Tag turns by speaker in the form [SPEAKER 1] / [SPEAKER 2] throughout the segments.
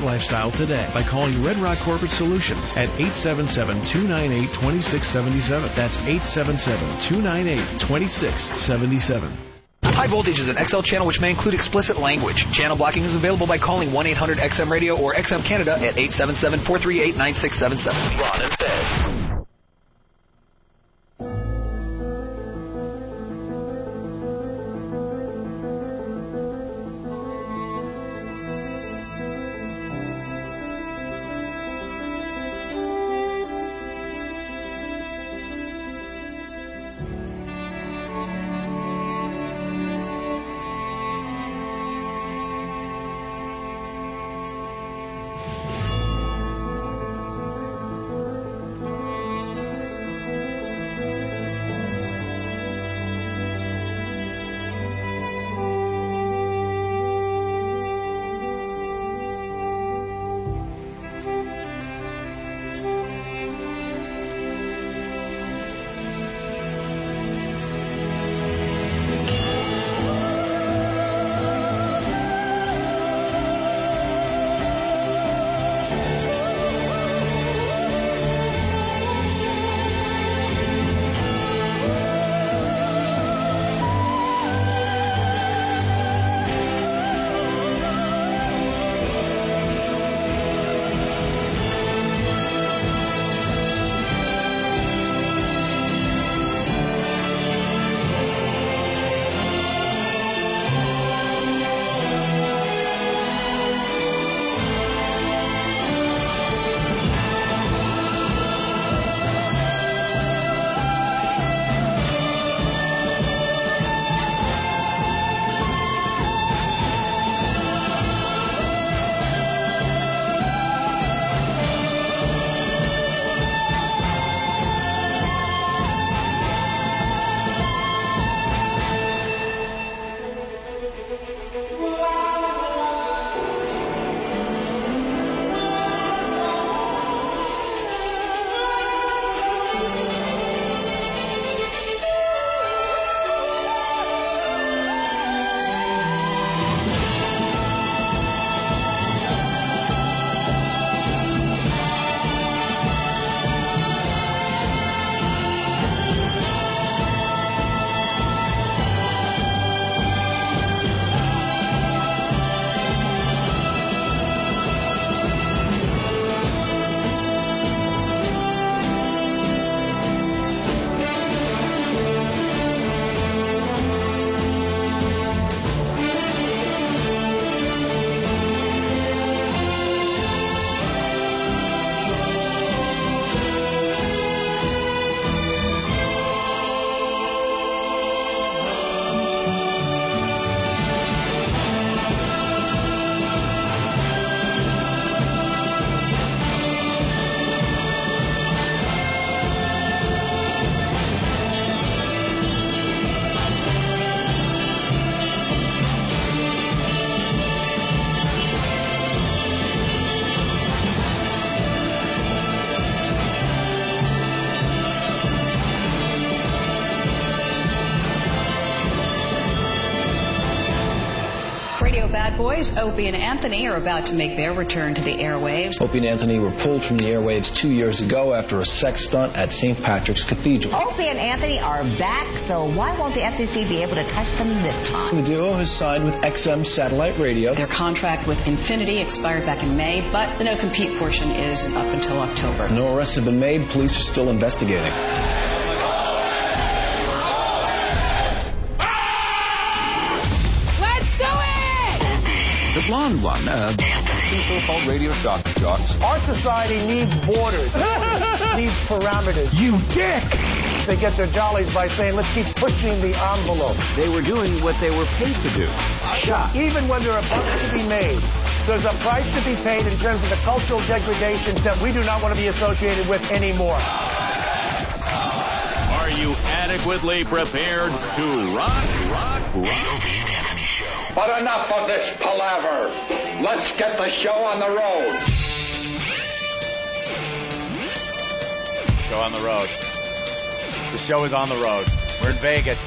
[SPEAKER 1] lifestyle today by calling Red Rock Corporate Solutions at 877-298-2677. That's 877-298-2677.
[SPEAKER 2] High Voltage is an XL channel which may include explicit language. Channel blocking is available by calling 1-800-XM-RADIO or XM Canada at 877-438-9677. Ron and Fez.
[SPEAKER 3] Bad Boys, Opie and Anthony, are about to make their return to the airwaves.
[SPEAKER 4] Opie and Anthony were pulled from the airwaves 2 years ago after a sex stunt at St. Patrick's Cathedral.
[SPEAKER 5] Opie and Anthony are back, so why won't the FCC be able to touch them this time?
[SPEAKER 4] The duo has signed with XM Satellite Radio.
[SPEAKER 3] Their contract with Infinity expired back in May, but the no-compete portion is up until October.
[SPEAKER 4] No arrests have been made. Police are still investigating.
[SPEAKER 6] The blonde one, two so-called radio shock jocks.
[SPEAKER 7] Our society needs borders, needs parameters.
[SPEAKER 6] You dick!
[SPEAKER 7] They get their jollies by saying, let's keep pushing the envelope.
[SPEAKER 6] They were doing what they were paid to do. Shot.
[SPEAKER 7] Even when there are bucks to be made, there's a price to be paid in terms of the cultural degradations that we do not want to be associated with anymore.
[SPEAKER 8] Are you adequately prepared to rock?
[SPEAKER 9] But enough of this palaver. Let's get the show on the road.
[SPEAKER 10] Show on the road. The show is on the road. We're in Vegas.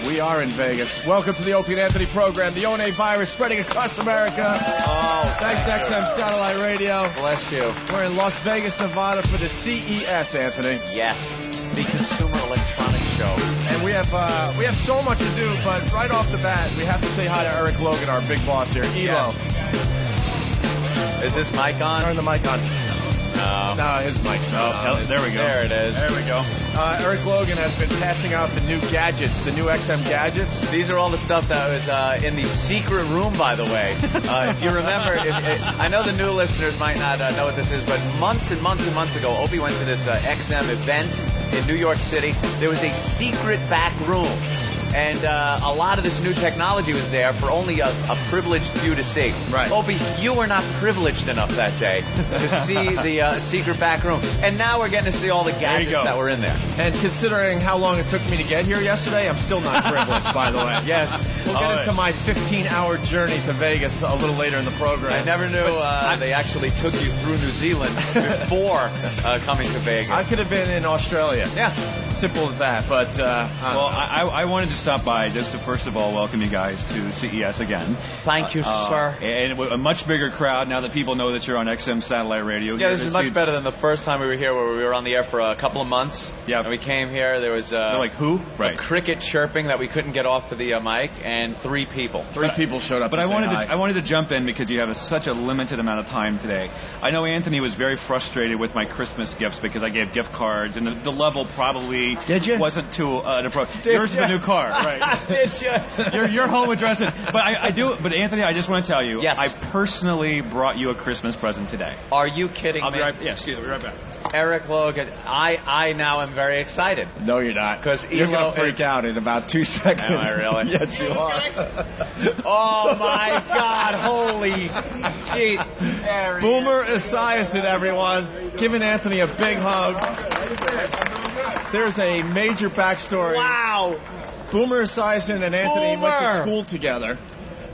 [SPEAKER 7] We are in Vegas. Welcome to the Opie and Anthony program. The ONA virus spreading across America.
[SPEAKER 10] Oh,
[SPEAKER 7] thanks to XM Satellite Radio.
[SPEAKER 10] Bless you.
[SPEAKER 7] We're in Las Vegas, Nevada for the CES, Anthony.
[SPEAKER 10] Yes, the Consumer Electronics Show.
[SPEAKER 7] And we have so much to do, but right off the bat, we have to say hi to Eric Logan, our big boss here. ELO.
[SPEAKER 10] Yes. Is this mic on?
[SPEAKER 7] Turn the mic on. No, his mic's not on.
[SPEAKER 10] There we go. There it is.
[SPEAKER 7] There we go. Eric Logan has been passing out the new gadgets, the new XM gadgets.
[SPEAKER 10] These are all the stuff that was in the secret room, by the way. If you remember, I know the new listeners might not know what this is, but months and months and months ago, Opie went to this XM event in New York City. There was a secret back room. And a lot of this new technology was there for only a privileged few to see.
[SPEAKER 7] Right.
[SPEAKER 10] Opie, you were not privileged enough that day to see the secret back room. And now we're getting to see all the gadgets that were in there.
[SPEAKER 7] And considering how long it took me to get here yesterday, I'm still not privileged, by the way. Yes. We'll get into my 15-hour journey to Vegas a little later in the program.
[SPEAKER 10] I never knew they actually took you through New Zealand before coming to Vegas.
[SPEAKER 7] I could have been in Australia.
[SPEAKER 10] Yeah.
[SPEAKER 7] Simple as that. But
[SPEAKER 11] well, I wanted to stop by just to first of all welcome you guys to CES again.
[SPEAKER 10] Thank you, sir.
[SPEAKER 11] And a much bigger crowd now that people know that you're on XM Satellite Radio.
[SPEAKER 10] Yeah, this is much better than the first time we were here, where we were on the air for a couple of months.
[SPEAKER 11] Yeah.
[SPEAKER 10] And we came here, there was
[SPEAKER 11] like who?
[SPEAKER 10] Right. A cricket chirping that we couldn't get off of the mic, and 3 people.
[SPEAKER 7] Three people showed up.
[SPEAKER 11] But I wanted to jump in because you have such a limited amount of time today. I know Anthony was very frustrated with my Christmas gifts because I gave gift cards, and the level probably wasn't too appropriate. Yours is a new car, right?
[SPEAKER 10] Did you?
[SPEAKER 11] Your home address, but I do. But Anthony, I just want to tell you,
[SPEAKER 10] yes.
[SPEAKER 11] I personally brought you a Christmas present today.
[SPEAKER 10] Are you kidding
[SPEAKER 11] I'll
[SPEAKER 10] me?
[SPEAKER 11] be right. Yes, I'll be right back.
[SPEAKER 10] Eric Logan, I now am very excited.
[SPEAKER 7] No, you're not.
[SPEAKER 10] Because
[SPEAKER 7] you're going to freak out in about 2 seconds.
[SPEAKER 10] Am I really?
[SPEAKER 7] Yes, you are.
[SPEAKER 10] Oh my God! Holy shit!
[SPEAKER 7] Boomer Esiason, everyone, giving Anthony a big hug. There's a major backstory.
[SPEAKER 10] Wow!
[SPEAKER 7] Boomer Esiason and Anthony went to school together.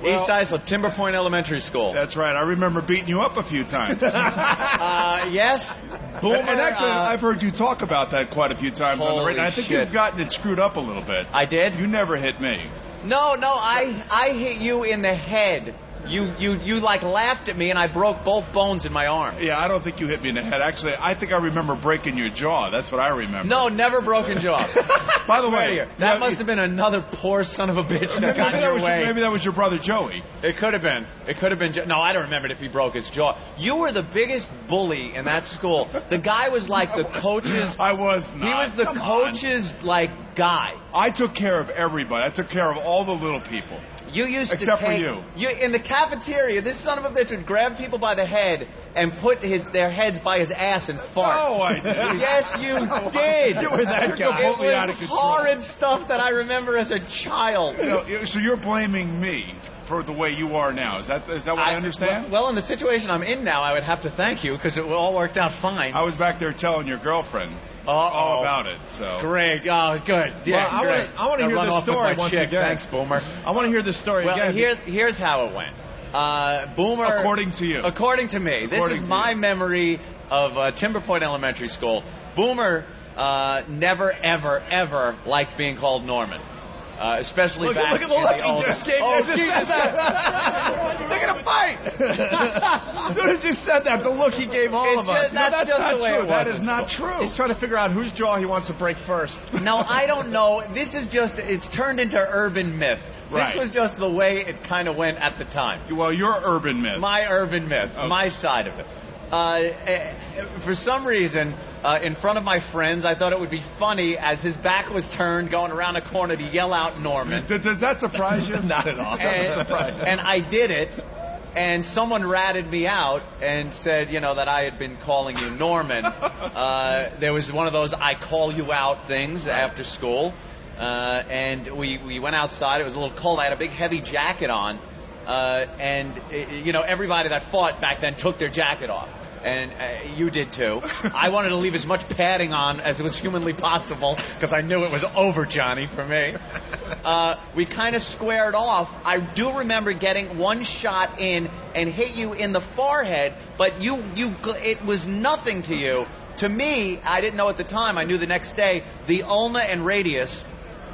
[SPEAKER 10] East Islip, Timber Point Elementary School.
[SPEAKER 12] That's right. I remember beating you up a few times.
[SPEAKER 10] Yes.
[SPEAKER 12] Boomer, and actually, I've heard you talk about that quite a few times on the radio. I think you've gotten it screwed up a little bit.
[SPEAKER 10] I did?
[SPEAKER 12] You never hit me.
[SPEAKER 10] No, I hit you in the head. You like laughed at me, and I broke both bones in my arm.
[SPEAKER 12] Yeah, I don't think you hit me in the head. Actually, I think I remember breaking your jaw. That's what I remember.
[SPEAKER 10] No, never broken jaw.
[SPEAKER 12] By the way,
[SPEAKER 10] that must have been another poor son of a bitch that got in your way.
[SPEAKER 12] Maybe that was your brother Joey.
[SPEAKER 10] It could have been. It could have been. No, I don't remember if he broke his jaw. You were the biggest bully in that school. The guy was like the coach's.
[SPEAKER 12] I was not.
[SPEAKER 10] He was the coach's like guy.
[SPEAKER 12] I took care of everybody. I took care of all the little people.
[SPEAKER 10] You used
[SPEAKER 12] Except
[SPEAKER 10] to take,
[SPEAKER 12] for you.
[SPEAKER 10] In the cafeteria, this son of a bitch would grab people by the head and put their heads by his ass and fart.
[SPEAKER 12] Oh, I did.
[SPEAKER 10] Yes, you did.
[SPEAKER 12] You were that guy.
[SPEAKER 10] It was horrid stuff that I remember as a child.
[SPEAKER 12] So you're blaming me for the way you are now. Is that what I understand?
[SPEAKER 10] Well, in the situation I'm in now, I would have to thank you because it all worked out fine.
[SPEAKER 12] I was back there telling your girlfriend all about it. So
[SPEAKER 10] great. Oh, good. Yeah,
[SPEAKER 7] well, I want to hear the story once again.
[SPEAKER 10] Thanks, Boomer.
[SPEAKER 7] I want to hear the story again.
[SPEAKER 10] Here's how it went. Boomer.
[SPEAKER 12] According to you.
[SPEAKER 10] According to me. This is my memory of Timber Point Elementary School. Boomer never, ever, ever liked being called Norman. Especially
[SPEAKER 7] look
[SPEAKER 10] back
[SPEAKER 7] at the look
[SPEAKER 10] in the
[SPEAKER 7] he just gave
[SPEAKER 10] Oh,
[SPEAKER 7] you.
[SPEAKER 10] Jesus.
[SPEAKER 7] They're going to fight. As soon as you said that, the look he gave all of us.
[SPEAKER 10] That's just
[SPEAKER 12] not
[SPEAKER 10] the way
[SPEAKER 12] true.
[SPEAKER 10] it was.
[SPEAKER 12] That is not true.
[SPEAKER 7] He's trying to figure out whose jaw he wants to break first.
[SPEAKER 10] No, I don't know. This is just, it's turned into urban myth.
[SPEAKER 12] Right.
[SPEAKER 10] This was just the way it kind of went at the time.
[SPEAKER 12] Well, your urban myth.
[SPEAKER 10] My urban myth. Okay. My side of it. For some reason, in front of my friends, I thought it would be funny as his back was turned going around a corner to yell out Norman.
[SPEAKER 12] Does that surprise you?
[SPEAKER 7] Not at all.
[SPEAKER 10] And I did it, and someone ratted me out and said, that I had been calling you Norman. There was one of those I call you out things after school, and we went outside. It was a little cold. I had a big heavy jacket on. Everybody that fought back then took their jacket off. And you did too. I wanted to leave as much padding on as was humanly possible because I knew it was over, Johnny, for me. We kind of squared off. I do remember getting one shot in and hit you in the forehead, but it was nothing to you. To me, I didn't know at the time. I knew the next day, the ulna and radius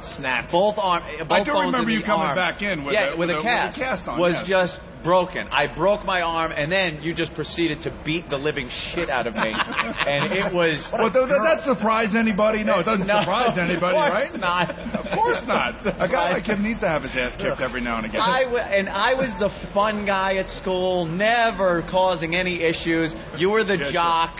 [SPEAKER 10] snapped. Both
[SPEAKER 12] I do remember you coming back in with
[SPEAKER 10] a cast
[SPEAKER 12] on.
[SPEAKER 10] Was just broken. I broke my arm, and then you just proceeded to beat the living shit out of me. And it was...
[SPEAKER 12] Well, does that surprise anybody? No, it doesn't surprise anybody, right?
[SPEAKER 10] Of course not.
[SPEAKER 12] Of course not. A guy like him needs to have his ass kicked every now and again.
[SPEAKER 10] I was the fun guy at school, never causing any issues. You were the jock.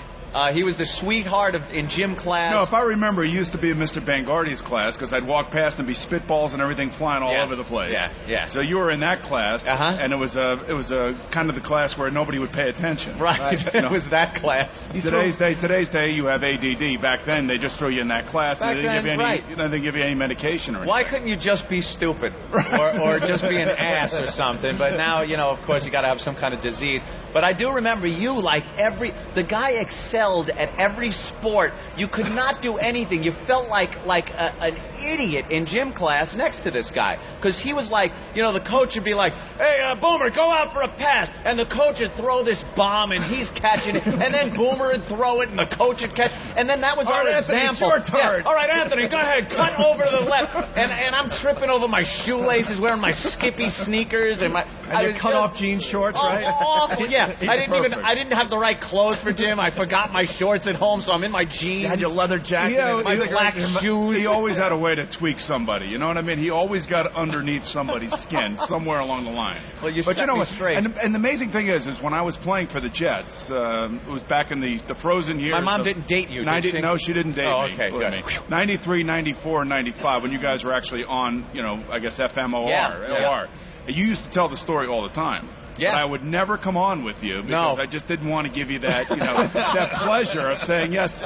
[SPEAKER 10] He was the sweetheart in gym class.
[SPEAKER 12] No, if I remember, he used to be in Mr. Bangardi's class because I'd walk past and be spitballs and everything flying all over the place.
[SPEAKER 10] Yeah.
[SPEAKER 12] So you were in that class, and it was a kind of the class where nobody would pay attention.
[SPEAKER 10] Right. It was that class.
[SPEAKER 12] Today's day, you have ADD. Back then, they just threw you in that class.
[SPEAKER 10] Back
[SPEAKER 12] and they didn't give you any medication or anything.
[SPEAKER 10] Why couldn't you just be stupid or just be an ass or something? But now, of course, you got to have some kind of disease. But I do remember you, the guy excelled at every sport. You could not do anything. You felt like an idiot in gym class next to this guy. Because he was like, the coach would be like, hey, Boomer, go out for a pass. And the coach would throw this bomb, and he's catching it. And then Boomer would throw it, and the coach would catch it. And then that was our example.
[SPEAKER 12] It's your turn.
[SPEAKER 10] Yeah. All right, Anthony, go ahead. Cut over to the left. And I'm tripping over my shoelaces, wearing my Skippy sneakers. And
[SPEAKER 7] your cut-off jean shorts, right?
[SPEAKER 10] Awful, yeah. I didn't have the right clothes for gym. I forgot my shorts at home, so I'm in my jeans.
[SPEAKER 7] You had your leather jacket and
[SPEAKER 10] my black shoes.
[SPEAKER 12] He always had a way to tweak somebody. You know what I mean? He always got underneath somebody's skin somewhere along the line.
[SPEAKER 10] Well, you set me straight.
[SPEAKER 12] And the amazing thing is when I was playing for the Jets, it was back in the frozen years.
[SPEAKER 10] My mom didn't date you, did she?
[SPEAKER 12] No, she didn't date me.
[SPEAKER 10] Oh, okay, good.
[SPEAKER 12] 93, 94, 95, when you guys were actually on, I guess FMOR.
[SPEAKER 10] Yeah.
[SPEAKER 12] You used to tell the story all the time.
[SPEAKER 10] Yeah.
[SPEAKER 12] But I would never come on with you because I just didn't want to give you that, that pleasure of saying, yes,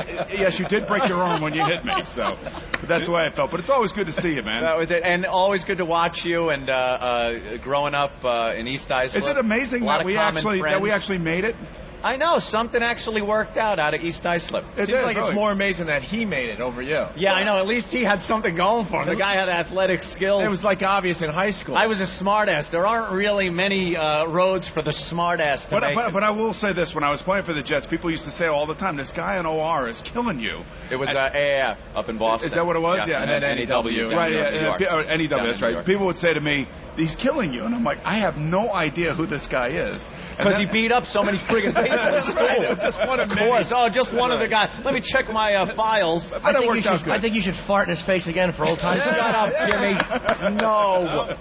[SPEAKER 12] you did break your arm when you hit me. So that's the way I felt. But it's always good to see you, man.
[SPEAKER 10] That was it. And always good to watch you. And growing up in East Islip.
[SPEAKER 12] Is it amazing that we actually made it?
[SPEAKER 10] I know. Something actually worked out of East Islip.
[SPEAKER 7] It seems like it's more amazing that he made it over you.
[SPEAKER 10] Yeah, I know. At least he had something going for him. The guy had athletic skills.
[SPEAKER 7] It was obvious in high school.
[SPEAKER 10] I was a smartass. There aren't really many roads for the smartass to make it.
[SPEAKER 12] But I will say this. When I was playing for the Jets, people used to say all the time, this guy in OR is killing you.
[SPEAKER 10] It was AAF up in Boston.
[SPEAKER 12] Is that what it was?
[SPEAKER 10] Yeah. And then NEW.
[SPEAKER 12] Right, NEW, that's right. People would say to me, he's killing you. And I'm like, I have no idea who this guy is.
[SPEAKER 10] Because he beat up so many friggin' people in school.
[SPEAKER 12] Right, just one of many.
[SPEAKER 10] Oh, just one of the guys. Let me check my files.
[SPEAKER 7] I think you should fart in his face again for old times.
[SPEAKER 10] Shut up, Jimmy. No.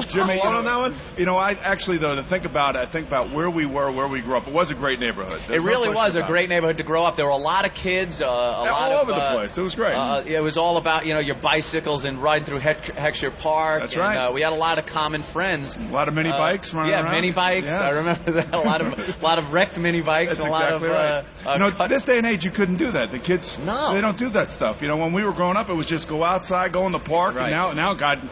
[SPEAKER 12] Jimmy, on that one? I actually, though, to think about where we were, where we grew up, it was a great neighborhood.
[SPEAKER 10] It really was a great neighborhood to grow up. There were a lot of kids,
[SPEAKER 12] all over the place. It was great.
[SPEAKER 10] It was all about, your bicycles and riding through Heckscher Park.
[SPEAKER 12] That's right.
[SPEAKER 10] We had a lot of common friends.
[SPEAKER 12] A lot of mini bikes running around.
[SPEAKER 10] Yeah, mini bikes. Yes. I remember that. A lot of wrecked mini bikes.
[SPEAKER 12] That's exactly right. This day and age, you couldn't do that. The kids, they don't do that stuff. When we were growing up, it was just go outside, go in the park. Right. And now, God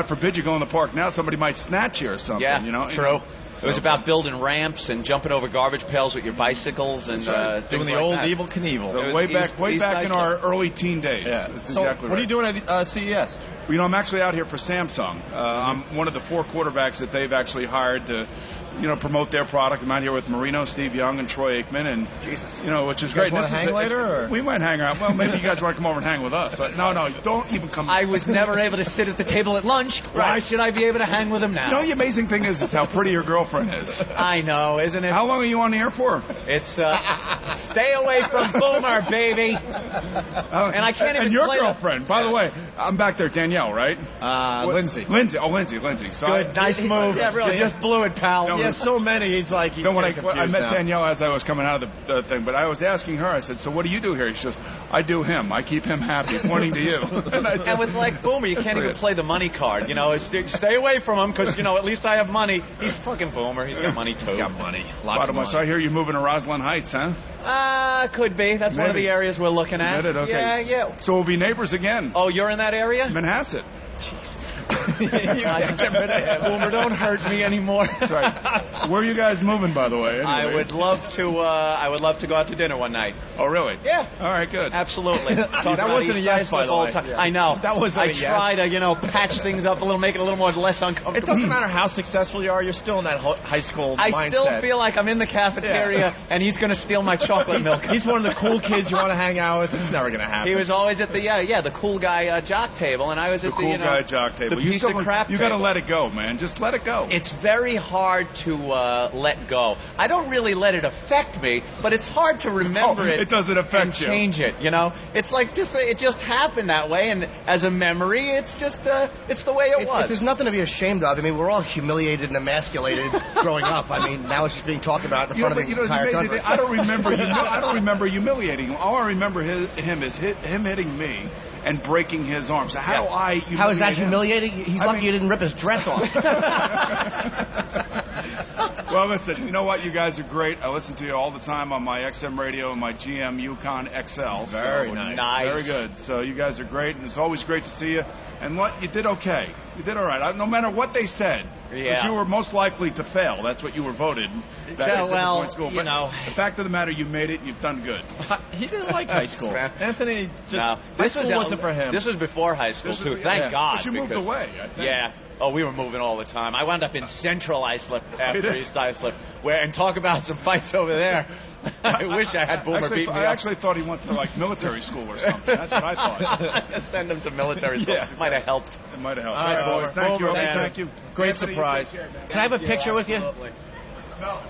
[SPEAKER 12] forbid you go in the park. Now somebody might snatch you or something.
[SPEAKER 10] Yeah, true. It was about building ramps and jumping over garbage pails with your bicycles and
[SPEAKER 7] doing the old Evel Knievel.
[SPEAKER 12] So way back in our early teen days.
[SPEAKER 7] Yeah. What are you doing at CES?
[SPEAKER 12] I'm actually out here for Samsung. I'm one of the 4 quarterbacks that they've actually hired to, promote their product. I'm out here with Marino, Steve Young, and Troy Aikman, and which is great.
[SPEAKER 7] Want to hang later? Or?
[SPEAKER 12] We might hang out. Well, maybe you guys want to come over and hang with us. No, don't even come.
[SPEAKER 10] I was never able to sit at the table at lunch. Right. Why should I be able to hang with him now?
[SPEAKER 12] The amazing thing is how pretty your girlfriend is.
[SPEAKER 10] I know, isn't it?
[SPEAKER 12] How long are you on the air for?
[SPEAKER 10] It's stay away from Boomer, baby. And I can't even.
[SPEAKER 12] And your girlfriend, by the way, I'm back there, Danielle, right?
[SPEAKER 7] Lindsay.
[SPEAKER 12] Lindsay. So
[SPEAKER 10] good, nice move.
[SPEAKER 7] Yeah, really.
[SPEAKER 10] You just blew it, pal.
[SPEAKER 7] He has so many. He's like.
[SPEAKER 12] I met Danielle as I was coming out of the thing, but I was asking her. I said, "So what do you do here?" She goes, "I do him. I keep him happy." Pointing to you.
[SPEAKER 10] And with Boomer, you can't even play the money card. Stay away from him because at least I have money. He's fucking Boomer. He's got money too.
[SPEAKER 7] He's got money. Lots of money.
[SPEAKER 12] So I hear you're moving to Roslyn Heights, huh?
[SPEAKER 10] Could be. That's one of the areas we're looking at.
[SPEAKER 12] Okay.
[SPEAKER 10] Yeah.
[SPEAKER 12] So we'll be neighbors again.
[SPEAKER 10] Oh, you're in that area?
[SPEAKER 12] Manhasset.
[SPEAKER 10] Jesus.
[SPEAKER 7] You can't get rid of him.
[SPEAKER 10] Boomer, don't hurt me anymore.
[SPEAKER 12] That's right. Where are you guys moving, by the way? Anyway.
[SPEAKER 10] I would love to go out to dinner one night.
[SPEAKER 12] Oh, really?
[SPEAKER 10] Yeah.
[SPEAKER 12] All right, good.
[SPEAKER 10] Absolutely.
[SPEAKER 7] That wasn't a yes, by the way.
[SPEAKER 10] Yeah. I know.
[SPEAKER 7] That wasn't a yes.
[SPEAKER 10] I try to, patch things up a little, make it a little more less uncomfortable.
[SPEAKER 7] It doesn't matter how successful you are, you're still in that high school mindset.
[SPEAKER 10] I still feel like I'm in the cafeteria and he's going to steal my chocolate milk.
[SPEAKER 7] He's one of the cool kids you want to hang out with. It's never going to happen.
[SPEAKER 10] He was always at the cool guy jock table, and I was at the
[SPEAKER 12] cool guy jock table.
[SPEAKER 10] The piece of crap
[SPEAKER 12] you got to let it go, man. Just let it go.
[SPEAKER 10] It's very hard to let go. I don't really let it affect me, but it's hard to remember it.
[SPEAKER 12] It doesn't affect you.
[SPEAKER 10] Change it. It's like it just happened that way, and as a memory, it's just it's the way it was.
[SPEAKER 13] There's nothing to be ashamed of. I mean, we're all humiliated and emasculated growing up. I mean, now it's just being talked about in front of the entire country.
[SPEAKER 12] I don't remember humiliating him. All I remember him is him hitting me and breaking his arm. So how
[SPEAKER 13] is that humiliating? He's lucky you didn't rip his dress off.
[SPEAKER 12] Well, listen, you know what? You guys are great. I listen to you all the time on my XM radio and my GM Yukon XL.
[SPEAKER 7] Very nice.
[SPEAKER 12] Very good. So you guys are great, and it's always great to see you. And what you did okay. You did all right. No matter what they said, because you were most likely to fail. That's what you were voted.
[SPEAKER 10] Well,
[SPEAKER 12] school. But the fact of the matter, you made it. You've done good.
[SPEAKER 7] He didn't like high school. Anthony high school wasn't for him.
[SPEAKER 10] This was before high school too. Thank God.
[SPEAKER 12] But you moved away. I think.
[SPEAKER 10] Yeah. Oh, we were moving all the time. I wound up in Central Islip after East Islip, and talk about some fights over there. I wish I had Boomer beat me up.
[SPEAKER 12] I actually thought he went to military school or something. That's what I thought.
[SPEAKER 10] Send him to military school. It might have helped.
[SPEAKER 12] It might have helped.
[SPEAKER 7] All right, boys.
[SPEAKER 12] Thank you.
[SPEAKER 7] Man.
[SPEAKER 12] Thank you.
[SPEAKER 7] Great
[SPEAKER 12] Anthony,
[SPEAKER 7] surprise.
[SPEAKER 13] Can I have a picture with you?
[SPEAKER 12] No.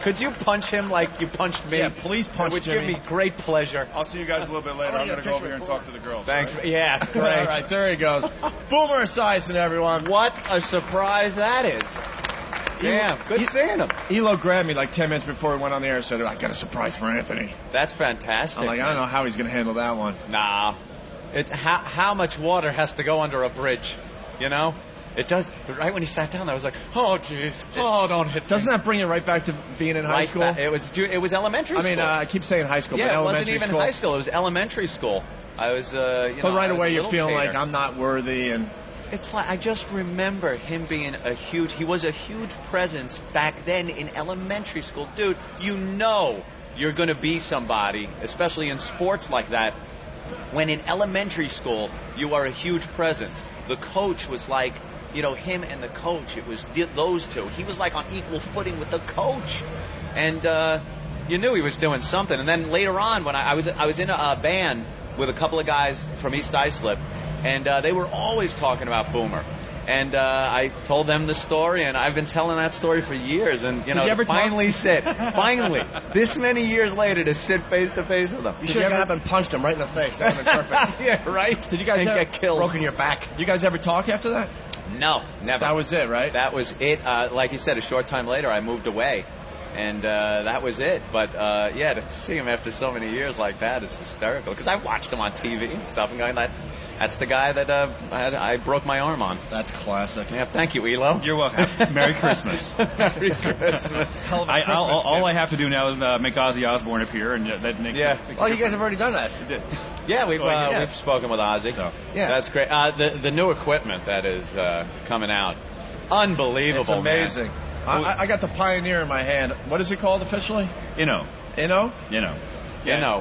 [SPEAKER 10] Could you punch him like you punched me?
[SPEAKER 7] Yeah, please punch
[SPEAKER 10] It would
[SPEAKER 7] Jimmy.
[SPEAKER 10] give me great pleasure.
[SPEAKER 12] I'll see you guys a little bit later. I'm going to go over here and talk to the girls.
[SPEAKER 10] Thanks.
[SPEAKER 12] Right?
[SPEAKER 10] Yeah, great.
[SPEAKER 7] All right, there he goes. Boomer Esiason, everyone.
[SPEAKER 10] What a surprise that is. Yeah, good seeing him.
[SPEAKER 7] Elo grabbed me like 10 minutes before we went on the air and said, I got a surprise for Anthony.
[SPEAKER 10] That's fantastic.
[SPEAKER 7] I'm like, I don't know how he's going to handle that one.
[SPEAKER 10] Nah. How much water has to go under a bridge, It does. But right when he sat down, I was like, "Oh, jeez! Oh, don't hit."
[SPEAKER 7] Doesn't that bring you right back to being in high school?
[SPEAKER 10] It was elementary school.
[SPEAKER 7] I mean, I keep saying high school, but
[SPEAKER 10] it
[SPEAKER 7] elementary
[SPEAKER 10] wasn't even
[SPEAKER 7] school.
[SPEAKER 10] High school. It was elementary school. I was,
[SPEAKER 7] But right away, you're feeling like I'm not worthy, and
[SPEAKER 10] it's like I just remember him being he was a huge presence back then in elementary school, dude. You're going to be somebody, especially in sports like that. When in elementary school, you are a huge presence. The coach was like, him and the coach, it was those two. He was like on equal footing with the coach. And you knew he was doing something. And then later on, when I was in a band with a couple of guys from East Islip, and they were always talking about Boomer. And I told them the story, and I've been telling that story for years. And,
[SPEAKER 7] Did you ever
[SPEAKER 10] finally this many years later, to sit face to face with them.
[SPEAKER 13] You should have got up and punched him right in the face. That would have been perfect.
[SPEAKER 10] Yeah, right?
[SPEAKER 13] Did you guys
[SPEAKER 10] get killed?
[SPEAKER 13] Broken your back.
[SPEAKER 7] You guys ever talk after that?
[SPEAKER 10] No, never.
[SPEAKER 7] That was it, right?
[SPEAKER 10] That was it. Like you said, a short time later, I moved away. And that was it. But, to see him after so many years like that is hysterical. Because I watched him on TV and stuff and going, that's the guy that I broke my arm on.
[SPEAKER 7] That's classic.
[SPEAKER 10] Yeah, thank you, Elo.
[SPEAKER 11] You're welcome. Merry Christmas.
[SPEAKER 10] Merry Christmas.
[SPEAKER 11] All I have to do now is make Ozzy Osbourne appear, and that makes
[SPEAKER 13] it. Oh, you guys have already done that.
[SPEAKER 11] We did.
[SPEAKER 10] Yeah, we've spoken with Ozzy.
[SPEAKER 11] So.
[SPEAKER 13] Yeah.
[SPEAKER 10] That's great. The new equipment that is coming out. Unbelievable,
[SPEAKER 7] It's amazing.
[SPEAKER 10] Man.
[SPEAKER 7] I got the Pioneer in my hand. What is it called officially?
[SPEAKER 11] Inno.
[SPEAKER 10] Yeah.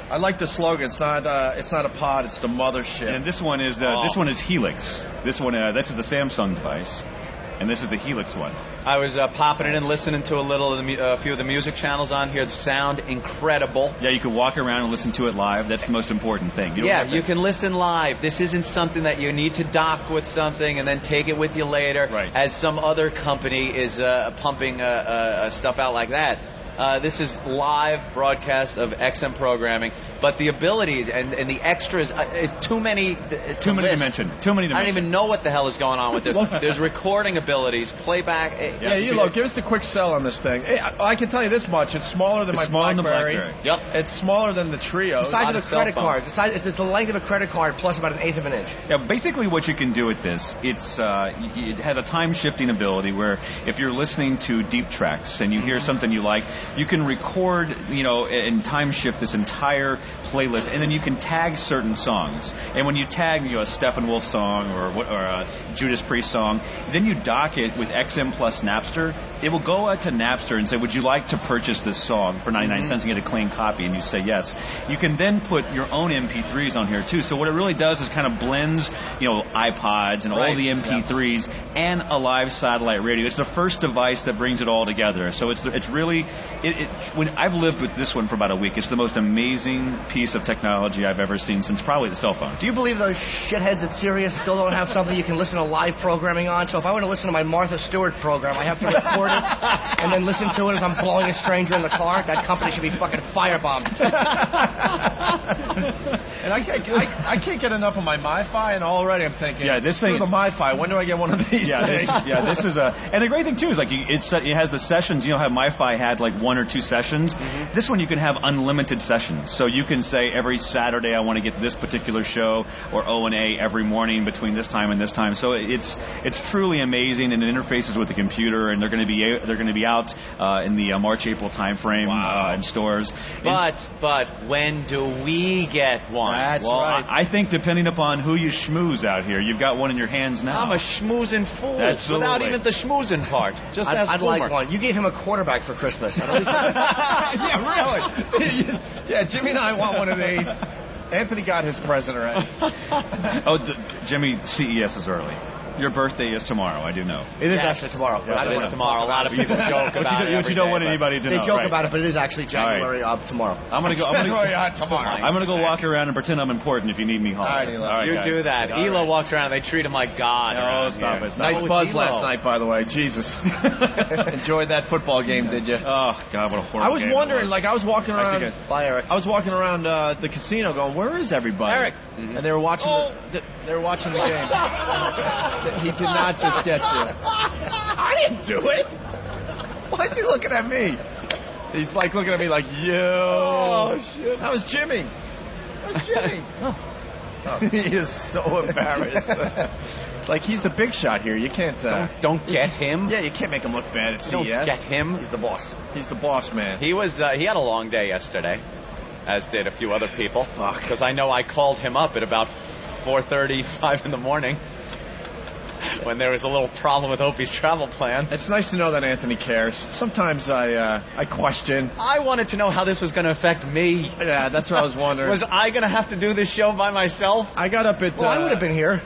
[SPEAKER 7] I like the slogan. It's not a pod. It's the mothership.
[SPEAKER 11] And this one is Helix. This is the Samsung device, and this is the Helix one.
[SPEAKER 10] I was popping it in, listening to a few of the music channels on here. The sound incredible.
[SPEAKER 11] Yeah, you can walk around and listen to it live. That's the most important thing.
[SPEAKER 10] You can listen live. This isn't something that you need to dock with something and then take it with you later,
[SPEAKER 11] right,
[SPEAKER 10] as some other company is pumping stuff out like that. This is live broadcast of XM programming, but the abilities and the extras, too many
[SPEAKER 11] to mention. Too many to mention.
[SPEAKER 10] I don't even know what the hell is going on with this. There's recording abilities, playback.
[SPEAKER 7] Give us the quick sell on this thing. I can tell you this much. It's smaller than my BlackBerry.
[SPEAKER 10] Yep.
[SPEAKER 7] It's smaller than the Trio.
[SPEAKER 13] The size of a credit card. It's the length of a credit card plus about 1/8 of an inch.
[SPEAKER 11] Yeah, basically what you can do with this, it has a time-shifting ability where if you're listening to deep tracks and you hear something you like, you can record, and time shift this entire playlist, and then you can tag certain songs. And when you tag, a Steppenwolf song or a Judas Priest song, then you dock it with XM plus Napster. It will go out to Napster and say, would you like to purchase this song for 99 cents and get a clean copy? And you say yes. You can then put your own MP3s on here, too. So what it really does is kind of blends, iPods and all the MP3s and a live satellite radio. It's the first device that brings it all together. So it's really, when I've lived with this one for about a week, it's the most amazing piece of technology I've ever seen since probably the cell phone.
[SPEAKER 13] Do you believe those shitheads at Sirius still don't have something you can listen to live programming on? So if I want to listen to my Martha Stewart program, I have to record it and then listen to it as I'm blowing a stranger in the car? That company should be fucking firebombed.
[SPEAKER 7] And I can't get enough of my MiFi, and already I'm thinking,
[SPEAKER 11] this thing,
[SPEAKER 7] the MiFi, when do I get one of these?
[SPEAKER 11] This is and the great thing too is it has the sessions. How MiFi had like 1 or 2 sessions. Mm-hmm. This one you can have unlimited sessions, so you can say every Saturday I want to get this particular show, or O&A every morning between this time and this time. So it's truly amazing, and it interfaces with the computer, and they're going to be out in the March-April time frame in stores.
[SPEAKER 10] But when do we get one?
[SPEAKER 7] That's right.
[SPEAKER 11] I think depending upon who you schmooze out here, you've got one in your hands now.
[SPEAKER 10] I'm a schmoozing fool.
[SPEAKER 11] Absolutely.
[SPEAKER 10] Without even the schmoozing part. Just
[SPEAKER 13] I'd like one. You gave him a quarterback for Christmas.
[SPEAKER 7] Yeah, really. Yeah, Jimmy and I want one of these. Anthony got his present already.
[SPEAKER 11] Jimmy, CES is early. Your birthday is tomorrow, I do know.
[SPEAKER 13] It is actually tomorrow.
[SPEAKER 10] I know it's tomorrow. A lot of people joke about it.
[SPEAKER 11] But you don't want anybody to know.
[SPEAKER 13] They joke about it, but it is actually January of tomorrow.
[SPEAKER 11] I'm gonna go walk around and pretend I'm important if you need me home.
[SPEAKER 10] All right, you guys. Do that. Elo walks around and they treat him like God.
[SPEAKER 11] Oh, stop it.
[SPEAKER 7] Nice buzz last night, by the way. Jesus. Enjoyed that football game, did you?
[SPEAKER 11] Oh, God, what a horrible game.
[SPEAKER 7] I was wondering, I was walking around.
[SPEAKER 13] Bye, Eric.
[SPEAKER 7] I was walking around the casino going, where is everybody?
[SPEAKER 10] Eric.
[SPEAKER 7] Mm-hmm. And they were watching the game. He did not just get you. I didn't do it. Why is he looking at me? He's like looking at me like, yo.
[SPEAKER 13] Oh, shit.
[SPEAKER 7] That was Jimmy. He is so embarrassed. Like, he's the big shot here. You can't...
[SPEAKER 10] Don't get him?
[SPEAKER 7] Yeah, you can't make him look bad at CES.
[SPEAKER 10] Don't get him?
[SPEAKER 13] He's the boss.
[SPEAKER 7] He's the boss, man.
[SPEAKER 10] He had a long day yesterday, as did a few other people. Because I know I called him up at about 4:30, 5 in the morning when there was a little problem with Opie's travel plan.
[SPEAKER 7] It's nice to know that Anthony cares. Sometimes I question.
[SPEAKER 10] I wanted to know how this was going to affect me.
[SPEAKER 7] Yeah, that's what I was wondering.
[SPEAKER 10] Was I going to have to do this show by myself?
[SPEAKER 7] I got up at...
[SPEAKER 13] Well, I would have been here.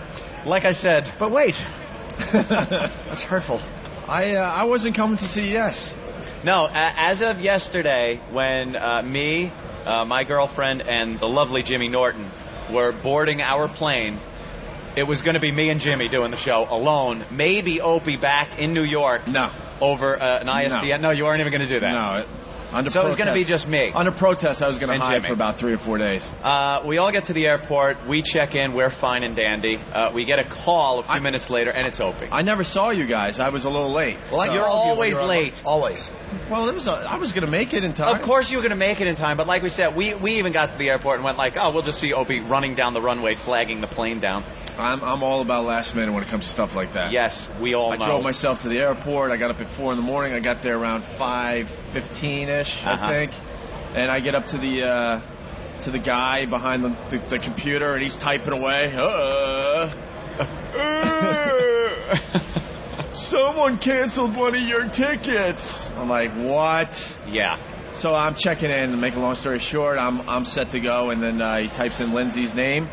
[SPEAKER 10] Like I said.
[SPEAKER 13] But wait. That's hurtful.
[SPEAKER 7] I wasn't coming to CES.
[SPEAKER 10] No, as of yesterday, when me, my girlfriend, and the lovely Jimmy Norton were boarding our plane, it was going to be me and Jimmy doing the show alone. Maybe Opie back in New York.
[SPEAKER 7] No.
[SPEAKER 10] Over an ISDN. No, you weren't even going to do that.
[SPEAKER 7] No.
[SPEAKER 10] So it was going to be just me.
[SPEAKER 7] Under protest, I was going to hide
[SPEAKER 10] Jimmy
[SPEAKER 7] for about 3 or 4 days.
[SPEAKER 10] We all get to the airport. We check in. We're fine and dandy. We get a call a few minutes later, and it's Opie.
[SPEAKER 7] I never saw you guys. I was a little late.
[SPEAKER 10] Well, you're always late.
[SPEAKER 13] Always.
[SPEAKER 7] Well, I was going to make it in time.
[SPEAKER 10] Of course you were going to make it in time, but like we said, we even got to the airport and went like, we'll just see Opie running down the runway, flagging the plane down.
[SPEAKER 7] I'm all about last minute when it comes to stuff like that.
[SPEAKER 10] Yes, we all know.
[SPEAKER 7] I drove myself to the airport. I got up at 4 in the morning. I got there around 5:15ish, I think. And I get up to the guy behind the computer, and he's typing away. Someone canceled one of your tickets. I'm like, what?
[SPEAKER 10] Yeah.
[SPEAKER 7] So I'm checking in. To make a long story short, I'm set to go, and then he types in Lindsay's name.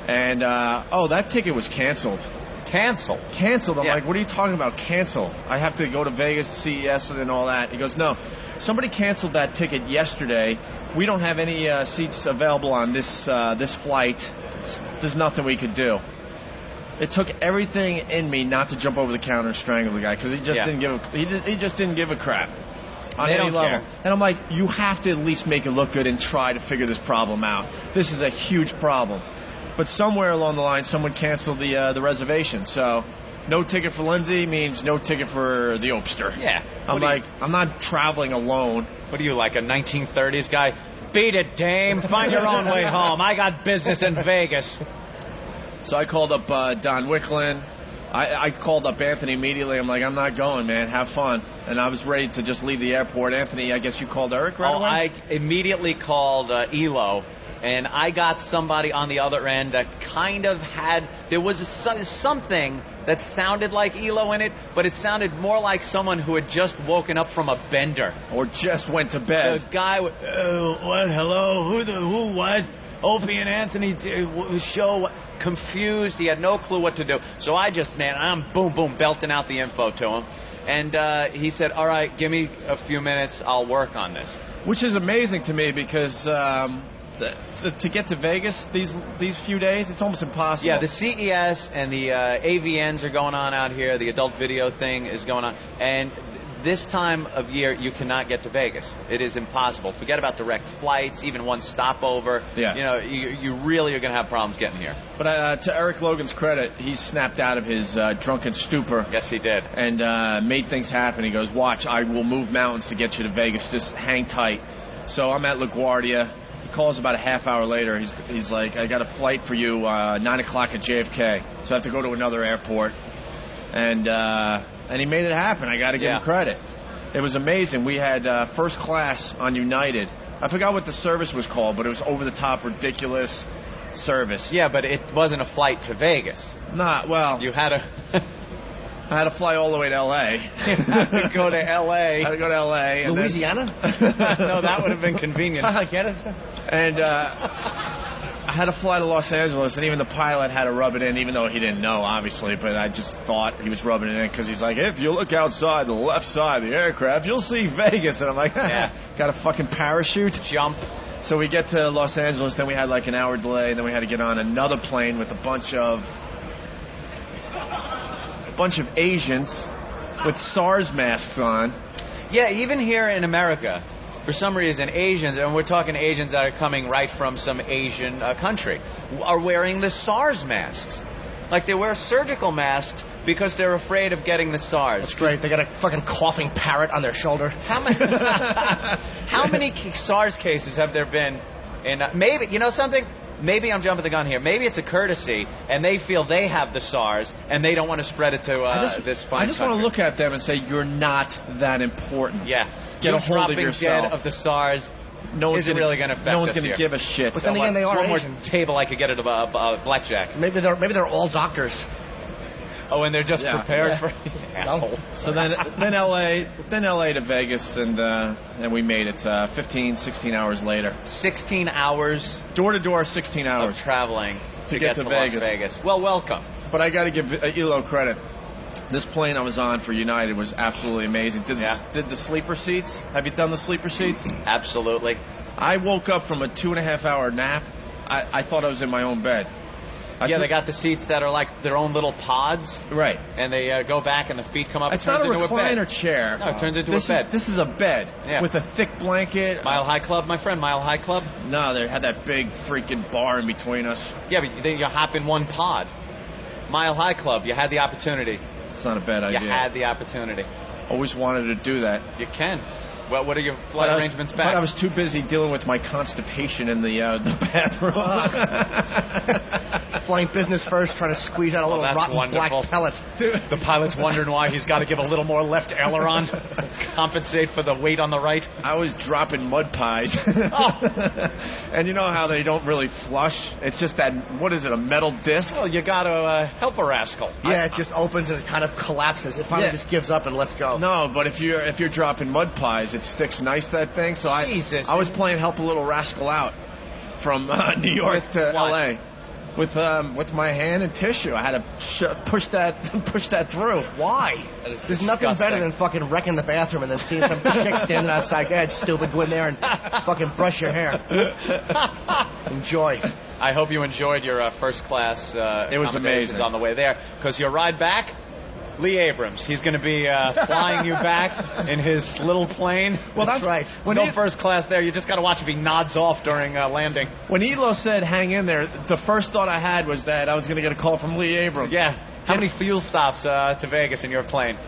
[SPEAKER 7] And, that ticket was canceled.
[SPEAKER 10] Canceled?
[SPEAKER 7] Canceled. I'm like, what are you talking about, canceled? I have to go to Vegas, CES, and all that. He goes, no, somebody canceled that ticket yesterday. We don't have any seats available on this flight. There's nothing we could do. It took everything in me not to jump over the counter and strangle the guy, because he just didn't give a crap on any level. And I'm like, you have to at least make it look good and try to figure this problem out. This is a huge problem. But somewhere along the line, someone canceled the reservation. So no ticket for Lindsay means no ticket for the Opster.
[SPEAKER 10] Yeah.
[SPEAKER 7] I'm not traveling alone.
[SPEAKER 10] What are you, like a 1930s guy? Beat it, dame. Find your own way home. I got business in Vegas.
[SPEAKER 7] So I called up Don Wicklin, I called up Anthony immediately. I'm like, I'm not going, man. Have fun. And I was ready to just leave the airport. Anthony, I guess you called Eric right away?
[SPEAKER 10] I immediately called Elo, and I got somebody on the other end that kind of had, there was something that sounded like Elo in it, but it sounded more like someone who had just woken up from a bender.
[SPEAKER 7] Or just went to bed.
[SPEAKER 10] The guy, what, hello, who, what? Opie and Anthony show, confused. He had no clue what to do. So I just, I'm boom, belting out the info to him. And he said, all right, give me a few minutes. I'll work on this.
[SPEAKER 7] Which is amazing to me because to get to Vegas these few days, it's almost impossible.
[SPEAKER 10] Yeah, the CES and the AVNs are going on out here. The adult video thing is going on. And this time of year, you cannot get to Vegas. It is impossible. Forget about direct flights, even one stopover.
[SPEAKER 7] Yeah.
[SPEAKER 10] You know, you really are going to have problems getting here.
[SPEAKER 7] But to Eric Logan's credit, he snapped out of his drunken stupor.
[SPEAKER 10] Yes, he did.
[SPEAKER 7] And made things happen. He goes, watch, I will move mountains to get you to Vegas. Just hang tight. So I'm at LaGuardia. He calls about a half hour later. He's like, I got a flight for you, 9 o'clock at JFK. So I have to go to another airport. And he made it happen. I got to give him credit. It was amazing. We had first class on United. I forgot what the service was called, but it was over-the-top, ridiculous service.
[SPEAKER 10] Yeah, but it wasn't a flight to Vegas.
[SPEAKER 7] Well.
[SPEAKER 10] You had a...
[SPEAKER 7] I had to fly all the way to L.A.
[SPEAKER 10] You had to go to L.A.
[SPEAKER 7] I had to go to L.A. And
[SPEAKER 13] Louisiana?
[SPEAKER 10] No, that would have been convenient.
[SPEAKER 13] I get it.
[SPEAKER 7] And I had to fly to Los Angeles, and even the pilot had to rub it in, even though he didn't know, obviously. But I just thought he was rubbing it in because he's like, if you look outside the left side of the aircraft, you'll see Vegas. And I'm like, got a fucking parachute?
[SPEAKER 10] Jump.
[SPEAKER 7] So we get to Los Angeles, then we had like an hour delay, and then we had to get on another plane with a bunch of Asians with SARS masks on.
[SPEAKER 10] Yeah, even here in America, for some reason, Asians, and we're talking Asians that are coming right from some Asian country, are wearing the SARS masks. Like they wear surgical masks because they're afraid of getting the SARS.
[SPEAKER 13] That's great. They got a fucking coughing parrot on their shoulder.
[SPEAKER 10] How many SARS cases have there been in... maybe, you know something? Maybe I'm jumping the gun here. Maybe it's a courtesy, and they feel they have the SARS, and they don't want to spread it to this fine
[SPEAKER 7] I just
[SPEAKER 10] country.
[SPEAKER 7] want to look at them and say, you're not that important.
[SPEAKER 10] Yeah.
[SPEAKER 7] Get a hold of yourself.
[SPEAKER 10] Dead of the SARS
[SPEAKER 7] no one's
[SPEAKER 10] isn't really going to affect us.
[SPEAKER 7] No one's going to give a shit.
[SPEAKER 13] But then again, they are
[SPEAKER 10] one
[SPEAKER 13] Asian.
[SPEAKER 10] more table I could get at a blackjack.
[SPEAKER 13] Maybe they're all doctors.
[SPEAKER 10] Oh, and they're just prepared for assholes.
[SPEAKER 7] So then LA to Vegas, and we made it 15, 16 hours later.
[SPEAKER 10] 16 hours?
[SPEAKER 7] Door to door, 16 hours.
[SPEAKER 10] Of traveling to get to
[SPEAKER 7] Vegas.
[SPEAKER 10] Las Vegas. Well, welcome.
[SPEAKER 7] But I got to give Elo credit. This plane I was on for United was absolutely amazing. Did the sleeper seats? Have you done the sleeper seats?
[SPEAKER 10] Absolutely.
[SPEAKER 7] I woke up from a 2.5 hour nap. I thought I was in my own bed.
[SPEAKER 10] They got the seats that are like their own little pods.
[SPEAKER 7] Right.
[SPEAKER 10] And they go back and the feet come up.
[SPEAKER 7] It's not a recliner chair.
[SPEAKER 10] No, it turns into a bed.
[SPEAKER 7] This is a bed with a thick blanket.
[SPEAKER 10] Mile High Club, my friend, Mile High Club?
[SPEAKER 7] No, they had that big freaking bar in between us.
[SPEAKER 10] Yeah, but then you hop in one pod. Mile High Club, you had the opportunity.
[SPEAKER 7] It's not a bad idea.
[SPEAKER 10] You had the opportunity.
[SPEAKER 7] Always wanted to do that.
[SPEAKER 10] You can. Well, what are your flight arrangements back?
[SPEAKER 7] But I was too busy dealing with my constipation in the bathroom.
[SPEAKER 13] Flying business first, trying to squeeze out a little rotten
[SPEAKER 10] wonderful.
[SPEAKER 13] black pellet.
[SPEAKER 10] The pilot's wondering why he's got to give a little more left aileron, compensate for the weight on the right.
[SPEAKER 7] I was dropping mud pies. And you know how they don't really flush? It's just that, what is it, a metal disc?
[SPEAKER 10] Well, you got to help a rascal.
[SPEAKER 13] Yeah, it just opens and it kind of collapses. It finally just gives up and lets go.
[SPEAKER 7] No, but if you're dropping mud pies, it sticks nice, that thing. So I was playing help a little rascal out from New York to L.A. with my hand and tissue. I had to push that through.
[SPEAKER 13] Why? There's nothing better than fucking wrecking the bathroom and then seeing some chick standing outside. Go ahead, stupid, go in there and fucking brush your hair. Enjoy.
[SPEAKER 10] I hope you enjoyed your first class.
[SPEAKER 7] It was amazing
[SPEAKER 10] on the way there, because your ride back, Lee Abrams. He's going to be flying you back in his little plane.
[SPEAKER 13] Well, that's right.
[SPEAKER 10] No first class there. You just got to watch if he nods off during landing.
[SPEAKER 7] When Elo said hang in there, the first thought I had was that I was going to get a call from Lee Abrams.
[SPEAKER 10] Yeah. How many fuel stops to Vegas in your plane?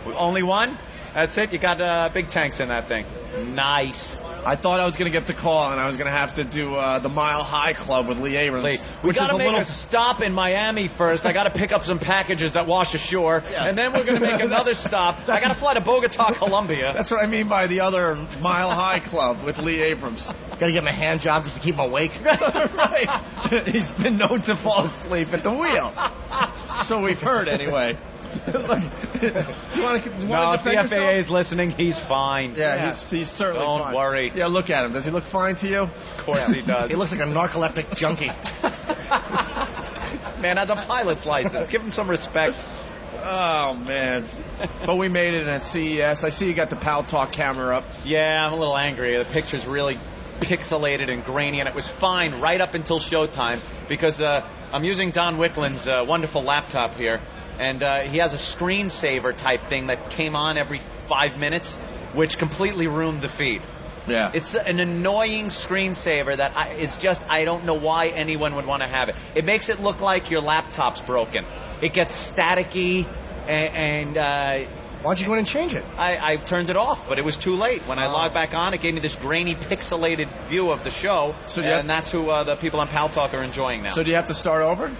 [SPEAKER 10] Only one? That's it? You got big tanks in that thing. Nice.
[SPEAKER 7] I thought I was going to get the call, and I was going to have to do the Mile High Club with Lee Abrams.
[SPEAKER 10] We got to make a stop in Miami first. I got to pick up some packages that wash ashore, and then we're going to make another stop. I got to fly to Bogota, Colombia.
[SPEAKER 7] That's what I mean by the other Mile High Club with Lee Abrams.
[SPEAKER 13] Got to give him a hand job just to keep him awake.
[SPEAKER 7] Right. He's been known to fall asleep at the wheel. So we've heard, anyway.
[SPEAKER 10] No, if the FAA is listening, he's fine.
[SPEAKER 7] Yeah, he's certainly fine.
[SPEAKER 10] Don't worry.
[SPEAKER 7] Yeah, look at him. Does he look fine to you?
[SPEAKER 10] Of course he does.
[SPEAKER 13] He looks like a narcoleptic junkie.
[SPEAKER 10] Man, has a pilot's license. Give him some respect.
[SPEAKER 7] Oh, man. But we made it at CES. I see you got the Pal Talk camera up.
[SPEAKER 10] Yeah, I'm a little angry. The picture's really pixelated and grainy, and it was fine right up until showtime because I'm using Don Wickland's wonderful laptop here. And he has a screensaver type thing that came on every 5 minutes, which completely ruined the feed.
[SPEAKER 7] Yeah.
[SPEAKER 10] It's an annoying screensaver that I don't know why anyone would want to have it. It makes it look like your laptop's broken. It gets staticky, and
[SPEAKER 13] why don't you go in and change it?
[SPEAKER 10] I turned it off, but it was too late. When I logged back on, it gave me this grainy, pixelated view of the show, and that's who the people on Pal Talk are enjoying now.
[SPEAKER 7] So do you have to start over?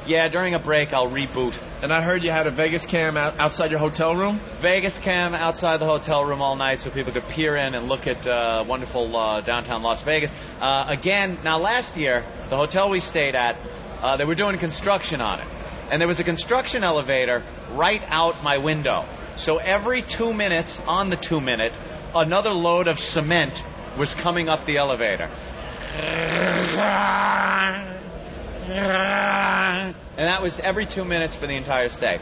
[SPEAKER 10] Yeah, during a break, I'll reboot.
[SPEAKER 7] And I heard you had a Vegas cam outside your hotel room?
[SPEAKER 10] Vegas cam outside the hotel room all night so people could peer in and look at wonderful downtown Las Vegas. Again, now last year, the hotel we stayed at, they were doing construction on it. And there was a construction elevator right out my window. So every 2 minutes, on the 2 minute, another load of cement was coming up the elevator. And that was every 2 minutes for the entire stay.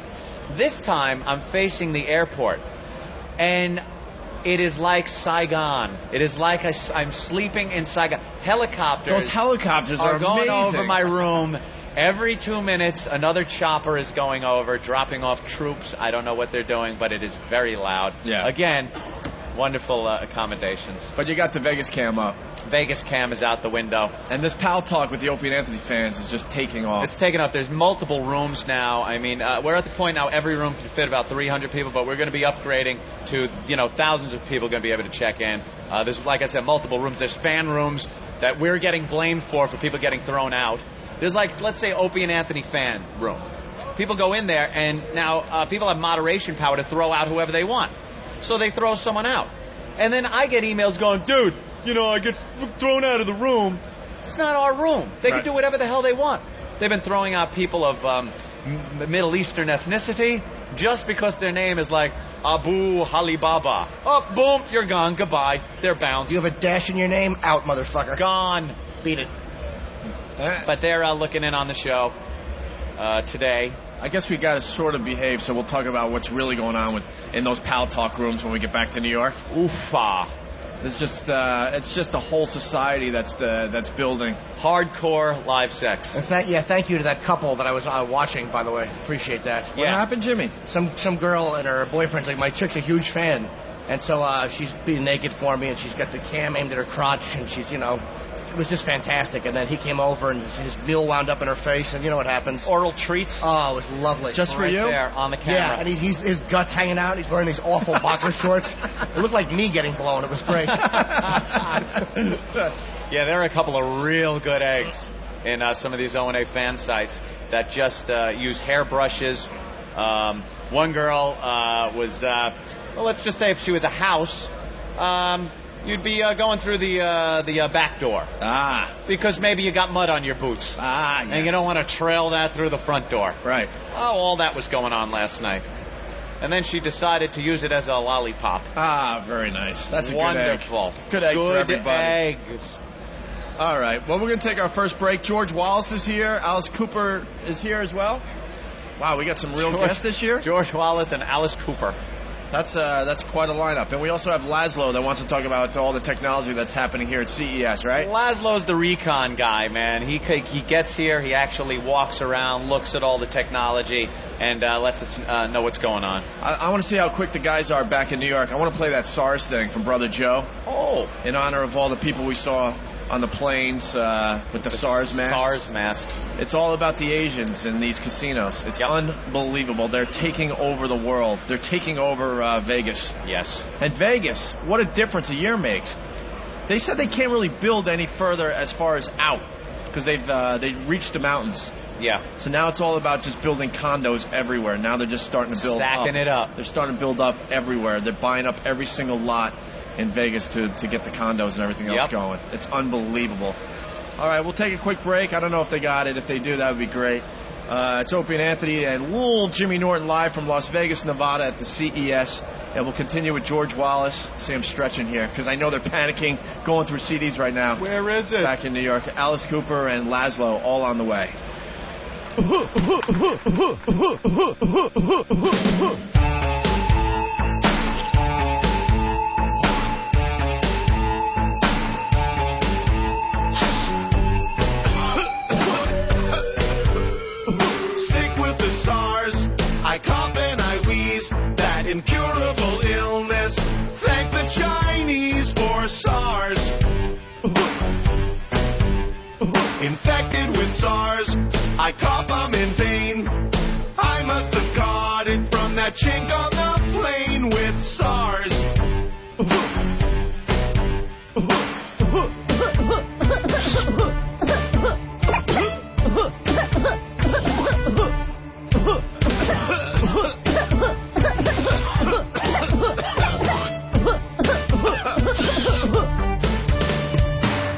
[SPEAKER 10] This time, I'm facing the airport, and it is like Saigon. It is like I'm sleeping in Saigon. Helicopters.
[SPEAKER 7] Those helicopters
[SPEAKER 10] are going
[SPEAKER 7] amazing.
[SPEAKER 10] over my room. Every 2 minutes, another chopper is going over, dropping off troops. I don't know what they're doing, but it is very loud.
[SPEAKER 7] Yeah.
[SPEAKER 10] Again, wonderful accommodations.
[SPEAKER 7] But you got the Vegas cam up.
[SPEAKER 10] Vegas cam is out the window.
[SPEAKER 7] And this Pal Talk with the Opie and Anthony fans is just taking off.
[SPEAKER 10] It's taken off. There's multiple rooms now. I mean, we're at the point now every room can fit about 300 people, but we're going to be upgrading to, thousands of people going to be able to check in. There's, like I said, multiple rooms. There's fan rooms that we're getting blamed for people getting thrown out. There's let's say, Opie and Anthony fan room. People go in there, and now people have moderation power to throw out whoever they want. So they throw someone out. And then I get emails going, dude, I get thrown out of the room. It's not our room. They can do whatever the hell they want. They've been throwing out people of Middle Eastern ethnicity just because their name is like Abu Halibaba. Oh, boom, you're gone. Goodbye. They're bounced.
[SPEAKER 13] You have a dash in your name? Out, motherfucker.
[SPEAKER 10] Gone.
[SPEAKER 13] Beat it.
[SPEAKER 10] But they're looking in on the show today.
[SPEAKER 7] I guess we got to sort of behave, so we'll talk about what's really going on in those Pal Talk rooms when we get back to New York.
[SPEAKER 10] Oofa.
[SPEAKER 7] It's just a whole society that's building.
[SPEAKER 10] Hardcore live sex.
[SPEAKER 13] And thank you to that couple that I was watching, by the way. Appreciate that.
[SPEAKER 7] What happened, Jimmy?
[SPEAKER 13] Some girl and her boyfriend's like, my chick's a huge fan. And so she's being naked for me, and she's got the cam aimed at her crotch, and she's, it was just fantastic. And then he came over, and his meal wound up in her face, and you know what happens.
[SPEAKER 10] Oral treats.
[SPEAKER 13] Oh, it was lovely.
[SPEAKER 7] Just for you?
[SPEAKER 10] There on the camera.
[SPEAKER 13] Yeah, and his guts hanging out. He's wearing these awful boxer shorts. It looked like me getting blown. It was great.
[SPEAKER 10] Yeah, there are a couple of real good eggs in some of these O&A fan sites that just use hairbrushes. One girl was, let's just say if she was a house, you'd be going through the back door. Because maybe you got mud on your boots.
[SPEAKER 7] Yes.
[SPEAKER 10] And you don't want to trail that through the front door.
[SPEAKER 7] Right.
[SPEAKER 10] Oh, all that was going on last night. And then she decided to use it as a lollipop.
[SPEAKER 7] Very nice. That's a
[SPEAKER 10] wonderful.
[SPEAKER 7] Good egg for everybody.
[SPEAKER 10] Eggs.
[SPEAKER 7] All right. Well, we're going to take our first break. George Wallace is here. Alice Cooper is here as well. Wow, we got some real guests this year.
[SPEAKER 10] George Wallace and Alice Cooper.
[SPEAKER 7] That's quite a lineup. And we also have Laszlo that wants to talk about all the technology that's happening here at CES, right?
[SPEAKER 10] Laszlo's the recon guy, man. He gets here, he actually walks around, looks at all the technology, and lets us know what's going on.
[SPEAKER 7] I want to see how quick the guys are back in New York. I want to play that SARS thing from Brother Joe.
[SPEAKER 10] Oh.
[SPEAKER 7] In honor of all the people we saw on the planes with the SARS masks.
[SPEAKER 10] SARS masks.
[SPEAKER 7] It's all about the Asians in these casinos. It's unbelievable. They're taking over the world. They're taking over Vegas.
[SPEAKER 10] Yes.
[SPEAKER 7] And Vegas, what a difference a year makes. They said they can't really build any further as far as out because they reached the mountains.
[SPEAKER 10] Yeah.
[SPEAKER 7] So now it's all about just building condos everywhere. Now they're just starting to build
[SPEAKER 10] Stacking it up.
[SPEAKER 7] They're starting to build up everywhere. They're buying up every single lot in Vegas to get the condos and everything else going. It's unbelievable. All right, we'll take a quick break. I don't know if they got it. If they do, that would be great. It's Opie and Anthony and little Jimmy Norton live from Las Vegas, Nevada at the CES. And we'll continue with George Wallace. See, I'm stretching here because I know they're panicking, going through CDs right now.
[SPEAKER 10] Where is it?
[SPEAKER 7] Back in New York. Alice Cooper and Laszlo all on the way.
[SPEAKER 14] Sick with the SARS, I cough and I wheeze, that incurable illness. Thank the Chinese for SARS. Infected with SARS, I cough, I'm in pain. I must have caught it from that chink on the plane with SARS.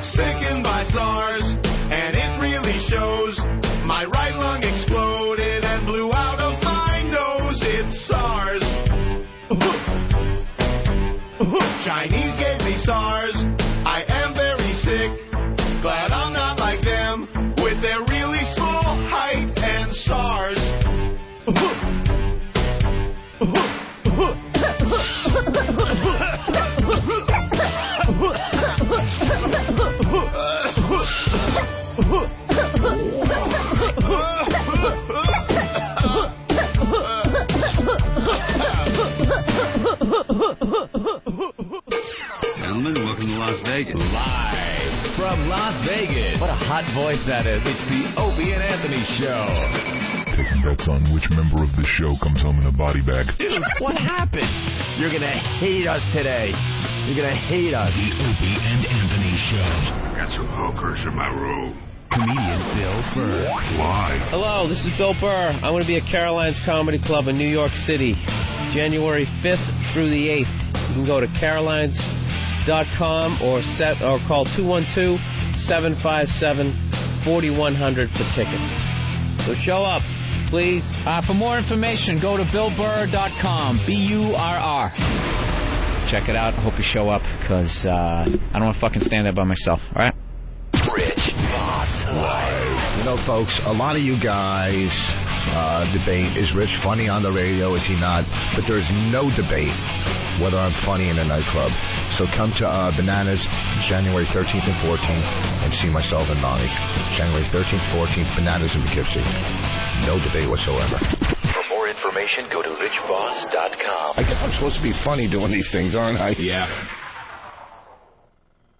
[SPEAKER 14] Sickened by SARS, and it really shows. My right lung exploded and blew out of my nose. It's SARS. Chinese gave me SARS. I am very sick. Glad I'm not like them with their really small height and SARS.
[SPEAKER 6] Gentlemen, welcome to Las Vegas.
[SPEAKER 15] Live from Las Vegas. What a hot voice that is. It's the Opie and Anthony Show.
[SPEAKER 16] Taking bets on which member of the show comes home in a body bag.
[SPEAKER 15] Dude, what happened? You're going to hate us today. You're going to hate us.
[SPEAKER 16] The Opie and Anthony Show. Got some hookers in my room.
[SPEAKER 15] Comedian Bill Burr.
[SPEAKER 16] Live.
[SPEAKER 17] Hello, this is Bill Burr. I'm going to be at Caroline's Comedy Club in New York City, January 5th through the 8th. You can go to carolines.com or call 212-757-4100 for tickets. So show up, please.
[SPEAKER 18] For more information, go to BillBurr.com, BURR. Check it out. I hope you show up, because I don't want to fucking stand there by myself, all right?
[SPEAKER 15] Rich Voss Live.
[SPEAKER 19] You know, folks, a lot of you guys debate, is Rich funny on the radio, is he not? But there's no debate whether I'm funny in a nightclub. So come to Bananas January 13th and 14th and see myself and Lonnie. January 13th, 14th, Bananas in Poughkeepsie. No debate whatsoever.
[SPEAKER 15] For more information, go to richvoss.com.
[SPEAKER 19] I guess I'm supposed to be funny doing these things, aren't I?
[SPEAKER 15] Yeah.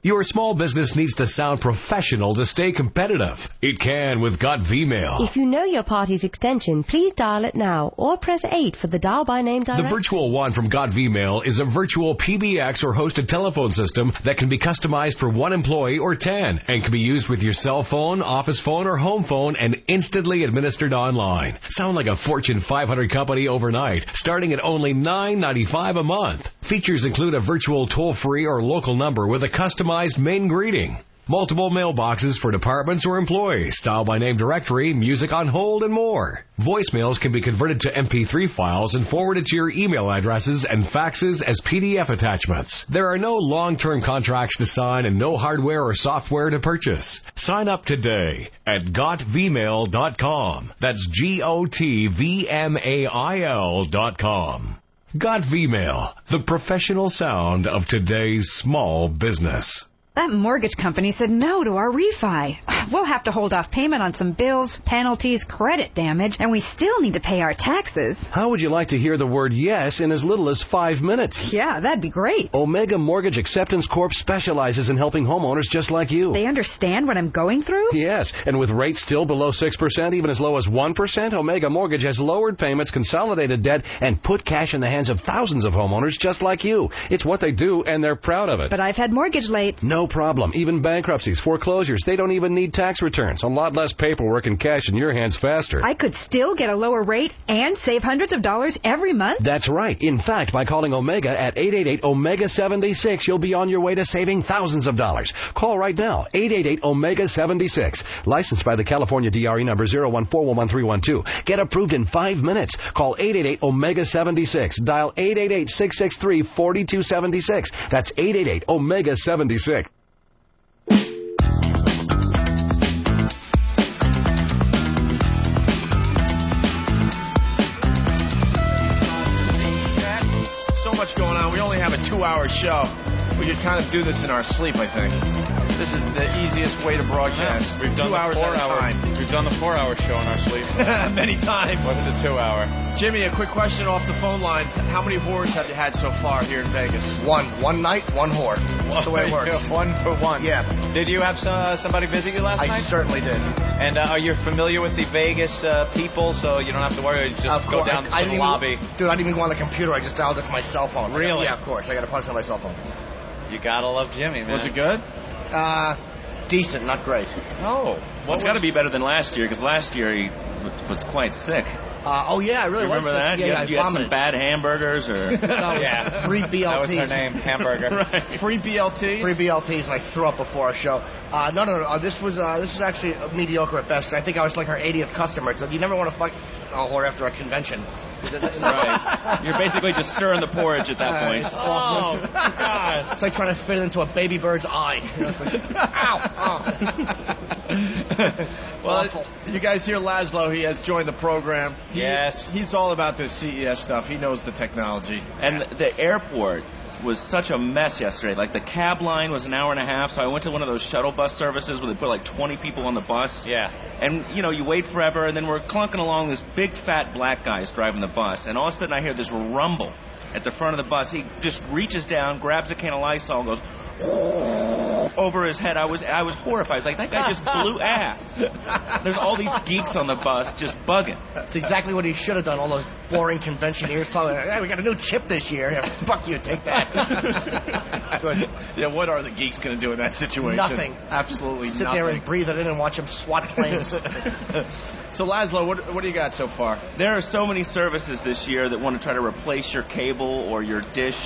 [SPEAKER 15] Your small business needs to sound professional to stay competitive. It can with Got Vmail.
[SPEAKER 20] If you know your party's extension, please dial it now or press 8 for the dial by name direct.
[SPEAKER 15] The Virtual One from Got Vmail is a virtual PBX or hosted telephone system that can be customized for 1 employee or 10 and can be used with your cell phone, office phone, or home phone and instantly administered online. Sound like a Fortune 500 company overnight, starting at only $9.95 a month. Features include a virtual toll-free or local number with a customized main greeting, multiple mailboxes for departments or employees, dial by name directory, music on hold, and more. Voicemails can be converted to MP3 files and forwarded to your email addresses and faxes as PDF attachments. There are no long-term contracts to sign and no hardware or software to purchase. Sign up today at gotvmail.com. That's GOTVMAIL.com. Got Vmail, the professional sound of today's small business.
[SPEAKER 21] That mortgage company said no to our refi. We'll have to hold off payment on some bills, penalties, credit damage, and we still need to pay our taxes.
[SPEAKER 15] How would you like to hear the word yes in as little as 5 minutes?
[SPEAKER 21] Yeah, that'd be great.
[SPEAKER 15] Omega Mortgage Acceptance Corp specializes in helping homeowners just like you.
[SPEAKER 21] They understand what I'm going through?
[SPEAKER 15] Yes, and with rates still below 6%, even as low as 1%, Omega Mortgage has lowered payments, consolidated debt, and put cash in the hands of thousands of homeowners just like you. It's what they do, and they're proud of it.
[SPEAKER 21] But I've had mortgage late.
[SPEAKER 15] No problem. Even bankruptcies, foreclosures, they don't even need tax returns. A lot less paperwork and cash in your hands faster.
[SPEAKER 21] I could still get a lower rate and save hundreds of dollars every month?
[SPEAKER 15] That's right. In fact, by calling Omega at 888-OMEGA-76, you'll be on your way to saving thousands of dollars. Call right now, 888-OMEGA-76. Licensed by the California DRE number 014113112. Get approved in 5 minutes. Call 888-OMEGA-76. Dial 888-663-4276. That's 888-OMEGA-76.
[SPEAKER 7] So much going on. We only have a 2-hour show. We could kind of do this in our sleep, I think. This is the easiest way to broadcast.
[SPEAKER 10] We've done
[SPEAKER 7] 2 hours at a time.
[SPEAKER 10] We've done the 4-hour show in our sleep.
[SPEAKER 7] Many times.
[SPEAKER 10] What's the 2-hour?
[SPEAKER 7] Jimmy, a quick question off the phone lines. How many whores have you had so far here in Vegas?
[SPEAKER 13] One night, one whore. That's the way it works.
[SPEAKER 10] 1 for 1.
[SPEAKER 13] Yeah.
[SPEAKER 10] Did you have somebody visit you last night?
[SPEAKER 13] I certainly did.
[SPEAKER 10] And are you familiar with the Vegas people, so you don't have to worry? You just go down to the lobby.
[SPEAKER 13] Dude, I didn't even go on the computer. I just dialed it from my cell phone.
[SPEAKER 10] Really?
[SPEAKER 13] Yeah, of course. I got to punch on my cell phone.
[SPEAKER 10] You gotta love Jimmy, man.
[SPEAKER 7] Was it good?
[SPEAKER 13] Decent, not great.
[SPEAKER 10] Oh.
[SPEAKER 11] Well, it's got to be better than last year, because last year he was quite sick.
[SPEAKER 13] Oh, yeah, I really was.
[SPEAKER 11] Remember that?
[SPEAKER 13] Yeah,
[SPEAKER 11] you had some bad hamburgers, or...
[SPEAKER 10] Yeah.
[SPEAKER 13] Free BLTs.
[SPEAKER 10] That was her name, hamburger.
[SPEAKER 11] Right.
[SPEAKER 7] Free BLTs?
[SPEAKER 13] Free BLTs, and I threw up before our show. No. This was actually mediocre at best. I think I was like her 80th customer. So you never want to fuck a whore after a convention.
[SPEAKER 11] Right. You're basically just stirring the porridge at that point.
[SPEAKER 13] It's awful.
[SPEAKER 10] Oh, God.
[SPEAKER 13] It's like trying to fit it into a baby bird's eye. You know, it's like, ow.
[SPEAKER 7] Well, you guys hear Laszlo. He has joined the program. He's all about this CES stuff. He knows the technology.
[SPEAKER 11] And the airport was such a mess yesterday. Like, the cab line was an hour and a half, so I went to one of those shuttle bus services where they put like 20 people on the bus.
[SPEAKER 10] Yeah.
[SPEAKER 11] And, you know, you wait forever, and then we're clunking along. This big, fat black guy's driving the bus, and all of a sudden I hear this rumble at the front of the bus. He just reaches down, grabs a can of Lysol, and goes over his head. I was horrified. I was like, that guy just blew ass. There's all these geeks on the bus just bugging.
[SPEAKER 13] It's exactly what he should have done. All those boring conventioneers calling, hey, we got a new chip this year. Yeah, fuck you, take that.
[SPEAKER 7] Good. Yeah, what are the geeks going to do in that situation?
[SPEAKER 13] Nothing.
[SPEAKER 7] Absolutely
[SPEAKER 13] Sit
[SPEAKER 7] nothing.
[SPEAKER 13] there and breathe it in and watch them swat planes.
[SPEAKER 7] So, Laszlo, what do you got so far?
[SPEAKER 11] There are so many services this year that want to try to replace your cable or your dish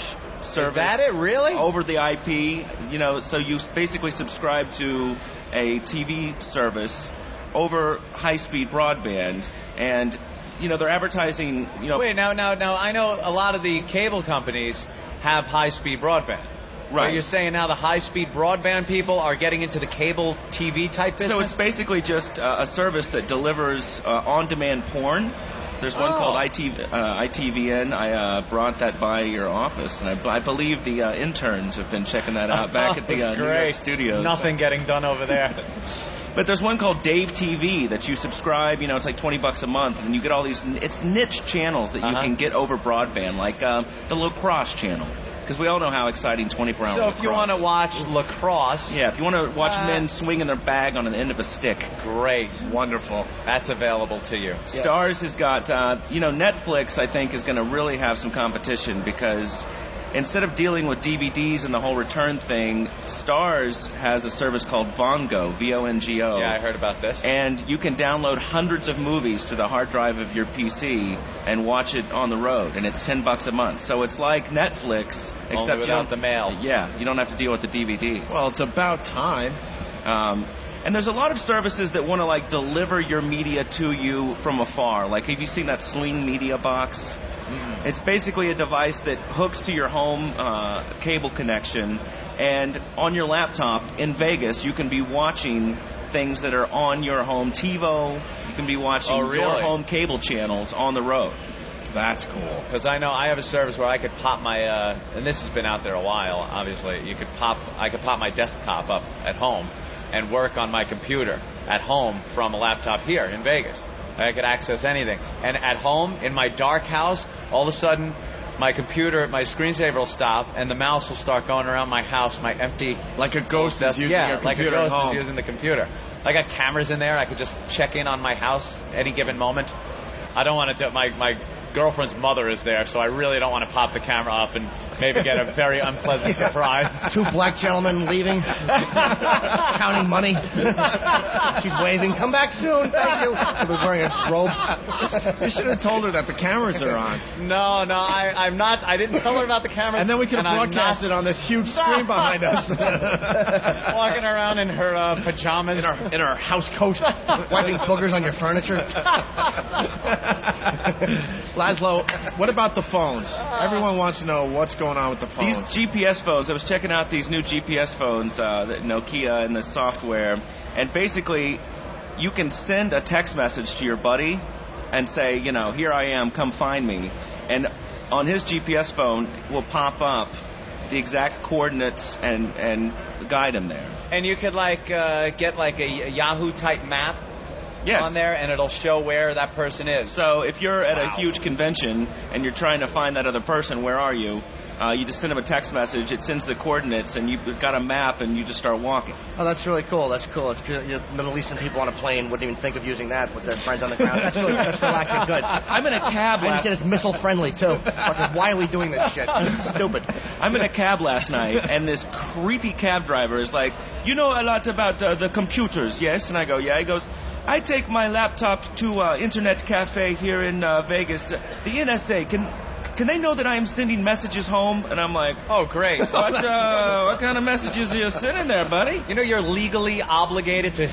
[SPEAKER 11] service.
[SPEAKER 10] Is that it, really?
[SPEAKER 11] Over the IP. You know, so you basically subscribe to a TV service over high-speed broadband, and, you know, they're advertising, you know...
[SPEAKER 10] Wait, now, I know a lot of the cable companies have high-speed broadband.
[SPEAKER 11] Right.
[SPEAKER 10] So you're saying now the high-speed broadband people are getting into the cable TV type business?
[SPEAKER 11] So it's basically just a service that delivers on-demand porn. There's one called ITVN. I brought that by your office, and I believe the interns have been checking that out back at the New York studios.
[SPEAKER 10] Nothing getting done over there.
[SPEAKER 11] But there's one called Dave TV that you subscribe, you know, it's like $20 a month, and you get all these, it's niche channels that you can get over broadband, like the lacrosse channel. Because we all know how exciting 24-hour lacrosse is.
[SPEAKER 10] So if you want to watch lacrosse...
[SPEAKER 11] Yeah, if you want to watch men swinging their bag on the end of a stick.
[SPEAKER 10] Great.
[SPEAKER 7] Wonderful.
[SPEAKER 10] That's available to you.
[SPEAKER 11] Starz has got, you know, Netflix, I think, is going to really have some competition because... Instead of dealing with DVDs and the whole return thing, Starz has a service called Vongo, V-O-N-G-O.
[SPEAKER 10] Yeah, I heard about this.
[SPEAKER 11] And you can download hundreds of movies to the hard drive of your PC and watch it on the road, and it's $10 a month. So it's like Netflix, except
[SPEAKER 10] without the mail.
[SPEAKER 11] Yeah, you don't have to deal with the DVD.
[SPEAKER 7] Well, it's about time.
[SPEAKER 11] And there's a lot of services that want to, like, deliver your media to you from afar. Like, have you seen that Sling Media Box? It's basically a device that hooks to your home cable connection, and on your laptop in Vegas, you can be watching things that are on your home TiVo. You can be watching your home cable channels on the road.
[SPEAKER 7] That's cool.
[SPEAKER 10] Because I know I have a service where I could pop my, and this has been out there a while, obviously. I could pop my desktop up at home and work on my computer at home from a laptop here in Vegas. I could access anything. And at home, in my dark house, all of a sudden, my computer, my screensaver will stop, and the mouse will start going around my house, my empty...
[SPEAKER 7] Like a ghost is using your computer
[SPEAKER 10] like a ghost
[SPEAKER 7] at home.
[SPEAKER 10] is using the computer. I got cameras in there. I could just check in on my house any given moment. I don't want to do... My girlfriend's mother is there, so I really don't want to pop the camera up and maybe get a very unpleasant surprise.
[SPEAKER 13] Two black gentlemen leaving, counting money. She's waving, come back soon, thank you. She was wearing a robe.
[SPEAKER 7] You should have told her that the cameras are on.
[SPEAKER 10] No, I'm not. I didn't tell her about the cameras.
[SPEAKER 7] And then we could have broadcast it on this huge screen behind us.
[SPEAKER 10] Walking around in her pajamas.
[SPEAKER 7] In her house coat.
[SPEAKER 13] Wiping boogers on your furniture.
[SPEAKER 7] Laszlo, what about the phones? Everyone wants to know what's going on with the phones.
[SPEAKER 11] These GPS phones, I was checking out these new GPS phones, Nokia and the software, and basically you can send a text message to your buddy and say, here I am, come find me. And on his GPS phone will pop up the exact coordinates and guide him there.
[SPEAKER 10] And you could get like a Yahoo type map.
[SPEAKER 11] Yes.
[SPEAKER 10] On there, and it'll show where that person is.
[SPEAKER 11] So if you're at a huge convention and you're trying to find that other person, where are you? You just send them a text message. It sends the coordinates, and you've got a map, and you just start walking.
[SPEAKER 13] Oh, that's really cool. That's cool. It's Middle Eastern people on a plane wouldn't even think of using that with their friends on the ground. That's relaxing good.
[SPEAKER 11] I'm in a cab.
[SPEAKER 13] I understand it's missile friendly too. Why are we doing this shit? It's stupid.
[SPEAKER 11] I'm in a cab last night, and this creepy cab driver is like, "You know a lot about the computers, yes?" And I go, "Yeah." He goes, "I take my laptop to Internet Cafe here in Vegas. The NSA, can they know that I am sending messages home?" And I'm like,
[SPEAKER 10] "Oh, great.
[SPEAKER 11] What kind of messages are you sending there, buddy?"
[SPEAKER 10] You know you're legally obligated to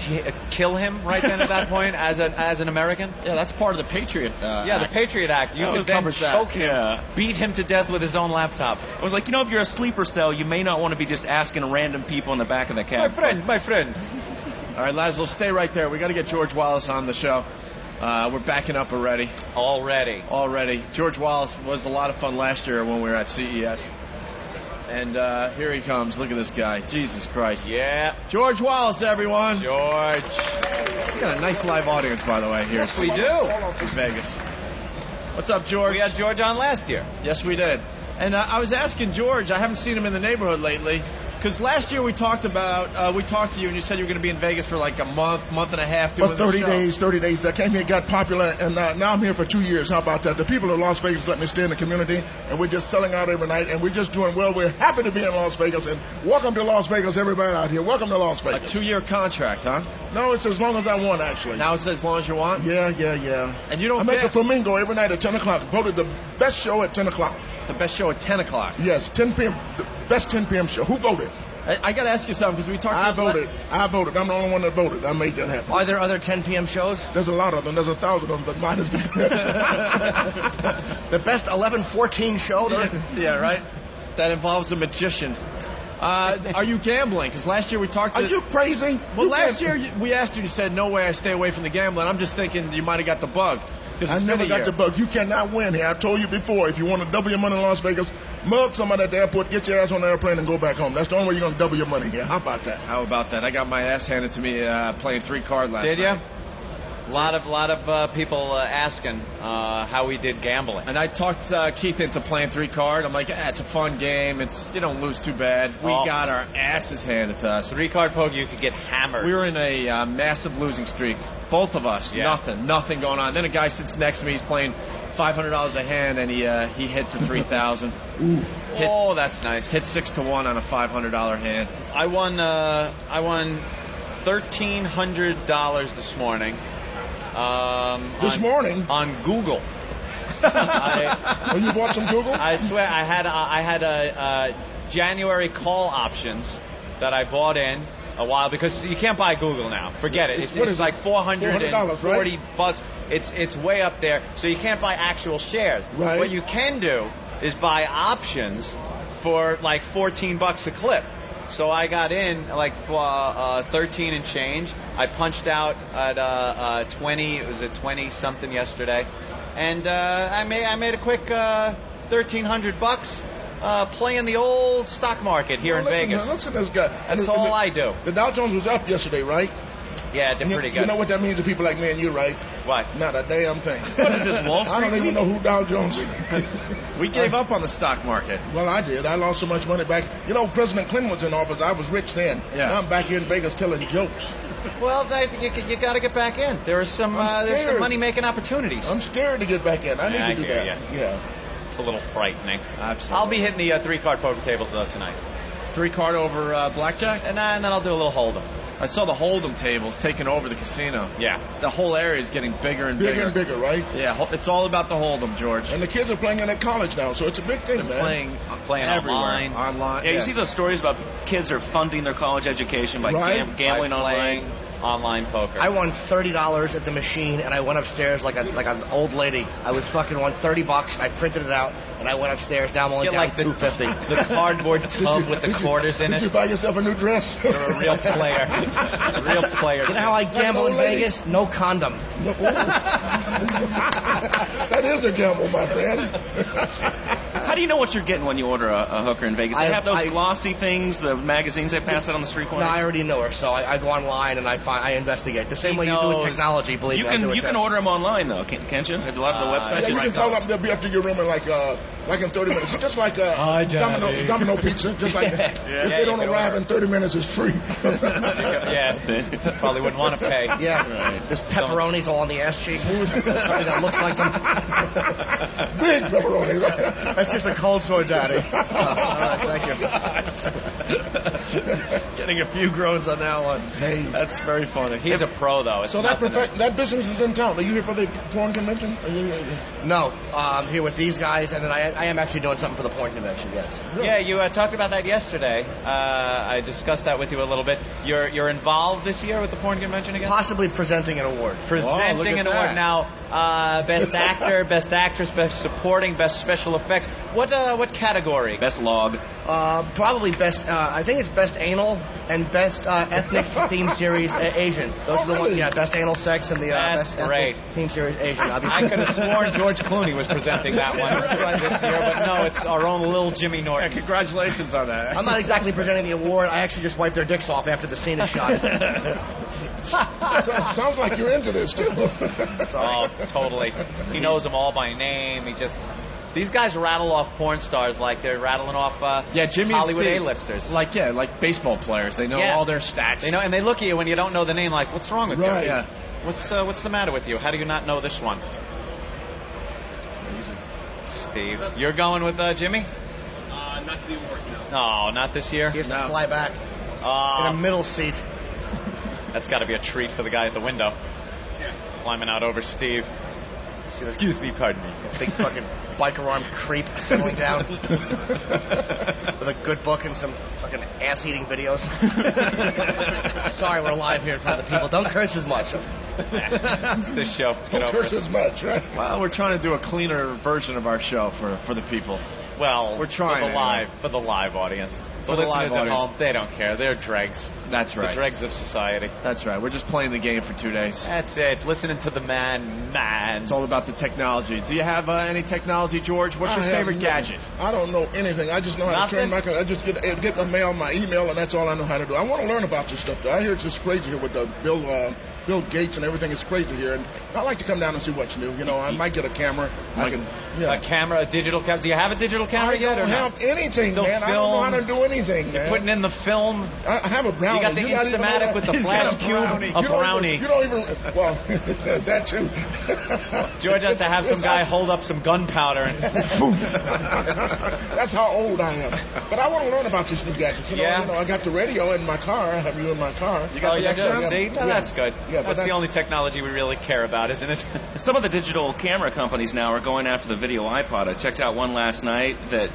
[SPEAKER 10] kill him right then at that point as an American?
[SPEAKER 7] Yeah, that's part of the Patriot
[SPEAKER 10] Act. The Patriot Act. You could then choke him, beat him to death with his own laptop.
[SPEAKER 11] I was like, if you're a sleeper cell, you may not want to be just asking random people in the back of the cab.
[SPEAKER 10] My friend.
[SPEAKER 7] All right, Laszlo, stay right there. We got to get George Wallace on the show. We're backing up already. Already. George Wallace was a lot of fun last year when we were at CES. And here he comes. Look at this guy. Jesus Christ.
[SPEAKER 10] Yeah.
[SPEAKER 7] George Wallace, everyone.
[SPEAKER 10] George.
[SPEAKER 7] We got a nice live audience, by the way, here.
[SPEAKER 10] Yes, we do.
[SPEAKER 7] In Vegas. What's up, George?
[SPEAKER 10] We had George on last year.
[SPEAKER 7] Yes, we did. And I was asking George, I haven't seen him in the neighborhood lately. Because last year we talked to you, and you said you were going to be in Vegas for like a month and a half doing
[SPEAKER 12] the show. 30 days. I came here, got popular, and now I'm here for 2 years. How about that? The people of Las Vegas let me stay in the community, and we're just selling out every night, and we're just doing well. We're happy to be in Las Vegas, and welcome to Las Vegas, everybody out here. Welcome to Las Vegas.
[SPEAKER 7] A 2-year contract, huh?
[SPEAKER 12] No, it's as long as I want, actually.
[SPEAKER 7] Now it's as long as you want?
[SPEAKER 12] Yeah.
[SPEAKER 7] And you don't
[SPEAKER 12] I make a Flamingo every night at 10 o'clock. Voted the best show at 10 o'clock.
[SPEAKER 7] The best show at 10 o'clock?
[SPEAKER 12] Yes, 10 p.m. The best 10 p.m. show. Who voted?
[SPEAKER 7] I got to ask you something, because we talked
[SPEAKER 12] I voted. I'm the only one that voted. I made that happen.
[SPEAKER 13] Are there other 10 p.m. shows?
[SPEAKER 12] There's a lot of them. There's 1,000 of them, but mine is
[SPEAKER 13] the best 11-14 show?
[SPEAKER 7] Yeah, right? That involves a magician. Are you gambling? Because last year we talked to...
[SPEAKER 12] Are you crazy?
[SPEAKER 7] Well, last year we asked you, you said, no way I stay away from the gambling. I'm just thinking you might have got the bug.
[SPEAKER 12] I never got the bug. You cannot win here. I told you before, if you want to double your money in Las Vegas, mug somebody at the airport, get your ass on the airplane, and go back home. That's the only way you're going to double your money here. How about that?
[SPEAKER 7] I got my ass handed to me playing 3-card last night.
[SPEAKER 10] Did you? A lot of people asking how we did gambling.
[SPEAKER 7] And I talked Keith into playing 3-card. I'm like, it's a fun game. You don't lose too bad. We got our asses handed to us.
[SPEAKER 10] 3-card poker, you could get hammered.
[SPEAKER 7] We were in a massive losing streak. Both of us.
[SPEAKER 10] Yeah.
[SPEAKER 7] Nothing going on. Then a guy sits next to me. He's playing $500 a hand, and he hit for $3,000.
[SPEAKER 10] Oh, that's nice.
[SPEAKER 7] Hit 6 to 1 on a $500 hand.
[SPEAKER 10] I won $1,300 this morning.
[SPEAKER 12] Morning?
[SPEAKER 10] On Google.
[SPEAKER 12] You bought some Google?
[SPEAKER 10] I swear, I had a January call options that I bought in a while, because you can't buy Google now. Forget it. It's like $440
[SPEAKER 12] right?
[SPEAKER 10] bucks. It's way up there. So you can't buy actual shares.
[SPEAKER 12] Right.
[SPEAKER 10] What you can do is buy options for like $14 a clip. So I got in like 13 and change. I punched out at 20. It was at 20 something yesterday. and I made a quick $1,300 playing the old stock market here in Vegas.
[SPEAKER 12] Listen to this guy.
[SPEAKER 10] That's all I do.
[SPEAKER 12] The Dow Jones was up yesterday, right?
[SPEAKER 10] Yeah, it did pretty good.
[SPEAKER 12] You know what that means to people like me and you, right?
[SPEAKER 10] What?
[SPEAKER 12] Not a damn thing.
[SPEAKER 7] What is this, Wall Street?
[SPEAKER 12] I don't even know who Dow Jones is.
[SPEAKER 7] We gave up on the stock market.
[SPEAKER 12] Well, I did. I lost so much money back. You know, President Clinton was in office. I was rich then.
[SPEAKER 7] Yeah.
[SPEAKER 12] Now I'm back here in Vegas telling jokes.
[SPEAKER 10] Well, you got to get back in. There's some money-making opportunities.
[SPEAKER 12] I'm scared to get back in. I need to do that. Yeah.
[SPEAKER 10] It's a little frightening.
[SPEAKER 7] Absolutely.
[SPEAKER 10] I'll be hitting the 3-card poker tables tonight.
[SPEAKER 7] 3-card over blackjack?
[SPEAKER 10] And then I'll do a little hold'em.
[SPEAKER 7] I saw the hold'em tables taking over the casino.
[SPEAKER 10] Yeah.
[SPEAKER 7] The whole area is getting bigger and bigger.
[SPEAKER 12] Bigger and bigger, right?
[SPEAKER 7] Yeah, it's all about the hold'em, George.
[SPEAKER 12] And the kids are playing it at college now, so it's a big thing, man.
[SPEAKER 10] Playing
[SPEAKER 7] everywhere.
[SPEAKER 10] online.
[SPEAKER 11] Yeah, you see those stories about kids are funding their college education by gambling online.
[SPEAKER 10] Online poker.
[SPEAKER 13] I won $30 at the machine, and I went upstairs like an old lady. I was fucking won $30. I printed it out, and I went upstairs. Now I'm only down
[SPEAKER 10] like
[SPEAKER 13] $250.
[SPEAKER 10] The cardboard tub with the quarters in it.
[SPEAKER 12] Did you buy yourself a new dress?
[SPEAKER 10] You're a real player. Real player.
[SPEAKER 13] You know how I gamble in Vegas? No condom.
[SPEAKER 12] That is a gamble, my friend.
[SPEAKER 11] How do you know what you're getting when you order a hooker in Vegas? They have those glossy things, the magazines they pass out on the street corners?
[SPEAKER 13] No, I already know her, so I go online and I investigate. The same way you do with technology, believe me.
[SPEAKER 11] You can order them online, though, can't you? At a lot of the websites.
[SPEAKER 12] Yeah, you can call up, they'll be up to your room in like in 30 minutes. Just like Domino Pizza. Just like that. If they don't arrive in 30 minutes, it's free.
[SPEAKER 10] Probably wouldn't want to pay.
[SPEAKER 13] Yeah. Right. There's pepperonis all on the ass cheek. Something that looks like them.
[SPEAKER 12] Big pepperoni.
[SPEAKER 13] That's just a cold sore daddy. Thank you.
[SPEAKER 7] Getting a few groans on that one.
[SPEAKER 12] Hey,
[SPEAKER 7] that's very funny.
[SPEAKER 10] He's a pro, though.
[SPEAKER 12] So that business is in town. Are you here for the porn convention?
[SPEAKER 13] No, I'm here with these guys, and then I am actually doing something for the porn convention. Yes.
[SPEAKER 12] Really?
[SPEAKER 10] Yeah, you talked about that yesterday. I discussed that with you a little bit. You're involved this year with the porn convention again?
[SPEAKER 13] Possibly presenting an award.
[SPEAKER 10] Presenting an award now. Best actor, best actress, best supporting, best special effects. What category?
[SPEAKER 11] Best log.
[SPEAKER 13] Probably best. I think it's best anal and best ethnic theme series Asian. Those are the ones. Yeah, best anal sex and the best ethnic theme series Asian.
[SPEAKER 10] I could have sworn George Clooney was presenting that one this year, but no, it's our own little Jimmy Norton.
[SPEAKER 7] Yeah, congratulations on that.
[SPEAKER 13] I'm not exactly presenting the award. I actually just wipe their dicks off after the scene is shot.
[SPEAKER 12] Sounds like you're into this too.
[SPEAKER 10] Oh, totally. He knows them all by name. These guys rattle off porn stars like they're rattling off
[SPEAKER 7] Jimmy
[SPEAKER 10] Hollywood
[SPEAKER 7] and Steve,
[SPEAKER 10] A-listers.
[SPEAKER 7] like baseball players. They know all their stats.
[SPEAKER 10] They know, and they look at you when you don't know the name. Like, what's wrong with you?
[SPEAKER 7] Yeah.
[SPEAKER 10] What's the matter with you? How do you not know this one? Steve, you're going with Jimmy?
[SPEAKER 11] Not to the award, no.
[SPEAKER 10] No, not this year.
[SPEAKER 13] He has to fly back in a middle seat.
[SPEAKER 10] That's got to be a treat for the guy at the window.
[SPEAKER 11] Yeah.
[SPEAKER 10] Climbing out over Steve. Excuse me, pardon me.
[SPEAKER 13] Big fucking biker arm creep settling down with a good book and some fucking ass-eating videos. Sorry, we're live here in front of the people. Don't curse as much.
[SPEAKER 10] It's this show.
[SPEAKER 12] Don't curse as much, right?
[SPEAKER 7] Well, we're trying to do a cleaner version of our show for the people.
[SPEAKER 10] Well,
[SPEAKER 7] we're trying
[SPEAKER 10] for the live audience.
[SPEAKER 7] For the listeners
[SPEAKER 10] at home, they don't care. They're dregs.
[SPEAKER 7] That's right.
[SPEAKER 10] The dregs of society.
[SPEAKER 7] That's right. We're just playing the game for 2 days.
[SPEAKER 10] That's it. Listening to the man.
[SPEAKER 7] It's all about the technology. Do you have any technology, George? What's your favorite gadget?
[SPEAKER 12] I don't know anything. I just know how to train my computer. I just get my mail, my email, and that's all I know how to do. I want to learn about this stuff, though. I hear it's just crazy here with the Bill Gates and everything is crazy here, and I like to come down and see what's new. You know, I might get a camera.
[SPEAKER 10] A camera, a digital camera. Do you have a digital camera yet?
[SPEAKER 12] I don't have anything, man. I don't know how to do anything, man.
[SPEAKER 10] You're putting in the film.
[SPEAKER 12] I have a Brownie.
[SPEAKER 10] You got the Instamatic with the flash cube. A Brownie.
[SPEAKER 12] You don't even. Well, that too.
[SPEAKER 10] George has to have some guy hold up some gunpowder and.
[SPEAKER 12] That's how old I am. But I want to learn about this new gadget. You know, I got the radio in my car. I have you in my car.
[SPEAKER 10] You got the XM? See? No, that's good. Yeah, that's the only technology we really care about, isn't it?
[SPEAKER 11] Some of the digital camera companies now are going after the video iPod. I checked out one last night that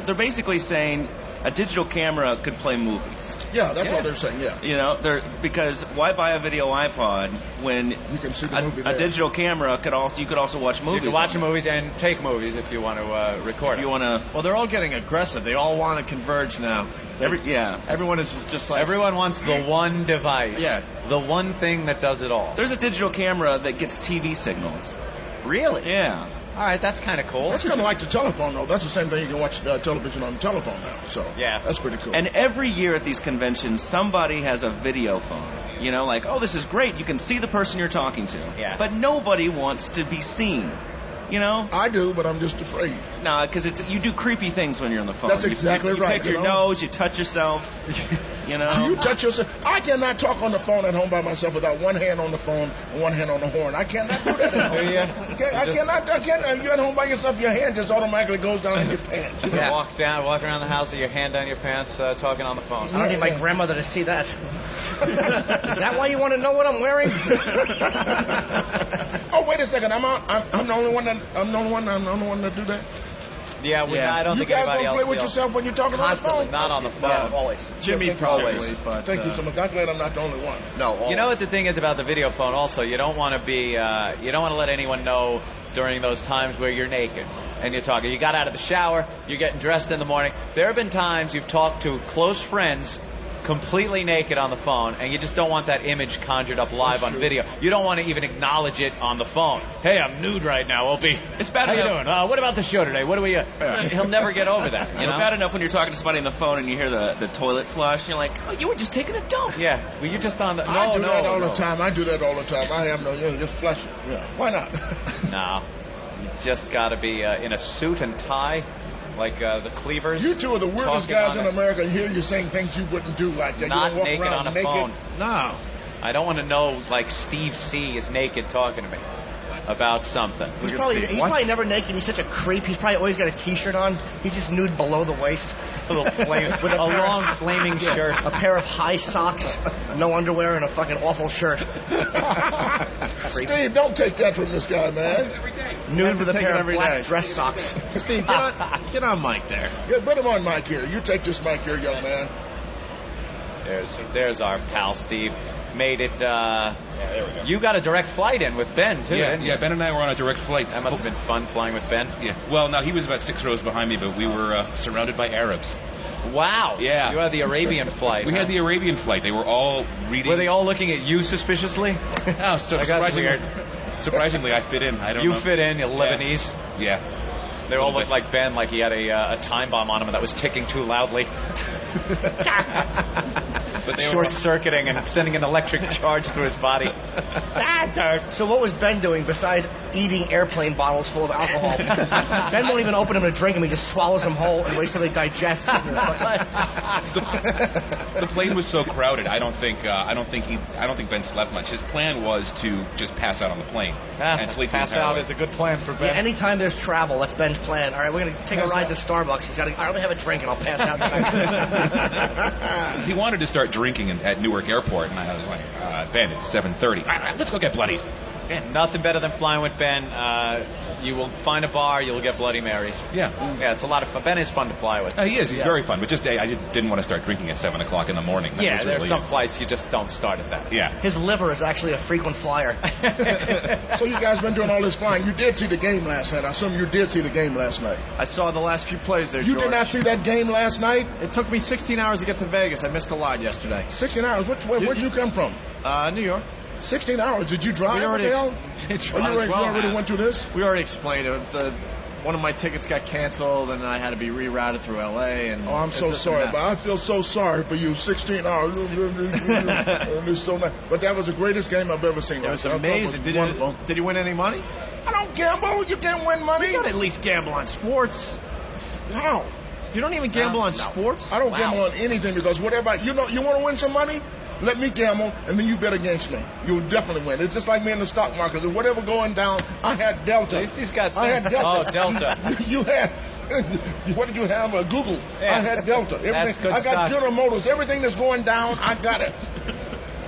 [SPEAKER 11] they're basically saying a digital camera could play movies.
[SPEAKER 12] Yeah, that's what they're saying, yeah.
[SPEAKER 11] You know, because why buy a video iPod when
[SPEAKER 12] you can see the movie
[SPEAKER 11] a digital camera you could also watch movies.
[SPEAKER 10] You can watch movies and take movies if you want to record.
[SPEAKER 11] If you want to.
[SPEAKER 7] Well, they're all getting aggressive. They all want to converge now. Everyone is just like.
[SPEAKER 10] Everyone wants the one device.
[SPEAKER 7] Yeah.
[SPEAKER 10] The one thing that does it all.
[SPEAKER 11] There's a digital camera that gets TV signals.
[SPEAKER 10] Really?
[SPEAKER 7] Yeah.
[SPEAKER 10] All right, that's kind of cool.
[SPEAKER 12] That's kind of like the telephone, though. That's the same thing. You can watch television on the telephone now. So
[SPEAKER 10] yeah,
[SPEAKER 12] that's pretty cool.
[SPEAKER 7] And every year at these conventions, somebody has a video phone. You know, like, oh, this is great. You can see the person you're talking to.
[SPEAKER 10] Yeah.
[SPEAKER 7] But nobody wants to be seen. You know?
[SPEAKER 12] I do, but I'm just afraid.
[SPEAKER 7] Nah, because you do creepy things when you're on the phone.
[SPEAKER 12] That's exactly
[SPEAKER 7] you
[SPEAKER 12] right.
[SPEAKER 7] Pick your nose, you touch yourself. You know?
[SPEAKER 12] You touch yourself. I cannot talk on the phone at home by myself without one hand on the phone and one hand on the horn. I cannot do that at home.
[SPEAKER 10] Do you?
[SPEAKER 12] I cannot. You're at home by yourself, your hand just automatically goes down in your pants.
[SPEAKER 10] You walk around the house with your hand down your pants, talking on the phone.
[SPEAKER 13] I don't need my grandmother to see that. Is that why you want to know what I'm wearing?
[SPEAKER 12] Oh, wait a second. I'm the only one that do that.
[SPEAKER 10] Yeah, I don't think anybody else.
[SPEAKER 12] You guys don't play with yourself when you're talking on the phone?
[SPEAKER 10] Not on the phone.
[SPEAKER 13] Yeah, always.
[SPEAKER 7] Jimmy probably. But,
[SPEAKER 12] thank you so much. I'm glad I'm not the only one.
[SPEAKER 7] No, always.
[SPEAKER 10] You know what the thing is about the video phone also? You don't want to be, you don't want to let anyone know during those times where you're naked and you're talking. You got out of the shower, you're getting dressed in the morning. There have been times you've talked to close friends completely naked on the phone, and you just don't want that image conjured up live on video. You don't want to even acknowledge it on the phone. Hey, I'm nude right now. It's bad. How you doing? What about the show today? What do we? He'll never get over that. You know?
[SPEAKER 7] It's bad enough when you're talking to somebody on the phone and you hear the toilet flush. You're like, oh, you were just taking a dump.
[SPEAKER 10] Yeah, well, you're just on the.
[SPEAKER 12] I do that all the time. I do that all the time. I have just flush it. Yeah, why not?
[SPEAKER 10] No, you just got to be in a suit and tie. Like the Cleavers.
[SPEAKER 12] You two are the weirdest guys in America. I hear you saying things you wouldn't do like that.
[SPEAKER 10] Not
[SPEAKER 12] you don't walk
[SPEAKER 10] naked
[SPEAKER 12] around
[SPEAKER 10] on a
[SPEAKER 12] naked.
[SPEAKER 10] phone.
[SPEAKER 12] No.
[SPEAKER 10] I don't want to know, like, Steve C. is naked talking to me about something.
[SPEAKER 13] He's probably never naked. He's such a creep. He's probably always got a T-shirt on. He's just nude below the waist.
[SPEAKER 10] With a long flaming shirt.
[SPEAKER 13] A pair of high socks, no underwear, and a fucking awful shirt.
[SPEAKER 12] Steve, don't take that from this guy, man.
[SPEAKER 13] Nude with a pair of black dress socks.
[SPEAKER 7] Steve, get on mic there.
[SPEAKER 12] Yeah, put him on mic here. You take this mic here, young man.
[SPEAKER 10] There's our pal Steve. Made it.
[SPEAKER 7] There we go.
[SPEAKER 10] You got a direct flight in with Ben too.
[SPEAKER 1] Yeah, Ben and I were on a direct flight.
[SPEAKER 10] That must have been fun flying with Ben.
[SPEAKER 1] Yeah. Well, no, he was about 6 rows behind me, but we were surrounded by Arabs.
[SPEAKER 10] Wow.
[SPEAKER 1] Yeah.
[SPEAKER 10] You had the Arabian flight.
[SPEAKER 1] We had the Arabian flight. They were all reading.
[SPEAKER 10] Were they all looking at you suspiciously?
[SPEAKER 1] No, surprisingly, I fit in. I don't know.
[SPEAKER 10] You fit in, you're Lebanese.
[SPEAKER 1] Yeah.
[SPEAKER 10] They all looked like Ben, like he had a time bomb on him that was ticking too loudly.
[SPEAKER 1] But they
[SPEAKER 10] short-circuiting and sending an electric charge through his body.
[SPEAKER 13] So what was Ben doing besides eating airplane bottles full of alcohol? Ben won't even open them to drink them. He just swallows them whole and waits till they digest.
[SPEAKER 1] The plane was so crowded. I don't think Ben slept much. His plan was to just pass out on the plane and sleep.
[SPEAKER 10] Pass out is a good plan for Ben.
[SPEAKER 13] Yeah, anytime there's travel, that's Ben's plan. All right, we're gonna take a ride to Starbucks. He's got to. I'll have a drink and I'll pass out.
[SPEAKER 1] He wanted to start drinking at Newark Airport, and I was like, Ben, it's 7:30. Let's go get bloodies.
[SPEAKER 10] Yeah, nothing better than flying with Ben. You will find a bar, you'll get Bloody Marys.
[SPEAKER 1] Yeah.
[SPEAKER 10] Yeah, it's a lot of fun. Ben is fun to fly with.
[SPEAKER 1] He is. He's very fun. But I just didn't want to start drinking at 7 o'clock in the morning.
[SPEAKER 10] Yeah, there's some flights you just don't start at that.
[SPEAKER 1] Yeah.
[SPEAKER 13] His liver is actually a frequent flyer.
[SPEAKER 12] So you guys been doing all this flying. You did see the game last night. I assume you did see the game last night.
[SPEAKER 7] I saw the last few plays there,
[SPEAKER 12] You
[SPEAKER 7] George.
[SPEAKER 12] did not see that game last night?
[SPEAKER 7] It took me 16 hours to get to Vegas. I missed a lot yesterday.
[SPEAKER 12] 16 hours? Where'd you come from?
[SPEAKER 7] New York.
[SPEAKER 12] 16 hours. Did you drive?
[SPEAKER 7] We already,
[SPEAKER 12] you already went through this?
[SPEAKER 7] We already explained it. One of my tickets got canceled, and I had to be rerouted through L.A. And
[SPEAKER 12] I'm so sorry, but I feel so sorry for you. 16 hours. It's so nice. But that was the greatest game I've ever seen.
[SPEAKER 7] It was amazing. Did you win any money?
[SPEAKER 12] I don't gamble. You can't win money.
[SPEAKER 7] You got to at least gamble on sports.
[SPEAKER 12] How?
[SPEAKER 7] You don't even gamble on sports?
[SPEAKER 12] I don't gamble on anything because whatever. You want to win some money? Let me gamble, and then you bet against me. You'll definitely win. It's just like me in the stock market. Whatever going down, I had Delta.
[SPEAKER 10] He's got
[SPEAKER 12] I had Delta.
[SPEAKER 10] Oh, Delta.
[SPEAKER 12] You had, what did you have? Google.
[SPEAKER 10] Yeah.
[SPEAKER 12] I had Delta.
[SPEAKER 10] That's good
[SPEAKER 12] I got
[SPEAKER 10] stock.
[SPEAKER 12] General Motors. Everything that's going down, I got it.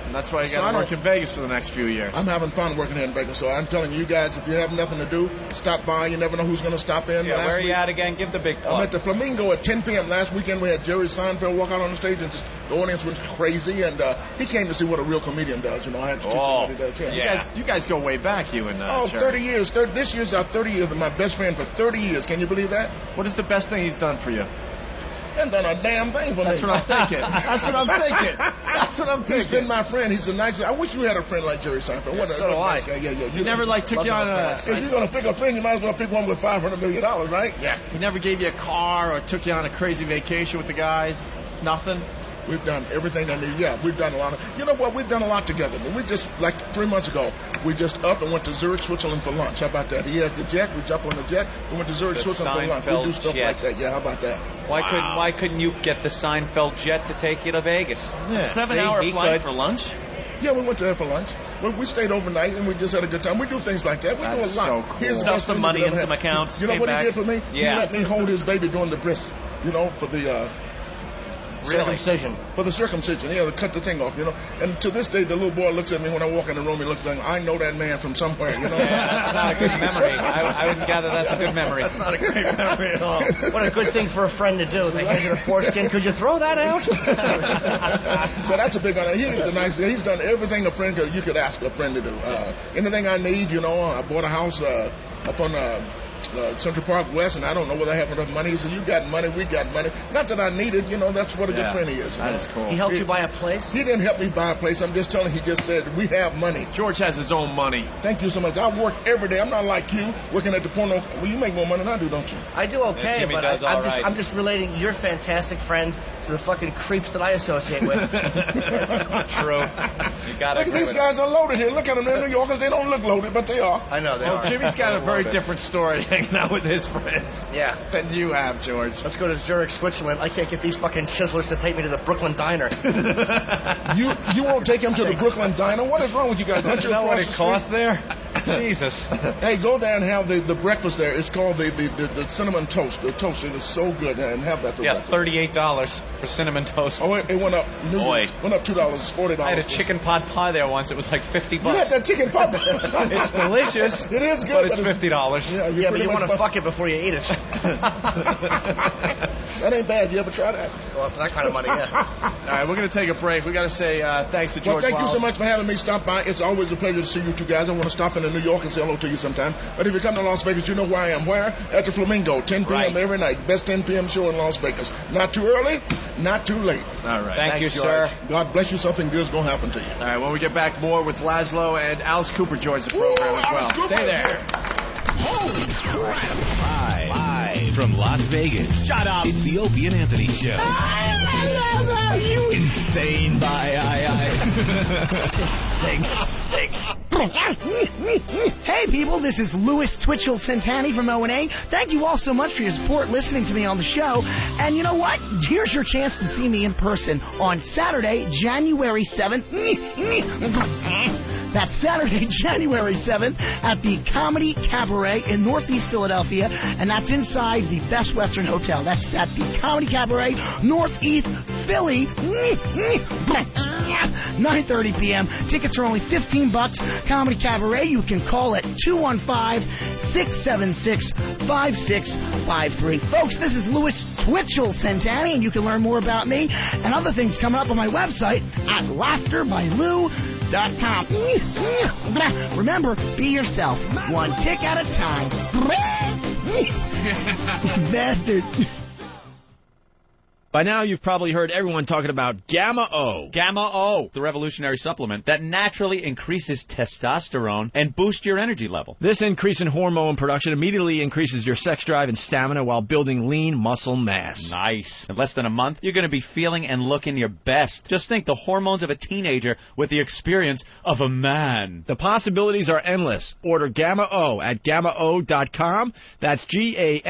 [SPEAKER 7] And that's why you got to work in Vegas for the next few years.
[SPEAKER 12] I'm having fun working here in Vegas, so I'm telling you guys, if you have nothing to do, stop by. You never know who's going to stop in.
[SPEAKER 10] Yeah, where are you at again? Give the big plug.
[SPEAKER 12] I'm at the Flamingo at 10 p.m. Last weekend, we had Jerry Seinfeld walk out on the stage, and just the audience was crazy, and he came to see what a real comedian does. You know, I had to teach him what he does.
[SPEAKER 7] Yeah. You guys go way back, you and Jerry.
[SPEAKER 12] 30 years. This year's our 30 years. My best friend for 30 years. Can you believe that?
[SPEAKER 7] What is the best thing he's done for you?
[SPEAKER 12] hasn't done a damn thing for me.
[SPEAKER 7] That's what I'm thinking. That's what I'm thinking. That's what I'm thinking.
[SPEAKER 12] He's been my friend. He's the nicest. I wish you had a friend like Jerry Seinfeld.
[SPEAKER 7] Yeah, so do I. You never took you on a...
[SPEAKER 12] If you're going to pick a friend, you might as well pick one with $500 million, right?
[SPEAKER 7] Yeah. He never gave you a car or took you on a crazy vacation with the guys? Nothing?
[SPEAKER 12] We've done everything that needs. Yeah, we've done a lot of. You know what? We've done a lot together. We just, like 3 months ago, we just up and went to Zurich, Switzerland for lunch. How about that? He has the jet. We jump on the jet. We went to Zurich, Switzerland for lunch. We do stuff like that. Yeah, how about that?
[SPEAKER 10] Why couldn't you get the Seinfeld jet to take you to Vegas?
[SPEAKER 7] Yeah. 7-hour flight for lunch?
[SPEAKER 12] Yeah, we went there for lunch. We stayed overnight and we just had a good time. We do things like that. We do a lot.
[SPEAKER 7] So cool. Stuff some money in some accounts.
[SPEAKER 12] You know what he did for me?
[SPEAKER 7] Yeah.
[SPEAKER 12] He let me hold his baby during the bris. You know, for the.
[SPEAKER 13] Circumcision.
[SPEAKER 12] For the circumcision, yeah, to cut the thing off, you know. And to this day, the little boy looks at me when I walk in the room. He looks like, I know that man from somewhere, you know.
[SPEAKER 10] That's not a good memory. I would gather that's a good memory.
[SPEAKER 7] That's not a great memory at all.
[SPEAKER 13] What a good thing for a friend to do. They hand you the foreskin. Could you throw that out?
[SPEAKER 12] So that's a big one. He's the nicest. He's done everything you could ask a friend to do. Anything I need, you know. I bought a house up on Central Park West, and I don't know whether I have enough money. He said, you got money, we got money. Not that I need it, you know, that's what a good friend he is.
[SPEAKER 7] That is cool.
[SPEAKER 13] He helped you buy a place?
[SPEAKER 12] He didn't help me buy a place. I'm just telling you, he just said, we have money.
[SPEAKER 7] George has his own money.
[SPEAKER 12] Thank you so much. I work every day. I'm not like you, working at the porno. Well, you make more money than I do, don't you?
[SPEAKER 13] I do okay, but I'm just relating your fantastic friend to the fucking creeps that I associate with.
[SPEAKER 10] True. You gotta
[SPEAKER 12] look at these guys are loaded here. Look at them. They're New Yorkers. They don't look loaded, but they are.
[SPEAKER 13] I know they are.
[SPEAKER 7] Jimmy's got a very different story hanging out with his friends.
[SPEAKER 13] Yeah.
[SPEAKER 7] Than you have, George.
[SPEAKER 13] Let's go to Zurich, Switzerland. I can't get these fucking chiselers to take me to the Brooklyn Diner.
[SPEAKER 12] You won't take him to the Brooklyn Diner? What is wrong with you guys?
[SPEAKER 10] Don't you know what it costs there? Jesus.
[SPEAKER 12] Hey, go there and have the breakfast there. It's called the cinnamon toast. The toast is so good, and have that for breakfast.
[SPEAKER 10] $38 for cinnamon toast.
[SPEAKER 12] Oh, it went up. Went up $2, $40.
[SPEAKER 10] I had a chicken pot pie there once. It was like $50.
[SPEAKER 12] You had that chicken pot pie.
[SPEAKER 10] It's delicious.
[SPEAKER 12] It is good,
[SPEAKER 10] but it's $50.
[SPEAKER 13] Yeah, but you want to fuck it before you eat it.
[SPEAKER 12] That ain't bad. You ever try that?
[SPEAKER 13] Well, for that kind of money, yeah.
[SPEAKER 7] All right, we're going to take a break. We got to say thanks to George.
[SPEAKER 12] Well, thank you so much for having me stop by. It's always a pleasure to see you two guys. I want to stop in New York and say hello to you sometime. But if you come to Las Vegas, you know where I am. Where? At the Flamingo, 10 p.m. every night. Best 10 p.m. show in Las Vegas. Not too early, not too late.
[SPEAKER 7] All right.
[SPEAKER 10] Thank you,
[SPEAKER 7] George.
[SPEAKER 10] sir.
[SPEAKER 12] God bless you. Something good's going to happen to you.
[SPEAKER 7] All right, when we get back, more with Laszlo and Alice Cooper joins the program as well. Stay there.
[SPEAKER 15] Holy crap. Live from Las Vegas. Shut up. It's the Opie and Anthony Show. You insane Stinks.
[SPEAKER 2] Hey, people, this is Louis Twitchell Centani from O&A. Thank you all so much for your support listening to me on the show. And you know what? Here's your chance to see me in person on Saturday, January 7th. That's Saturday, January 7th at the Comedy Cabaret in Northeast Philadelphia, and that's inside the Best Western Hotel. That's at the Comedy Cabaret, Northeast Philly, 9:30 p.m. Tickets are only $15. Comedy Cabaret, you can call at 215-676-5653. Folks, this is Louis Twitchell Centani, and you can learn more about me and other things coming up on my website at laughterbyLou.com. Remember, be yourself, one tick at a time. Bastard.
[SPEAKER 22] By now, you've probably heard everyone talking about Gamma O.
[SPEAKER 10] Gamma O, the revolutionary supplement that naturally increases testosterone and boosts your energy level.
[SPEAKER 22] This increase in hormone production immediately increases your sex drive and stamina while building lean muscle mass.
[SPEAKER 10] Nice. In less than a month, you're going to be feeling and looking your best. Just think the hormones of a teenager with the experience of a man.
[SPEAKER 22] The possibilities are endless. Order Gamma O at GammaO.com. That's GAMMA-O.com.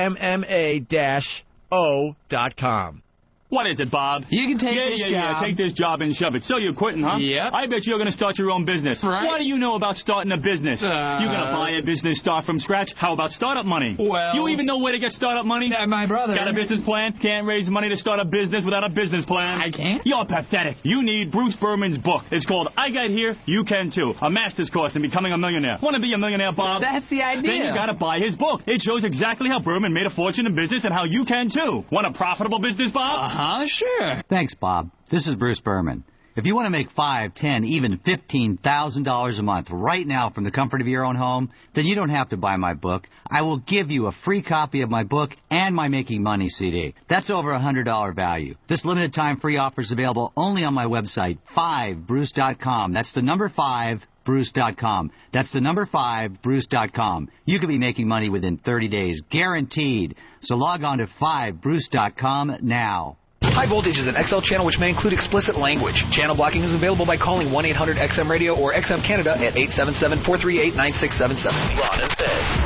[SPEAKER 23] What is it, Bob?
[SPEAKER 24] You can take this job.
[SPEAKER 23] Yeah, take this job and shove it. So you're quitting, huh?
[SPEAKER 24] Yep.
[SPEAKER 23] I bet you're going to start your own business.
[SPEAKER 24] Right.
[SPEAKER 23] What do you know about starting a business? You're going to buy a business, start from scratch. How about startup money?
[SPEAKER 24] Well...
[SPEAKER 23] You even know where to get startup money?
[SPEAKER 24] My brother.
[SPEAKER 23] Got a business plan? Can't raise money to start a business without a business plan.
[SPEAKER 24] I can't?
[SPEAKER 23] You're pathetic. You need Bruce Berman's book. It's called I Got Here, You Can Too. A master's course in becoming a millionaire. Want to be a millionaire, Bob?
[SPEAKER 24] That's the idea.
[SPEAKER 23] Then you got to buy his book. It shows exactly how Berman made a fortune in business and how you can too. Want a profitable business, Bob?
[SPEAKER 24] Sure.
[SPEAKER 25] Thanks, Bob. This is Bruce Berman.
[SPEAKER 3] If you want to make $5,000, $10,000, even $15,000 a month right now from the comfort of your own home, then you don't have to buy my book. I will give you a free copy of my book and my Making Money CD. That's over $100 value. This limited time free offer is available only on my website, 5bruce.com. That's the number 5bruce.com. That's the number 5bruce.com. You could be making money within 30 days, guaranteed. So log on to 5bruce.com now.
[SPEAKER 4] High Voltage is an XL channel which may include explicit language. Channel blocking is available by calling 1-800-XM Radio or XM Canada at 877-438-9677.
[SPEAKER 5] Ron and Fez.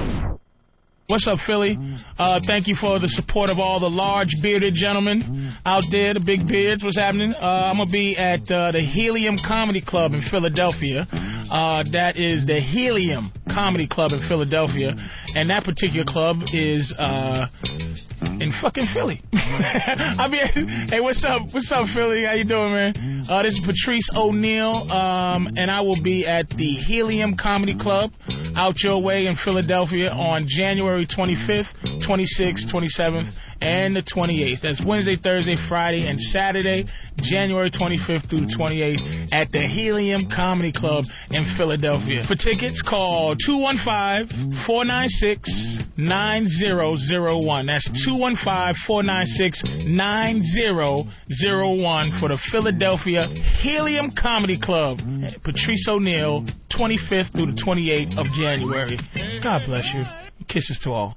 [SPEAKER 5] What's up, Philly? Thank you for the support of all the large bearded gentlemen out there, the big beards. What's happening? I'm going to be at the Helium Comedy Club in Philadelphia. That is the Helium Comedy Club in Philadelphia. And that particular club is in fucking Philly. I mean, hey, what's up? What's up, Philly? How you doing, man? This is Patrice O'Neal, and I will be at the Helium Comedy Club out your way in Philadelphia on January 25th, 26th, 27th, and the 28th. That's Wednesday, Thursday, Friday, and Saturday, January 25th through the 28th at the Helium Comedy Club in Philadelphia. For tickets, call 215-496-9001. That's 215-496-9001 for the Philadelphia Helium Comedy Club. Patrice O'Neal, 25th through the 28th of January. God bless you. Kisses to all.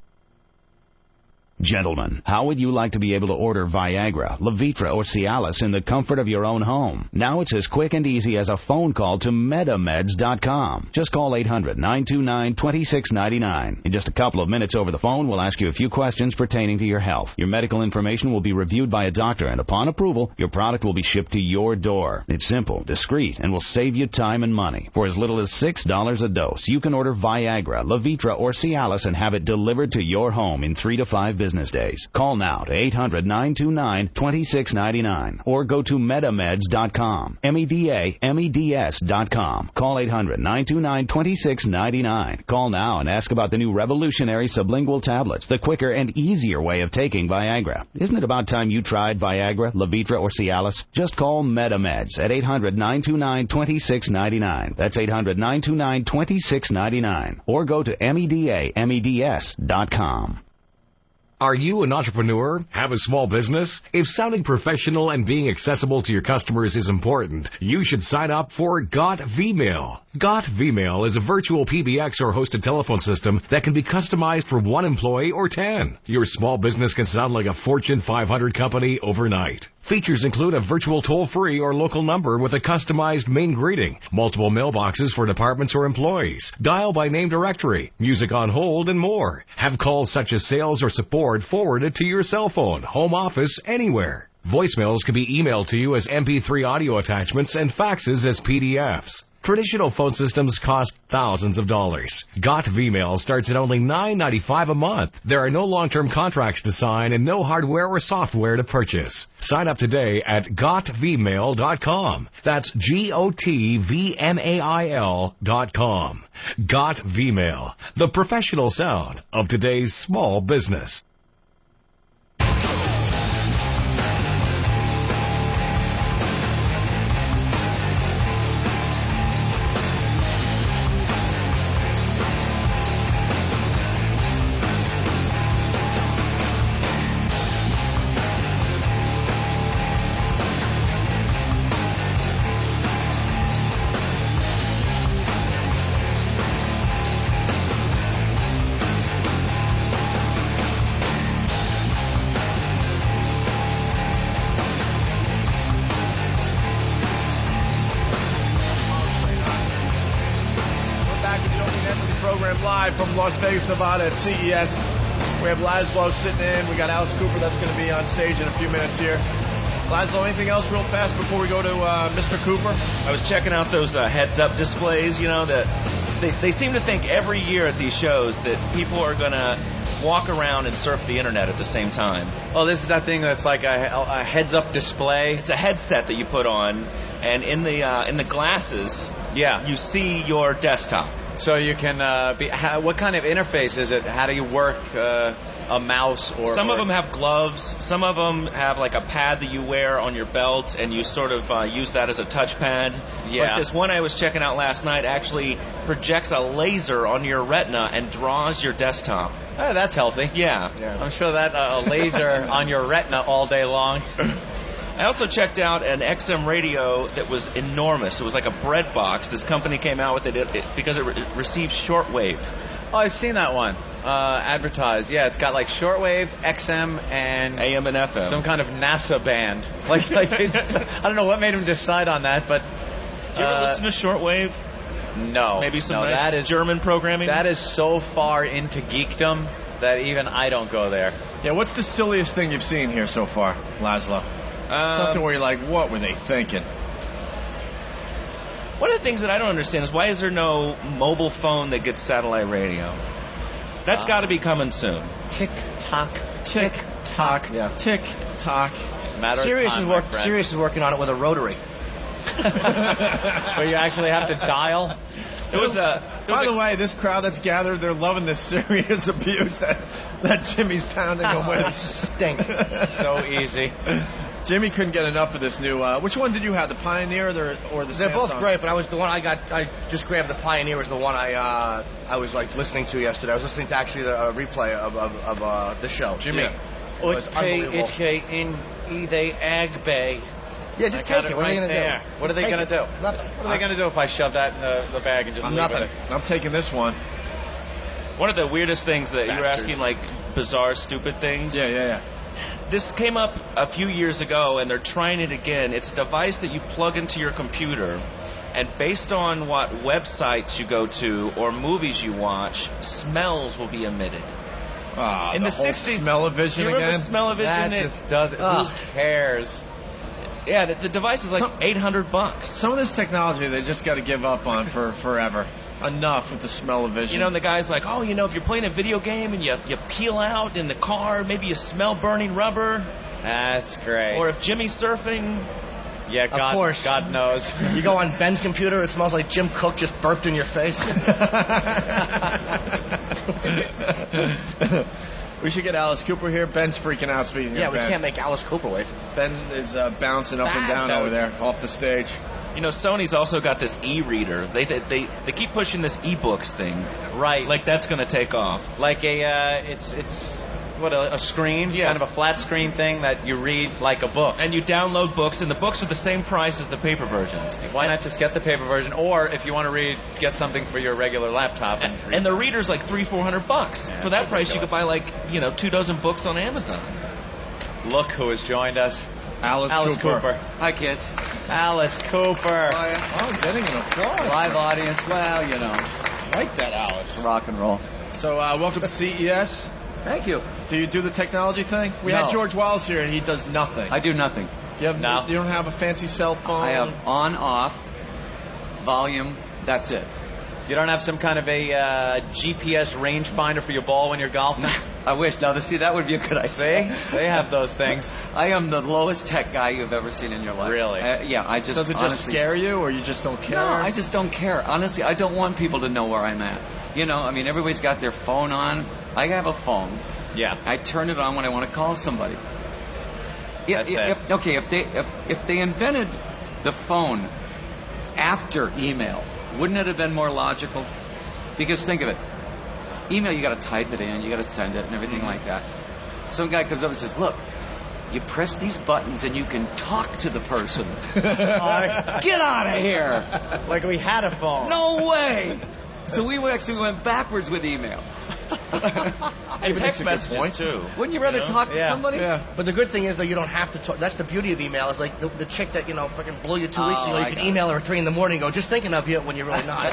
[SPEAKER 24] Gentlemen, how would you like to be able to order Viagra, Levitra, or Cialis in the comfort of your own home? Now it's as quick and easy as a phone call to MetaMeds.com. Just call 800-929-2699. In just a couple of minutes over the phone, we'll ask you a few questions pertaining to your health. Your medical information will be reviewed by a doctor, and upon approval, your product will be shipped to your door. It's simple, discreet, and will save you time and money. For as little as $6 a dose, you can order Viagra, Levitra, or Cialis and have it delivered to your home in 3 to 5 business days. Call now to 800-929-2699 or go to MetaMeds.com. MEDS.com. Call 800-929-2699. Call now and ask about the new revolutionary sublingual tablets, the quicker and easier way of taking Viagra. Isn't it about time you tried Viagra, Levitra, or Cialis? Just call MetaMeds at 800-929-2699. That's 800-929-2699. Or go to MEDS.com.
[SPEAKER 15] Are you an entrepreneur? Have a small business? If sounding professional and being accessible to your customers is important, you should sign up for Got Vmail. Got Vmail is a virtual PBX or hosted telephone system that can be customized for 1 employee or 10. Your small business can sound like a Fortune 500 company overnight. Features include a virtual toll-free or local number with a customized main greeting, multiple mailboxes for departments or employees, dial-by-name directory, music on hold, and more. Have calls such as sales or support forwarded to your cell phone, home office, anywhere. Voicemails can be emailed to you as MP3 audio attachments and faxes as PDFs. Traditional phone systems cost thousands of dollars. Got Vmail starts at only $9.95 a month. There are no long-term contracts to sign and no hardware or software to purchase. Sign up today at GotVmail.com. That's GOTVMAIL.com. Got Vmail, the professional sound of today's small business.
[SPEAKER 7] Las Vegas, Nevada at CES. We have Laszlo sitting in. We got Alice Cooper that's going to be on stage in a few minutes here. Laszlo, anything else real fast before we go to Mr. Cooper?
[SPEAKER 25] I was checking out those heads-up displays, you know, that they seem to think every year at these shows that people are going to walk around and surf the internet at the same time.
[SPEAKER 10] Oh, this is that thing that's like a heads-up display?
[SPEAKER 25] It's a headset that you put on, and in the glasses,
[SPEAKER 10] yeah,
[SPEAKER 25] you see your desktop.
[SPEAKER 10] So you can what kind of interface is it? How do you work? a mouse or...
[SPEAKER 25] Some of them have gloves. Some of them have like a pad that you wear on your belt, and you sort of use that as a touchpad.
[SPEAKER 10] Yeah.
[SPEAKER 25] But this one I was checking out last night actually projects a laser on your retina and draws your desktop.
[SPEAKER 10] Oh, that's healthy.
[SPEAKER 25] Yeah.
[SPEAKER 10] I'm sure that a laser on your retina all day long.
[SPEAKER 25] I also checked out an XM radio that was enormous. It was like a bread box. This company came out with it because it received shortwave.
[SPEAKER 10] Oh, I've seen that one advertised. Yeah, it's got like shortwave, XM, and
[SPEAKER 25] AM and FM.
[SPEAKER 10] Some kind of NASA band. Like I don't know what made them decide on that, but
[SPEAKER 25] Did you ever listen to shortwave?
[SPEAKER 10] No.
[SPEAKER 25] Maybe some
[SPEAKER 10] no,
[SPEAKER 25] nice
[SPEAKER 10] that is
[SPEAKER 25] German programming?
[SPEAKER 10] That is so far into geekdom that even I don't go there.
[SPEAKER 7] Yeah, what's the silliest thing you've seen here so far, Laszlo? Something where you're like, what were they thinking?
[SPEAKER 25] One of the things that I don't understand is why is there no mobile phone that gets satellite radio? That's got to be coming soon.
[SPEAKER 10] Tick tock,
[SPEAKER 7] tick tock,
[SPEAKER 13] yeah,
[SPEAKER 7] tick tock.
[SPEAKER 13] Sirius is working on it with a rotary.
[SPEAKER 10] Where you actually have to dial.
[SPEAKER 7] By the way, this crowd that's gathered, they're loving this serious abuse that Jimmy's pounding them with.
[SPEAKER 13] Stink.
[SPEAKER 10] So easy.
[SPEAKER 7] Jimmy couldn't get enough of this new. Which one did you have? The Pioneer or the Samsung?
[SPEAKER 13] They're both great, but the one I got. I just grabbed the Pioneer. Was the one I was like listening to yesterday. I was listening to actually the replay of the show.
[SPEAKER 7] Jimmy.
[SPEAKER 13] It was unbelievable. Yeah, just take it. What are they going to do?
[SPEAKER 10] What are they going to do?
[SPEAKER 13] Nothing.
[SPEAKER 10] What are they going to do if I shove that in the bag and just leave
[SPEAKER 7] nothing?
[SPEAKER 10] it?
[SPEAKER 7] I'm taking this one.
[SPEAKER 25] One of the weirdest things that you were asking, like bizarre, stupid things.
[SPEAKER 7] Yeah.
[SPEAKER 25] This came up a few years ago, and they're trying it again. It's a device that you plug into your computer, and based on what websites you go to or movies you watch, smells will be emitted.
[SPEAKER 7] In the 60s, Smell-O-Vision
[SPEAKER 25] you remember
[SPEAKER 7] again?
[SPEAKER 25] Smell-O-Vision?
[SPEAKER 10] That just does it. Who cares?
[SPEAKER 25] Yeah, the device is like $800.
[SPEAKER 7] Some of this technology they just got to give up on for forever. Enough with the Smell-O-Vision.
[SPEAKER 25] You know, and the guy's like, oh, if you're playing a video game and you peel out in the car, maybe you smell burning rubber.
[SPEAKER 10] That's great.
[SPEAKER 25] Or if Jimmy's surfing.
[SPEAKER 10] Yeah,
[SPEAKER 13] of course.
[SPEAKER 10] God knows.
[SPEAKER 13] You go on Ben's computer, it smells like Jim Cook just burped in your face.
[SPEAKER 7] We should get Alice Cooper here. Ben's freaking out speaking
[SPEAKER 13] Yeah,
[SPEAKER 7] of
[SPEAKER 13] we
[SPEAKER 7] Ben.
[SPEAKER 13] can't make Alice Cooper wait.
[SPEAKER 7] Ben is bouncing up and down over there off the stage.
[SPEAKER 25] You know, Sony's also got this e-reader. They keep pushing this e-books thing.
[SPEAKER 10] Right.
[SPEAKER 25] Like that's going to take off.
[SPEAKER 10] Like it's a screen, kind of a flat screen thing that you read like a book.
[SPEAKER 25] And you download books, and the books are the same price as the paper versions.
[SPEAKER 10] Why not just get the paper version? Or if you want to read, get something for your regular laptop.
[SPEAKER 5] And the reader's like $300-400.
[SPEAKER 10] Yeah,
[SPEAKER 5] For that price, you could buy like 2 dozen books on Amazon.
[SPEAKER 10] Look who has joined us.
[SPEAKER 7] Alice Cooper.
[SPEAKER 10] Hi, kids. Alice Cooper.
[SPEAKER 7] Oh, getting an applause.
[SPEAKER 6] Live audience. Well,
[SPEAKER 7] Like that, Alice.
[SPEAKER 6] rock and roll.
[SPEAKER 7] So, welcome to CES.
[SPEAKER 6] Thank you.
[SPEAKER 7] Do you do the technology thing? We
[SPEAKER 6] No.
[SPEAKER 7] had George Wallace here, and he does nothing.
[SPEAKER 6] I do nothing.
[SPEAKER 7] You don't have a fancy cell phone?
[SPEAKER 6] I have on, off, volume, that's it.
[SPEAKER 10] You don't have some kind of a GPS rangefinder for your ball when you're golfing?
[SPEAKER 6] I wish. Now, see, that would be a good idea.
[SPEAKER 10] See? They have those things.
[SPEAKER 6] I am the lowest tech guy you've ever seen in your life.
[SPEAKER 10] Really?
[SPEAKER 6] I just
[SPEAKER 7] Does it just
[SPEAKER 6] honestly,
[SPEAKER 7] scare you, or you just don't care?
[SPEAKER 6] No, I just don't care. Honestly, I don't want people to know where I'm at. Everybody's got their phone on. I have a phone.
[SPEAKER 10] Yeah.
[SPEAKER 6] I turn it on when I want to call somebody.
[SPEAKER 10] That's it.
[SPEAKER 6] If they invented the phone after email, wouldn't it have been more logical? Because think of it. Email, you got to type it in, you got to send it and everything like that. Some guy comes up and says, look, you press these buttons and you can talk to the person. Get out of here.
[SPEAKER 10] Like we had a phone.
[SPEAKER 6] No way. So we actually went backwards with email.
[SPEAKER 10] And text messages, too.
[SPEAKER 6] Wouldn't you rather talk to somebody?
[SPEAKER 13] Yeah. But the good thing is, though, you don't have to talk. That's the beauty of email. Is like the chick that, fucking blew you 2 weeks ago. You can email her at 3 in the morning and go, just thinking of you when you're really not.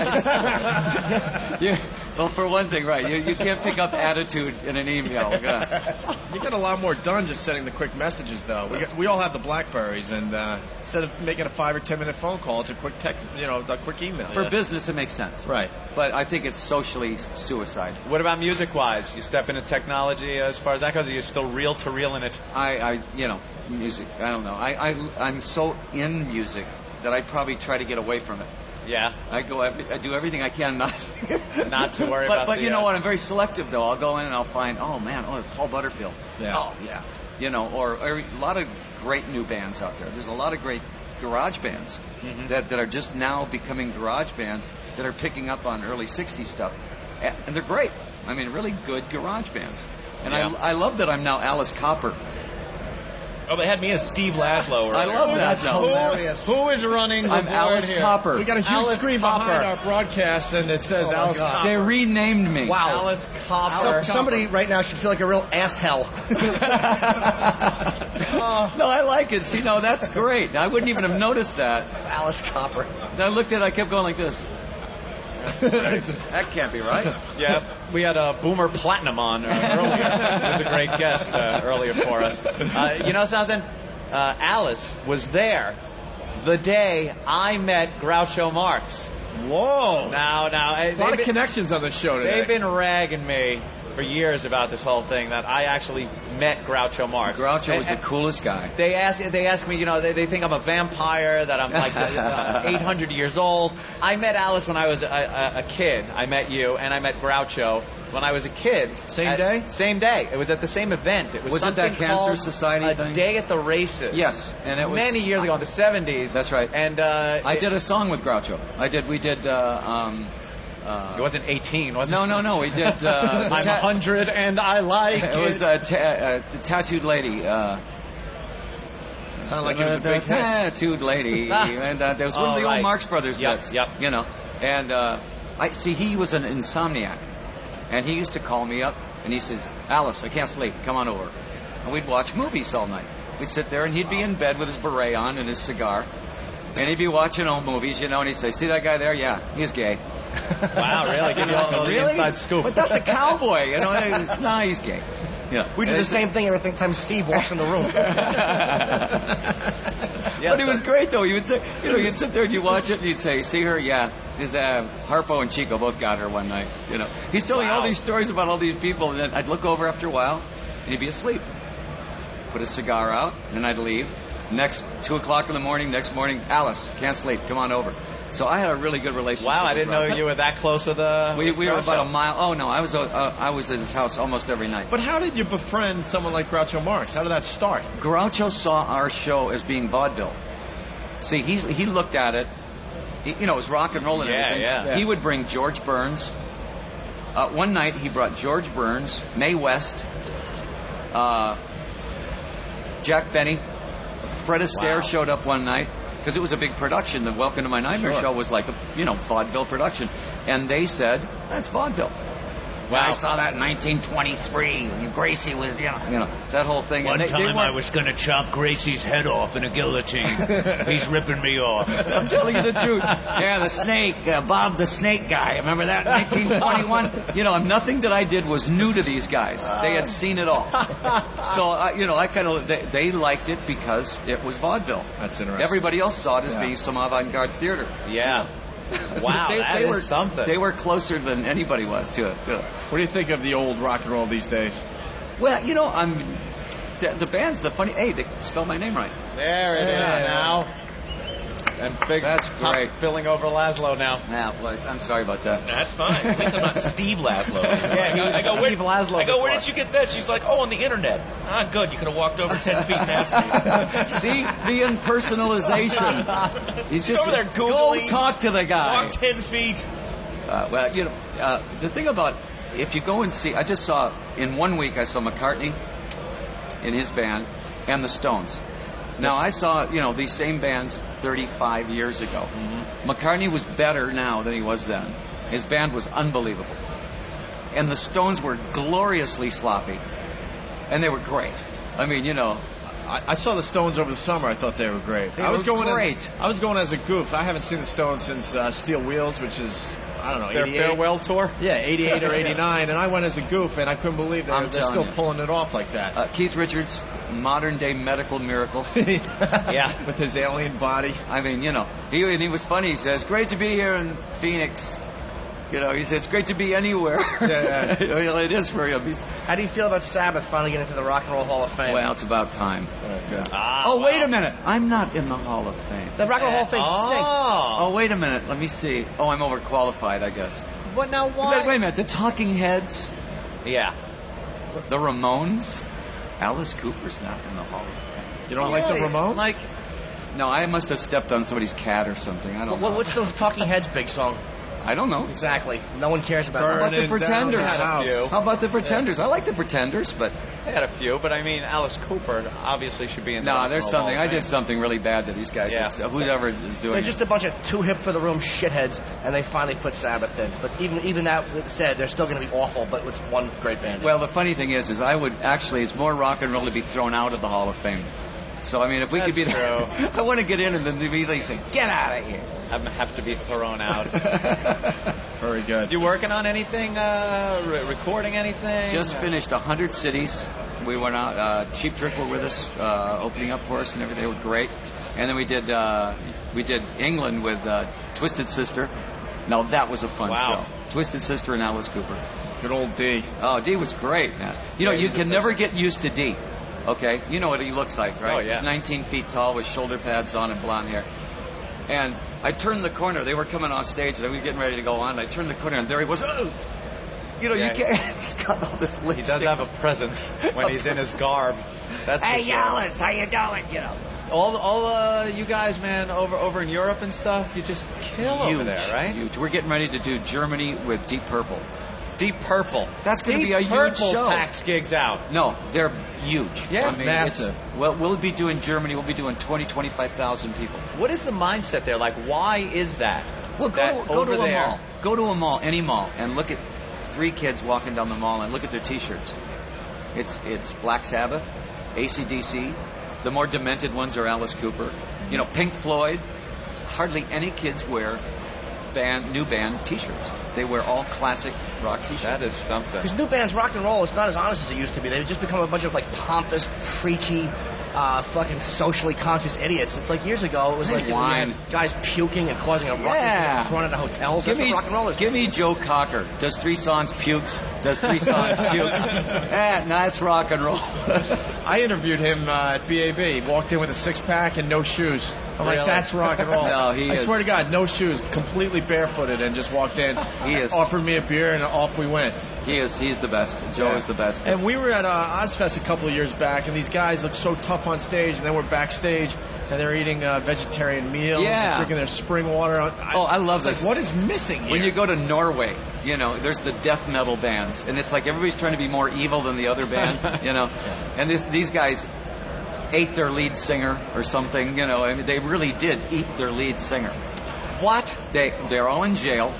[SPEAKER 6] Well, for one thing, right. You can't pick up attitude in an email.
[SPEAKER 7] You get a lot more done just sending the quick messages, though. We all have the Blackberries, and instead of making a 5 or 10 minute phone call, it's a quick a quick email.
[SPEAKER 6] For business, it makes sense.
[SPEAKER 7] Right.
[SPEAKER 6] But I think it's socially suicide.
[SPEAKER 10] What about music-wise? You step into technology as far as that goes, or you're still reel-to-reel in it?
[SPEAKER 6] Music. I don't know. I'm so in music that I'd probably try to get away from it.
[SPEAKER 10] Yeah.
[SPEAKER 6] I do everything I can not
[SPEAKER 10] to worry about.
[SPEAKER 6] But you know what? I'm very selective though. I'll go in and I'll find, Paul Butterfield.
[SPEAKER 7] Yeah.
[SPEAKER 6] Oh yeah. You know, or a lot of great new bands out there. There's a lot of great garage bands that are just now becoming garage bands that are picking up on early '60s stuff, and they're great. I mean, really good garage bands. And I love that I'm now Alice Cooper.
[SPEAKER 1] Oh, they had me as Steve Laszlo.
[SPEAKER 6] I love that.
[SPEAKER 7] That's hilarious.
[SPEAKER 10] Who is running the
[SPEAKER 6] I'm
[SPEAKER 10] board
[SPEAKER 6] Alice
[SPEAKER 10] here?
[SPEAKER 6] Cooper.
[SPEAKER 7] We got a huge
[SPEAKER 10] Alice
[SPEAKER 7] screen
[SPEAKER 10] Cooper.
[SPEAKER 7] behind our broadcast, and it says Alice Cooper.
[SPEAKER 6] They renamed me.
[SPEAKER 10] Wow. Alice Cooper.
[SPEAKER 13] Somebody right now should feel like a real asshole.
[SPEAKER 6] No, I like it. See, no, that's great. I wouldn't even have noticed that.
[SPEAKER 13] Alice Cooper.
[SPEAKER 6] I looked at it, I kept going like this. That can't be right.
[SPEAKER 10] Yeah, we had Boomer Platinum on earlier. He was a great guest earlier for us. You know something? Alice was there the day I met Groucho Marx.
[SPEAKER 7] Whoa.
[SPEAKER 10] Now,
[SPEAKER 7] a lot of connections on the show today.
[SPEAKER 10] They've been ragging me for years about this whole thing that I actually met Groucho Marx.
[SPEAKER 6] Groucho was the coolest guy.
[SPEAKER 10] They ask me, you know, they think I'm a vampire, that I'm like 800 years old. I met Alice when I was a kid. I met you, and I met Groucho when I was a kid.
[SPEAKER 7] Same day?
[SPEAKER 10] Same day. It was at the same event. It was
[SPEAKER 6] Wasn't
[SPEAKER 10] something
[SPEAKER 6] that Cancer
[SPEAKER 10] called
[SPEAKER 6] Society
[SPEAKER 10] A
[SPEAKER 6] thing?
[SPEAKER 10] Day at the Races.
[SPEAKER 6] Yes, and it was
[SPEAKER 10] many years ago in the 70s.
[SPEAKER 6] That's right.
[SPEAKER 10] And
[SPEAKER 6] I did a song with Groucho. We did.
[SPEAKER 10] It wasn't 18, was it?
[SPEAKER 6] No. We did.
[SPEAKER 10] I'm 100 and I like
[SPEAKER 6] it. Was the tattooed lady.
[SPEAKER 7] Sounded like it was a big
[SPEAKER 6] tattooed lady, and there was one of the old Marx Brothers bits.
[SPEAKER 10] Yep.
[SPEAKER 6] You know, and he was an insomniac, and he used to call me up, and he says, "Alice, I can't sleep. Come on over," and we'd watch movies all night. We'd sit there, and he'd be in bed with his beret on and his cigar, and he'd be watching old movies, you know, and he'd say, "See that guy there? Yeah, he's gay."
[SPEAKER 10] Wow, really? Give you all the inside scoop.
[SPEAKER 6] But that's a cowboy, you know. He's gay. Yeah.
[SPEAKER 13] We do the same thing every time Steve walks in the room.
[SPEAKER 6] But it was great though. You would say, you'd sit there and you watch it and you'd say, "See her? Yeah, his Harpo and Chico both got her one night." You know, he's telling all these stories about all these people, and then I'd look over after a while, and he'd be asleep. Put his cigar out, and I'd leave. Next 2 o'clock in the morning. Next morning, Alice, can't sleep. Come on over. So I had a really good relationship.
[SPEAKER 10] Wow, I didn't know you were that close with
[SPEAKER 6] we were about a mile. Oh no, I was at his house almost every night.
[SPEAKER 7] But how did you befriend someone like Groucho Marx? How did that start?
[SPEAKER 6] Groucho saw our show as being vaudeville. See, he looked at it. It was rock and roll and everything.
[SPEAKER 10] Yeah.
[SPEAKER 6] He would bring George Burns. One night he brought George Burns, Mae West, Jack Benny, Fred Astaire showed up one night. Because it was a big production. The Welcome to My Nightmare show was like a vaudeville production, and they said that's vaudeville. Wow. I saw that in 1923. Gracie was, that whole thing.
[SPEAKER 8] One time I was going to chop Gracie's head off in a guillotine. He's ripping me off.
[SPEAKER 6] I'm telling you the truth. Yeah, the snake, Bob the Snake guy. Remember that in 1921? Nothing that I did was new to these guys. They had seen it all. So, I kind of, they liked it because it was vaudeville.
[SPEAKER 7] That's interesting.
[SPEAKER 6] Everybody else saw it as being some avant-garde theater.
[SPEAKER 10] Yeah. Wow, they were something.
[SPEAKER 6] They were closer than anybody was to it.
[SPEAKER 7] What do you think of the old rock and roll these days?
[SPEAKER 6] Well, the band's the funny. Hey, they spelled my name right.
[SPEAKER 10] There it is now. And
[SPEAKER 6] that's great.
[SPEAKER 10] Filling over Laszlo now.
[SPEAKER 6] Yeah, well, I'm sorry about that.
[SPEAKER 1] That's fine. At least I'm not Steve Laszlo.
[SPEAKER 10] I go,
[SPEAKER 1] where did you get that? She's like, on the internet. Ah, good. You could have walked over 10 feet past me.
[SPEAKER 6] See? The impersonalization. He's just
[SPEAKER 1] over there Googling.
[SPEAKER 6] Go talk to the guy.
[SPEAKER 1] Walk 10 feet.
[SPEAKER 6] The thing about, if you go and see, I just saw, in 1 week, I saw McCartney in his band and the Stones. Now, I saw, these same bands 35 years ago. Mm-hmm. McCartney was better now than he was then. His band was unbelievable. And the Stones were gloriously sloppy. And they were great. I mean,
[SPEAKER 7] I saw the Stones over the summer. I thought they were great. I was going as a goof. I haven't seen the Stones since Steel Wheels, which is, I don't know,
[SPEAKER 10] their
[SPEAKER 7] 88.
[SPEAKER 10] farewell tour?
[SPEAKER 7] Yeah, 88 or 89. And I went as a goof, and I couldn't believe they're still pulling it off like that.
[SPEAKER 6] Keith Richards, modern-day medical miracle.
[SPEAKER 7] Yeah, with his alien body.
[SPEAKER 6] I mean, he was funny. He says, "Great to be here in Phoenix." You know, he said, it's great to be anywhere.
[SPEAKER 13] Yeah.
[SPEAKER 6] It is for him.
[SPEAKER 13] How do you feel about Sabbath finally getting into the Rock and Roll Hall of Fame?
[SPEAKER 6] Well, it's about time.
[SPEAKER 13] Wait
[SPEAKER 6] a minute. I'm not in the Hall of Fame.
[SPEAKER 13] The Rock and Roll Hall of Fame stinks.
[SPEAKER 6] Oh, wait a minute. Let me see. Oh, I'm overqualified, I guess.
[SPEAKER 10] What now? Why?
[SPEAKER 6] Wait a minute. The Talking Heads.
[SPEAKER 10] Yeah.
[SPEAKER 6] The Ramones. Alice Cooper's not in the Hall of Fame.
[SPEAKER 7] You don't like the Ramones?
[SPEAKER 6] No, I must have stepped on somebody's cat or something. I don't know.
[SPEAKER 13] What's the Talking Heads' big song?
[SPEAKER 6] I don't know.
[SPEAKER 13] Exactly. No one cares about
[SPEAKER 6] How about the Pretenders?
[SPEAKER 10] How
[SPEAKER 6] How about the Pretenders? I like the Pretenders, but...
[SPEAKER 10] They had a few, but I mean, Alice Cooper obviously should be in the
[SPEAKER 6] No,
[SPEAKER 10] Rock and
[SPEAKER 6] there's
[SPEAKER 10] Roll
[SPEAKER 6] something.
[SPEAKER 10] Hall of
[SPEAKER 6] I did
[SPEAKER 10] Fame.
[SPEAKER 6] something really bad to these guys.
[SPEAKER 10] Yeah.
[SPEAKER 6] It's, whoever is doing
[SPEAKER 13] They're
[SPEAKER 6] it.
[SPEAKER 13] just a bunch of too hip for the room shitheads, and they finally put Sabbath in. But even that said, they're still going to be awful, but with one great band.
[SPEAKER 6] Well, the funny thing is I would actually, it's more rock and roll to be thrown out of the Hall of Fame. So, I mean, if we could be there, I want to get in and then immediately say, get out of here.
[SPEAKER 10] Have to be thrown out.
[SPEAKER 7] Very good.
[SPEAKER 10] You working on anything? Recording anything?
[SPEAKER 6] Just finished 100 cities. We went out. Cheap Trick were with us, opening up for us and everything. They were great. And then we did England with Twisted Sister. Now that was a fun show. Twisted Sister and Alice Cooper.
[SPEAKER 7] Good old D.
[SPEAKER 6] Oh, D was great, man. You know, you can never get used to D. Okay, you know what he looks like, right?
[SPEAKER 10] Oh, yeah.
[SPEAKER 6] He's 19 feet tall with shoulder pads on and blonde hair. And I turned the corner. They were coming on stage. They were getting ready to go on. I turned the corner, and there he was. Oh! You know, you can't. He's got all this lipstick.
[SPEAKER 10] He does have a presence when he's in his garb. That's for
[SPEAKER 13] Hey,
[SPEAKER 10] sure.
[SPEAKER 13] Alice, how you doing? You know.
[SPEAKER 10] All you guys, man, over in Europe and stuff, you just kill over there, right?
[SPEAKER 6] Huge. We're getting ready to do Germany with Deep Purple.
[SPEAKER 10] Deep Purple.
[SPEAKER 6] That's going to
[SPEAKER 10] Deep
[SPEAKER 6] be a huge
[SPEAKER 10] Purple
[SPEAKER 6] show.
[SPEAKER 10] packs gigs out.
[SPEAKER 6] No, they're huge.
[SPEAKER 10] Yeah,
[SPEAKER 6] I mean,
[SPEAKER 7] massive.
[SPEAKER 6] Well, we'll be doing Germany. We'll be doing 25,000 people.
[SPEAKER 10] What is the mindset there? Like, why is that?
[SPEAKER 6] Well,
[SPEAKER 10] That
[SPEAKER 6] go to
[SPEAKER 10] over
[SPEAKER 6] a
[SPEAKER 10] there.
[SPEAKER 6] mall. Go to a mall, any mall, and look at 3 kids walking down the mall and look at their T-shirts. It's Black Sabbath, AC/DC. The more demented ones are Alice Cooper. You know, Pink Floyd. Hardly any kids wear new band T-shirts. They wear all classic rock T-shirts.
[SPEAKER 10] That is something.
[SPEAKER 13] Because new bands rock and roll, it's not as honest as it used to be. They've just become a bunch of like pompous, preachy, fucking socially conscious idiots. It's like years ago, it was like you had guys puking and causing a ruckus thrown into hotels. That's what rock and roll is.
[SPEAKER 6] Give me Joe Cocker. Does 3 songs pukes? Does 3 songs pukes? That's rock and roll.
[SPEAKER 7] I interviewed him at BAB. He walked in with a 6-pack and no shoes. I'm like,
[SPEAKER 6] Really?
[SPEAKER 7] that's rock and roll.
[SPEAKER 6] No,
[SPEAKER 7] I swear to God, no shoes, completely barefooted, and just walked in.
[SPEAKER 6] He is.
[SPEAKER 7] Offered me a beer, and off we went.
[SPEAKER 6] He's the best. Joe is the best.
[SPEAKER 7] And we were at Ozfest a couple of years back, and these guys looked so tough on stage, and then we're backstage, and they're eating vegetarian meals, and drinking their spring water.
[SPEAKER 6] I love this.
[SPEAKER 7] Like, what is missing here?
[SPEAKER 6] When you go to Norway, you know, there's the death metal bands, and it's like everybody's trying to be more evil than the other band, you know. And these guys ate their lead singer or something, you know. I mean, they really did eat their lead singer.
[SPEAKER 10] What?
[SPEAKER 6] They're all in jail.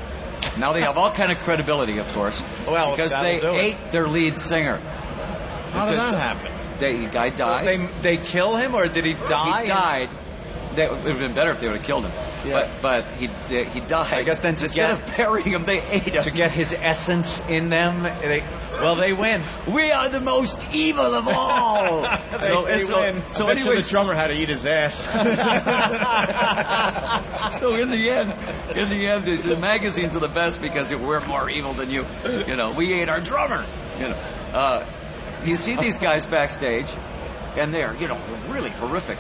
[SPEAKER 6] Now they have all kind of credibility, of course, because they ate their lead singer.
[SPEAKER 10] How did that happen?
[SPEAKER 6] The guy died.
[SPEAKER 10] They kill him, or did he die?
[SPEAKER 6] He died. It would have been better if they would have killed him.
[SPEAKER 10] Yeah.
[SPEAKER 6] But he died.
[SPEAKER 10] I guess then
[SPEAKER 6] instead of burying him, they ate him.
[SPEAKER 10] To get his essence in them, they win.
[SPEAKER 6] We are the most evil of all.
[SPEAKER 7] They win. So anyway, the drummer had to eat his ass.
[SPEAKER 6] So in the end, the magazines are the best because we're more evil than you. You know, we ate our drummer. You know, you see these guys backstage, and they're really horrific.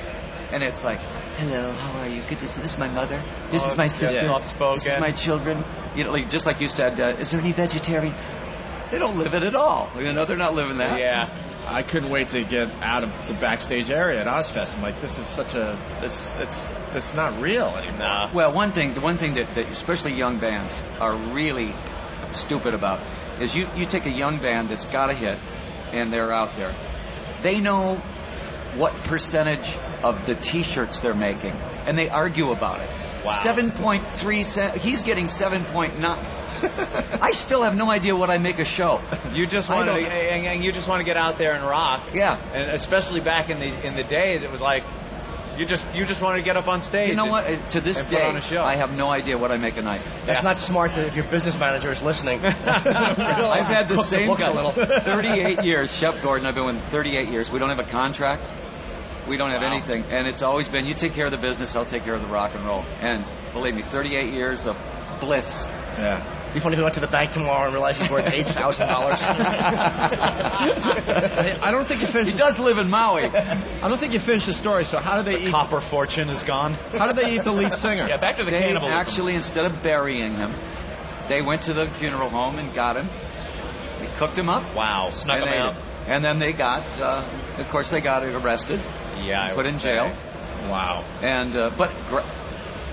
[SPEAKER 6] And it's like, hello, how are you? Good to see. This is my mother. This is my sister.
[SPEAKER 10] Soft-spoken.
[SPEAKER 6] This is my children. You know, just like you said, is there any vegetarian? They don't live it at all. You know, they're not living that.
[SPEAKER 10] Yeah.
[SPEAKER 7] I couldn't wait to get out of the backstage area at Ozfest. I'm like, this is such a, it's not real anymore.
[SPEAKER 10] Nah.
[SPEAKER 6] Well, the one thing that especially young bands are really stupid about is you take a young band that's got a hit and they're out there. They know what percentage of the T-shirts they're making, and they argue about it.
[SPEAKER 10] Wow.
[SPEAKER 6] 7.3. He's getting 7.9. I still have no idea what I make a show.
[SPEAKER 10] You just want to get out there and rock.
[SPEAKER 6] Yeah.
[SPEAKER 10] And especially back in the days, it was like you just want to get up on stage.
[SPEAKER 6] You know what? To this
[SPEAKER 10] and
[SPEAKER 6] day,
[SPEAKER 10] put on a show.
[SPEAKER 6] I have no idea what I make a night.
[SPEAKER 13] That's not smart if your business manager is listening.
[SPEAKER 6] I've had the
[SPEAKER 13] Cook the
[SPEAKER 6] same
[SPEAKER 13] books
[SPEAKER 6] guy.
[SPEAKER 13] a little.
[SPEAKER 6] 38 years. Shep Gordon, I've been with 38 years. We don't have a contract. We don't have anything. And it's always been, you take care of the business, I'll take care of the rock and roll. And believe me, 38 years of bliss.
[SPEAKER 7] Yeah.
[SPEAKER 13] Be funny if he went to the bank tomorrow and realized he's worth $8,000.
[SPEAKER 7] I don't think you finished.
[SPEAKER 6] He does live in Maui.
[SPEAKER 7] I don't think you finished the story. So how did they eat?
[SPEAKER 10] Copper fortune is gone.
[SPEAKER 7] How did they eat the lead singer?
[SPEAKER 10] Yeah, back to the
[SPEAKER 6] They
[SPEAKER 10] cannibalism.
[SPEAKER 6] actually, instead of burying him, they went to the funeral home and got him. They cooked him up.
[SPEAKER 10] Wow, snuck him out.
[SPEAKER 6] And then they got, of course, they got arrested.
[SPEAKER 10] Yeah,
[SPEAKER 6] put in jail.
[SPEAKER 10] Wow.
[SPEAKER 6] And but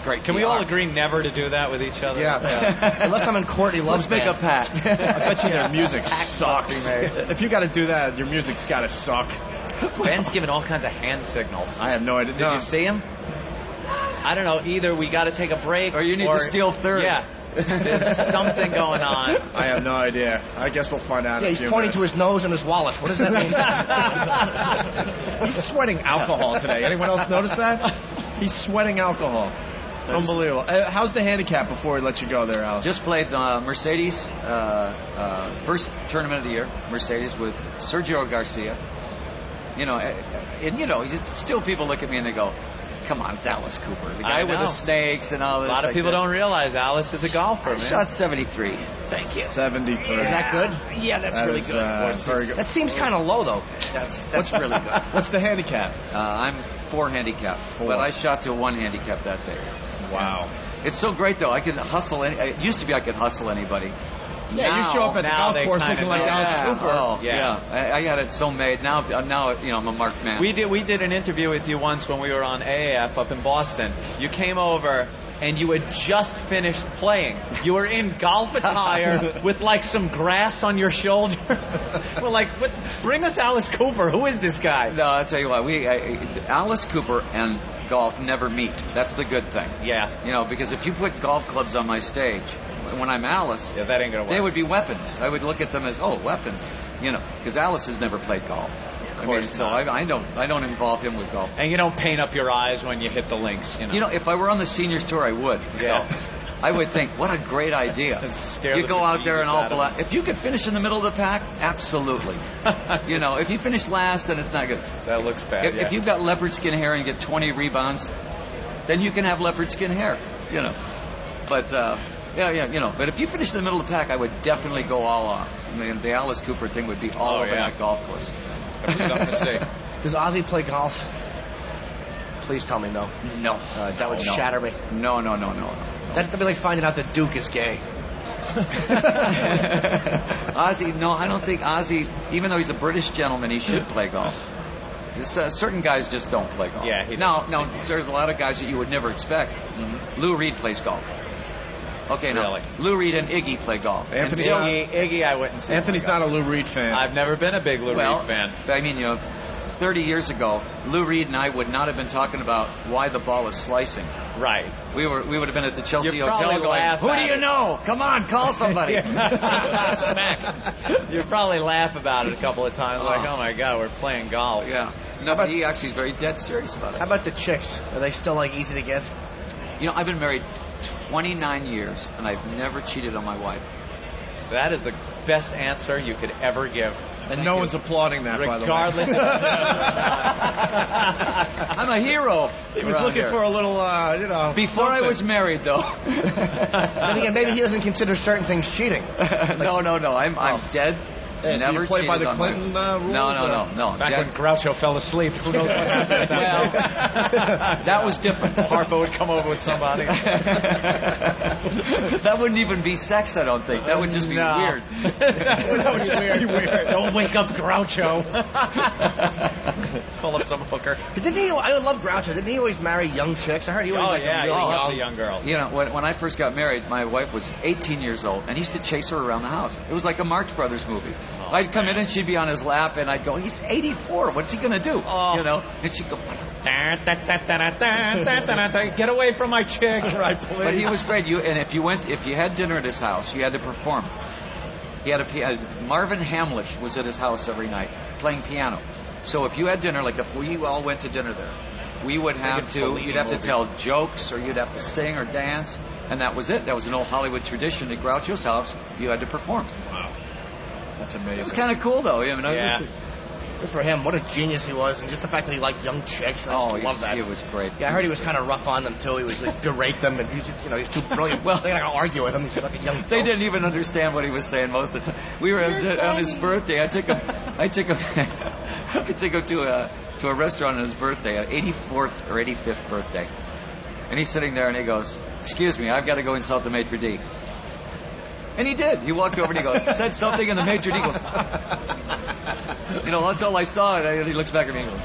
[SPEAKER 6] great.
[SPEAKER 10] Can we all agree never to do that with each other?
[SPEAKER 13] Yeah. Unless I'm in court, he loves
[SPEAKER 6] Let's make a pact.
[SPEAKER 7] I bet you their music sucks. If you got to do that, your music's got to suck.
[SPEAKER 10] Ben's giving all kinds of hand signals.
[SPEAKER 7] I have no idea.
[SPEAKER 10] Did you see him? I don't know. Either we got to take a break,
[SPEAKER 6] or you need to steal third.
[SPEAKER 10] Yeah. There's something going on.
[SPEAKER 7] I have no idea. I guess we'll find out.
[SPEAKER 13] Yeah, he's pointing to his nose and his wallet. What does that mean?
[SPEAKER 7] He's sweating alcohol today. Anyone else notice that? He's sweating alcohol. Unbelievable. How's the handicap before we let you go there, Alice?
[SPEAKER 6] Just played Mercedes, first tournament of the year, Mercedes with Sergio Garcia. Still people look at me and they go, come on, it's Alice Cooper. The guy with the snakes and all this.
[SPEAKER 10] A lot of people don't realize Alice is a golfer, man.
[SPEAKER 6] Shot 73.
[SPEAKER 10] Thank you.
[SPEAKER 7] 73.
[SPEAKER 13] Is that good?
[SPEAKER 6] Yeah, that's really good.
[SPEAKER 7] Very good.
[SPEAKER 13] That seems kind of low, though.
[SPEAKER 6] That's really good.
[SPEAKER 7] What's the handicap?
[SPEAKER 6] I'm 4 handicap, but I shot to 1 handicap that day.
[SPEAKER 7] Wow.
[SPEAKER 6] It's so great, though. I could hustle. It used to be I could hustle anybody.
[SPEAKER 7] Yeah, you show up at the golf course looking like Alice Cooper.
[SPEAKER 6] Oh, yeah. I got it so made. Now, I'm a marked man.
[SPEAKER 10] We did an interview with you once when we were on AAF up in Boston. You came over and you had just finished playing. You were in golf attire with like some grass on your shoulder. We're like, bring us Alice Cooper. Who is this guy?
[SPEAKER 6] No, I'll tell you what. Alice Cooper and golf never meet. That's the good thing.
[SPEAKER 10] Yeah.
[SPEAKER 6] Because if you put golf clubs on my stage, when I'm Alice,
[SPEAKER 10] that ain't gonna work.
[SPEAKER 6] They would be weapons. I would look at them as weapons. Because Alice has never played golf. I don't involve him with golf.
[SPEAKER 10] And you don't paint up your eyes when you hit the links.
[SPEAKER 6] If I were on the seniors tour, I would.
[SPEAKER 10] Yeah.
[SPEAKER 6] I would think, what a great idea. You go out there and all if you could finish in the middle of the pack, absolutely. If you finish last, then it's not good.
[SPEAKER 10] That looks bad.
[SPEAKER 6] If you've got leopard skin hair and you get 20 rebounds, then you can have leopard skin hair. But but if you finish in the middle of the pack, I would definitely go all off. I mean, the Alice Cooper thing would be all over that golf course.
[SPEAKER 10] Something to say.
[SPEAKER 13] Does Ozzy play golf? Please tell me no.
[SPEAKER 6] No.
[SPEAKER 13] That would shatter me.
[SPEAKER 6] No.
[SPEAKER 13] That'd be like finding out that Duke is gay.
[SPEAKER 6] Ozzy, no, I don't think Ozzy, even though he's a British gentleman, he should play golf. Certain guys just don't play golf.
[SPEAKER 10] Yeah.
[SPEAKER 6] No, there's a lot of guys that you would never expect. Mm-hmm. Lou Reed plays golf. Okay, no.
[SPEAKER 10] Really?
[SPEAKER 6] Lou Reed and Iggy play golf.
[SPEAKER 10] Iggy, I wouldn't say.
[SPEAKER 7] Anthony's not a Lou Reed fan.
[SPEAKER 10] I've never been a big Lou Reed fan.
[SPEAKER 6] I mean, 30 years ago, Lou Reed and I would not have been talking about why the ball is slicing.
[SPEAKER 10] Right.
[SPEAKER 6] We would have been at the Chelsea
[SPEAKER 10] You'd
[SPEAKER 6] Hotel going, who do you know? Come on, call somebody.
[SPEAKER 10] Smack. You'd probably laugh about it a couple of times, like, oh my God, we're playing golf.
[SPEAKER 6] Yeah. No, but he actually is very dead serious about it.
[SPEAKER 13] How about the chicks? Are they still easy to get?
[SPEAKER 6] I've been married 29 years, and I've never cheated on my wife.
[SPEAKER 10] That is the best answer you could ever give.
[SPEAKER 7] And no one's applauding that, by the way.
[SPEAKER 10] Regardless.
[SPEAKER 6] I'm a hero.
[SPEAKER 7] He was looking for a little,
[SPEAKER 6] Before I was married, though.
[SPEAKER 13] Then again, maybe he doesn't consider certain things cheating.
[SPEAKER 6] No. I'm dead. Never
[SPEAKER 7] do you play by the
[SPEAKER 6] on
[SPEAKER 7] Clinton rules?
[SPEAKER 6] No.
[SPEAKER 10] Back when Groucho fell asleep, who knows what happened at that point.
[SPEAKER 6] That was different.
[SPEAKER 10] Harpo would come over with somebody.
[SPEAKER 6] That wouldn't even be sex, I don't think. That would just be weird.
[SPEAKER 10] That would just be weird. Don't wake up Groucho. Pull up some hooker.
[SPEAKER 13] I love Groucho. Didn't he always marry young chicks? I heard he always
[SPEAKER 10] a young girl.
[SPEAKER 6] When I first got married, my wife was 18 years old, and he used to chase her around the house. It was like a Marx Brothers movie. I'd come in and she'd be on his lap, and I'd go, he's 84. What's he going to do? And she'd go,
[SPEAKER 10] get away from my chick. Right, please.
[SPEAKER 6] But he was great. If you had dinner at his house, you had to perform. He had Marvin Hamlish was at his house every night playing piano. So if you had dinner, like if we all went to dinner there, we would have you'd have to tell jokes, or you'd have to sing or dance, and that was it. That was an old Hollywood tradition. At Groucho's house, you had to perform.
[SPEAKER 10] Wow.
[SPEAKER 7] That's amazing.
[SPEAKER 6] It's kind of cool, though.
[SPEAKER 13] Good for him. What a genius he was, and just the fact that he liked young chicks. I just love that.
[SPEAKER 10] It was great.
[SPEAKER 13] Yeah, I heard he was kind of rough on them too. He would berate them, and he just, he's too brilliant. Well, they're not gonna argue with him. He's like a young.
[SPEAKER 10] They didn't even understand what he was saying most of the time. We were on his birthday. I took him to a restaurant on his birthday, 84th or 85th birthday, and he's sitting there and he goes, "Excuse me, I've got to go insult the maitre d'." And he did. He walked over and he goes, said something, and the maitre d' goes, that's all I saw. And he looks back at me and goes,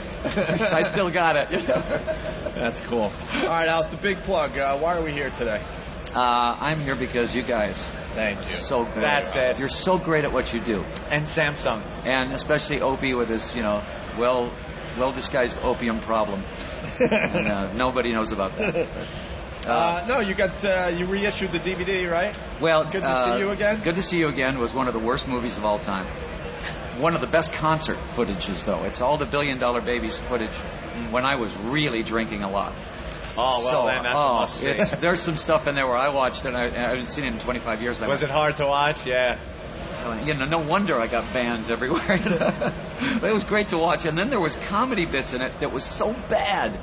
[SPEAKER 10] I still got it.
[SPEAKER 7] That's cool. All right, Alice, the big plug. Why are we here today?
[SPEAKER 10] I'm here because you guys.
[SPEAKER 7] Thank you.
[SPEAKER 10] So great.
[SPEAKER 5] That's it.
[SPEAKER 10] You're so great at what you do.
[SPEAKER 5] And Samsung.
[SPEAKER 10] And especially Opie with his, well-disguised opium problem. And, nobody knows about that.
[SPEAKER 7] No, you reissued the DVD, right?
[SPEAKER 10] Well,
[SPEAKER 7] good to see you again.
[SPEAKER 10] Good to see you again was one of the worst movies of all time. One of the best concert footages, though. It's all the $1 Billion Babies footage when I was really drinking a lot.
[SPEAKER 5] Oh, well, then that's a must-see.
[SPEAKER 10] There's some stuff in there where I watched and I haven't seen it in 25 years.
[SPEAKER 5] Was it hard to watch? Yeah.
[SPEAKER 10] No wonder I got banned everywhere. But it was great to watch. And then there was comedy bits in it that was so bad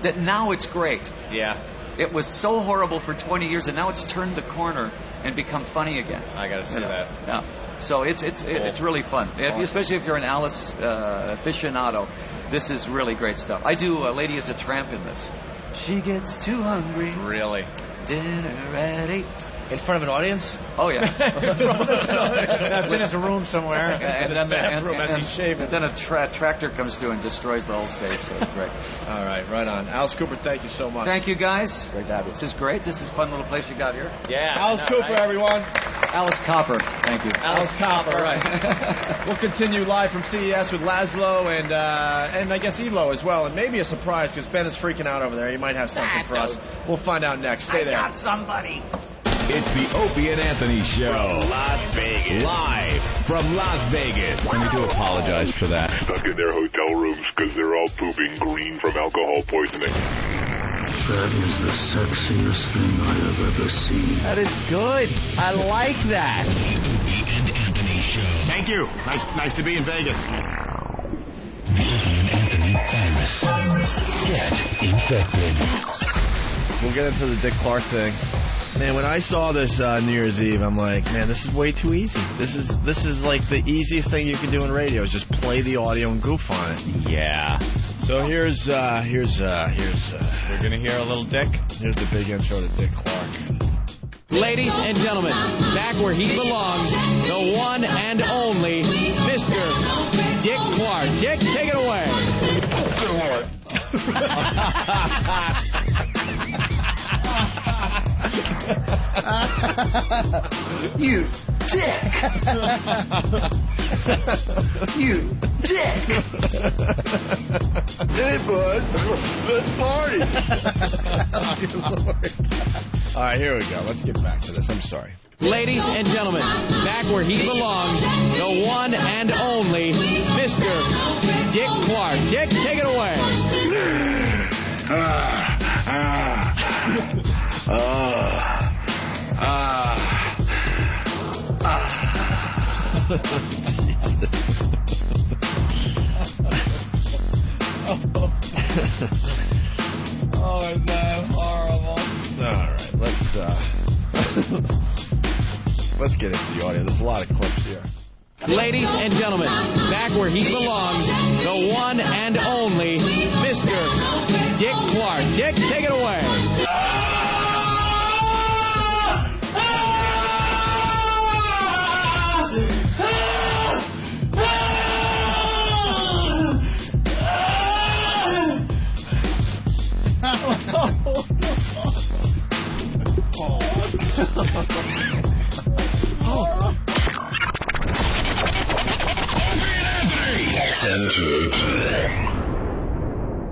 [SPEAKER 10] that now it's great.
[SPEAKER 5] Yeah.
[SPEAKER 10] It was so horrible for 20 years, and now it's turned the corner and become funny again.
[SPEAKER 5] I got to see that.
[SPEAKER 10] Yeah. So it's really fun, especially if you're an Alice aficionado. This is really great stuff. I do Lady is a Tramp in this. She gets too hungry.
[SPEAKER 5] Really?
[SPEAKER 10] Dinner at 8.
[SPEAKER 13] In front of an audience?
[SPEAKER 10] Oh, yeah.
[SPEAKER 5] That's in his room somewhere.
[SPEAKER 10] And then a tractor comes through and destroys the whole stage, so it's great.
[SPEAKER 7] All right, right on. Alice Cooper, thank you so much.
[SPEAKER 10] Thank you, guys. Great to have you. This is great. This is a fun little place you got here.
[SPEAKER 5] Yeah.
[SPEAKER 7] Alice Cooper, everyone.
[SPEAKER 10] Alice Copper. Thank you.
[SPEAKER 7] Alice Copper, right. We'll continue live from CES with Laszlo and I guess Elo as well, and maybe a surprise because Ben is freaking out over there. He might have something for us. We'll find out next. Stay there.
[SPEAKER 13] I got somebody.
[SPEAKER 9] It's the Opie and Anthony Show.
[SPEAKER 14] From Las Vegas.
[SPEAKER 9] Live from Las Vegas. And we do apologize for that.
[SPEAKER 14] Stuck in their hotel rooms because they're all pooping green from alcohol poisoning.
[SPEAKER 16] That is the sexiest thing I have ever seen.
[SPEAKER 2] That is good. I like that.
[SPEAKER 9] The Opie and Anthony Show.
[SPEAKER 14] Thank you. Nice to be in Vegas.
[SPEAKER 9] The Opie and Anthony virus. Get infected.
[SPEAKER 12] We'll get into the Dick Clark thing. Man, when I saw this New Year's Eve, I'm like, man, this is way too easy. This is like the easiest thing you can do in radio is just play the audio and goof on it.
[SPEAKER 5] Yeah.
[SPEAKER 12] So here's we're
[SPEAKER 5] gonna hear a little Dick.
[SPEAKER 12] Here's the big intro to Dick Clark.
[SPEAKER 5] Ladies and gentlemen, back where he belongs, the one and only Mr. Dick Clark. Dick, take it away.
[SPEAKER 2] You dick! You dick!
[SPEAKER 12] Hey, bud, let's party! All right, here we go. Let's get back to this. I'm sorry.
[SPEAKER 5] Ladies and gentlemen, back where he belongs, the one and only Mr. Dick Clark. Dick, take it away.
[SPEAKER 12] Oh, is that horrible? All right, let's get into the audio. There's a lot of clips here.
[SPEAKER 5] Ladies and gentlemen, back where he belongs, the one and only Mr. Dick Clark. Dick, take it away.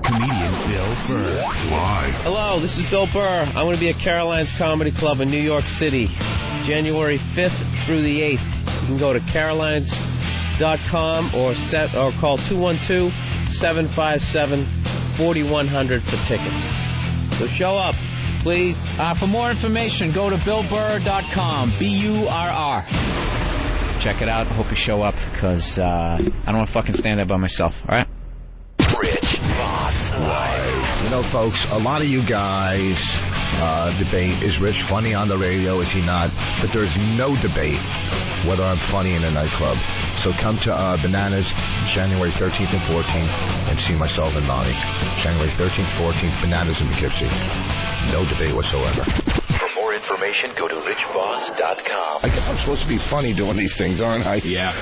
[SPEAKER 9] Comedian Bill Burr.
[SPEAKER 14] Live.
[SPEAKER 17] Hello, this is Bill Burr. I'm going to be at Caroline's Comedy Club in New York City, January 5th through the 8th. You can go to carolines.com or call 212-757-4100 for tickets. So show up, please.
[SPEAKER 2] For more information, go to BillBurr.com. BURR.
[SPEAKER 22] Check it out. I hope you show up because I don't want to fucking stand there by myself. All right?
[SPEAKER 11] Rich Voss Live. You know, folks, a lot of you guys debate, is Rich funny on the radio, is he not? But there's no debate whether I'm funny in a nightclub. So come to Bananas January 13th and 14th and see myself and Lonnie. January 13th, 14th, Bananas in Poughkeepsie. No debate whatsoever.
[SPEAKER 18] For more information, go to richvoss.com.
[SPEAKER 11] I guess I'm supposed to be funny doing these things, aren't I?
[SPEAKER 18] Yeah.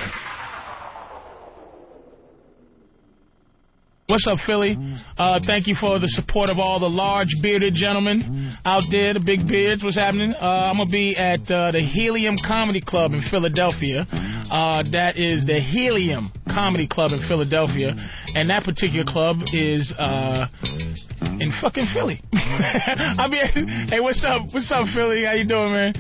[SPEAKER 5] What's up, Philly? Thank you for the support of all the large bearded gentlemen out there, the big beards. What's happening? I'm going to be at the Helium Comedy Club in Philadelphia. That is the Helium Comedy Club in Philadelphia. And that particular club is in fucking Philly. I mean, hey, what's up? What's up, Philly? How you doing, man?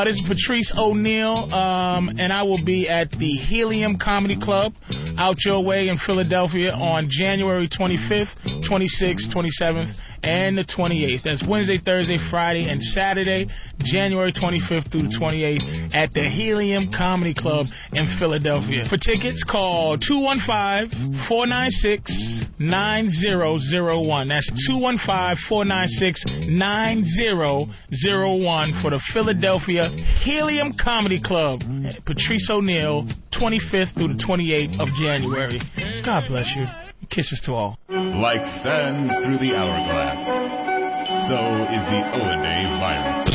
[SPEAKER 5] This is Patrice O'Neal, and I will be at the Helium Comedy Club out your way in Philadelphia on January 25th, 26th, 27th, and the 28th. That's Wednesday, Thursday, Friday, and Saturday, January 25th through the 28th at the Helium Comedy Club in Philadelphia. For tickets, call 215-496-9001. That's 215-496-9001 for the Philadelphia Helium Comedy Club. Patrice O'Neal, 25th through the 28th of January. God bless you. Kisses to all.
[SPEAKER 9] Like sand through the hourglass, so is the Owenay virus.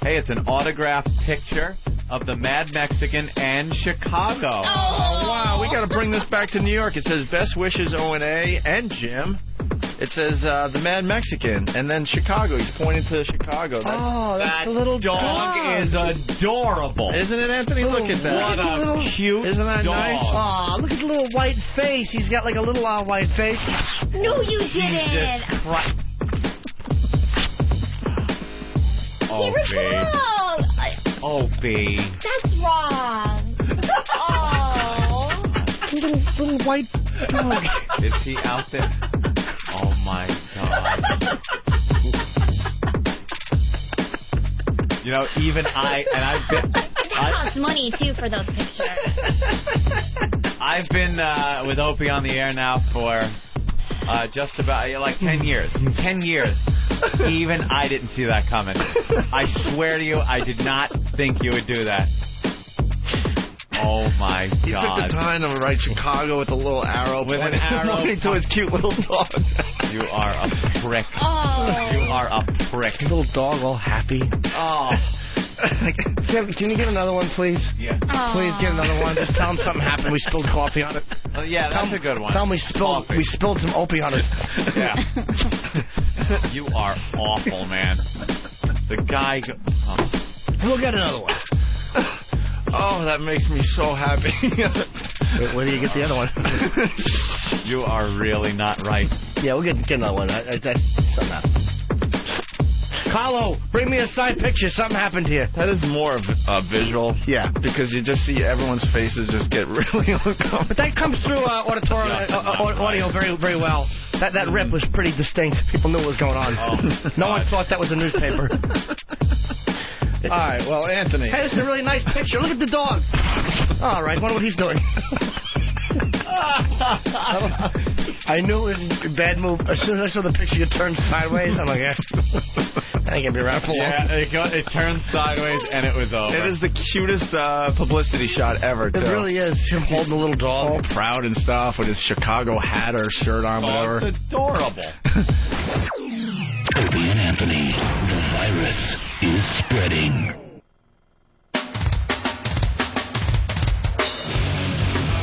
[SPEAKER 10] Hey, it's an autographed picture of the Mad Mexican and Chicago.
[SPEAKER 22] Oh, wow. We got to bring this back to New York. It says, best wishes, O&A and Jim. It says, the Mad Mexican, and then Chicago. He's pointing to Chicago.
[SPEAKER 10] That little dog is adorable.
[SPEAKER 22] Isn't it, Anthony? Look at that.
[SPEAKER 10] What a cute
[SPEAKER 22] Isn't that
[SPEAKER 10] dog.
[SPEAKER 22] nice?
[SPEAKER 13] Aw, look at the little white face. He's got like a little white face.
[SPEAKER 19] No, you didn't.
[SPEAKER 10] Jesus Christ. Oh, babe.
[SPEAKER 19] Wrong.
[SPEAKER 10] Oh, babe.
[SPEAKER 19] That's wrong. Oh.
[SPEAKER 13] Little white dog.
[SPEAKER 10] Is he out there? Oh, my God. You know, even I've been...
[SPEAKER 19] That costs money, too, for those pictures.
[SPEAKER 10] I've been with Opie on the air now for just about, like, 10 years. 10 years. Even I didn't see that coming. I swear to you, I did not think you would do that. Oh, my God.
[SPEAKER 22] He took the time to write Chicago with a little arrow.
[SPEAKER 10] With an arrow.
[SPEAKER 22] Pointing to his cute little dog.
[SPEAKER 10] You are a prick.
[SPEAKER 19] Oh.
[SPEAKER 10] You are a prick.
[SPEAKER 13] Little dog all happy.
[SPEAKER 10] Oh.
[SPEAKER 13] Can you get another one, please?
[SPEAKER 10] Yeah.
[SPEAKER 13] Please get another one. Just tell him something happened. We spilled coffee on it.
[SPEAKER 10] Yeah, that's a good one.
[SPEAKER 13] Tell him we spilled some Opie on it.
[SPEAKER 10] Yeah. You are awful, man. The guy...
[SPEAKER 13] We'll get another one.
[SPEAKER 22] Oh, that makes me so happy.
[SPEAKER 13] Where do you get the other one?
[SPEAKER 10] You are really not right.
[SPEAKER 13] Yeah, we'll get another one. That's something happened. Carlo, bring me a side picture. Something happened here.
[SPEAKER 22] That is more of a visual.
[SPEAKER 13] Yeah.
[SPEAKER 22] Because you just see everyone's faces just get really uncomfortable.
[SPEAKER 13] But that comes through audio very, very well. That rip was pretty distinct. People knew what was going on.
[SPEAKER 22] Oh,
[SPEAKER 13] no one thought that was a newspaper.
[SPEAKER 22] All right, well, Anthony.
[SPEAKER 13] Hey, this is a really nice picture. Look at the dog. All right, wonder what he's doing. I knew it was a bad move. As soon as I saw the picture, you turned sideways. I'm like, yeah, I ain't gonna be around for long.
[SPEAKER 10] Yeah, it turned sideways and it was over.
[SPEAKER 22] It is the cutest publicity shot ever, too.
[SPEAKER 13] It really is. Him holding a little dog.
[SPEAKER 22] All proud and stuff with his Chicago hat or shirt on, whatever.
[SPEAKER 10] It's adorable.
[SPEAKER 18] Opie and Anthony, the virus is spreading.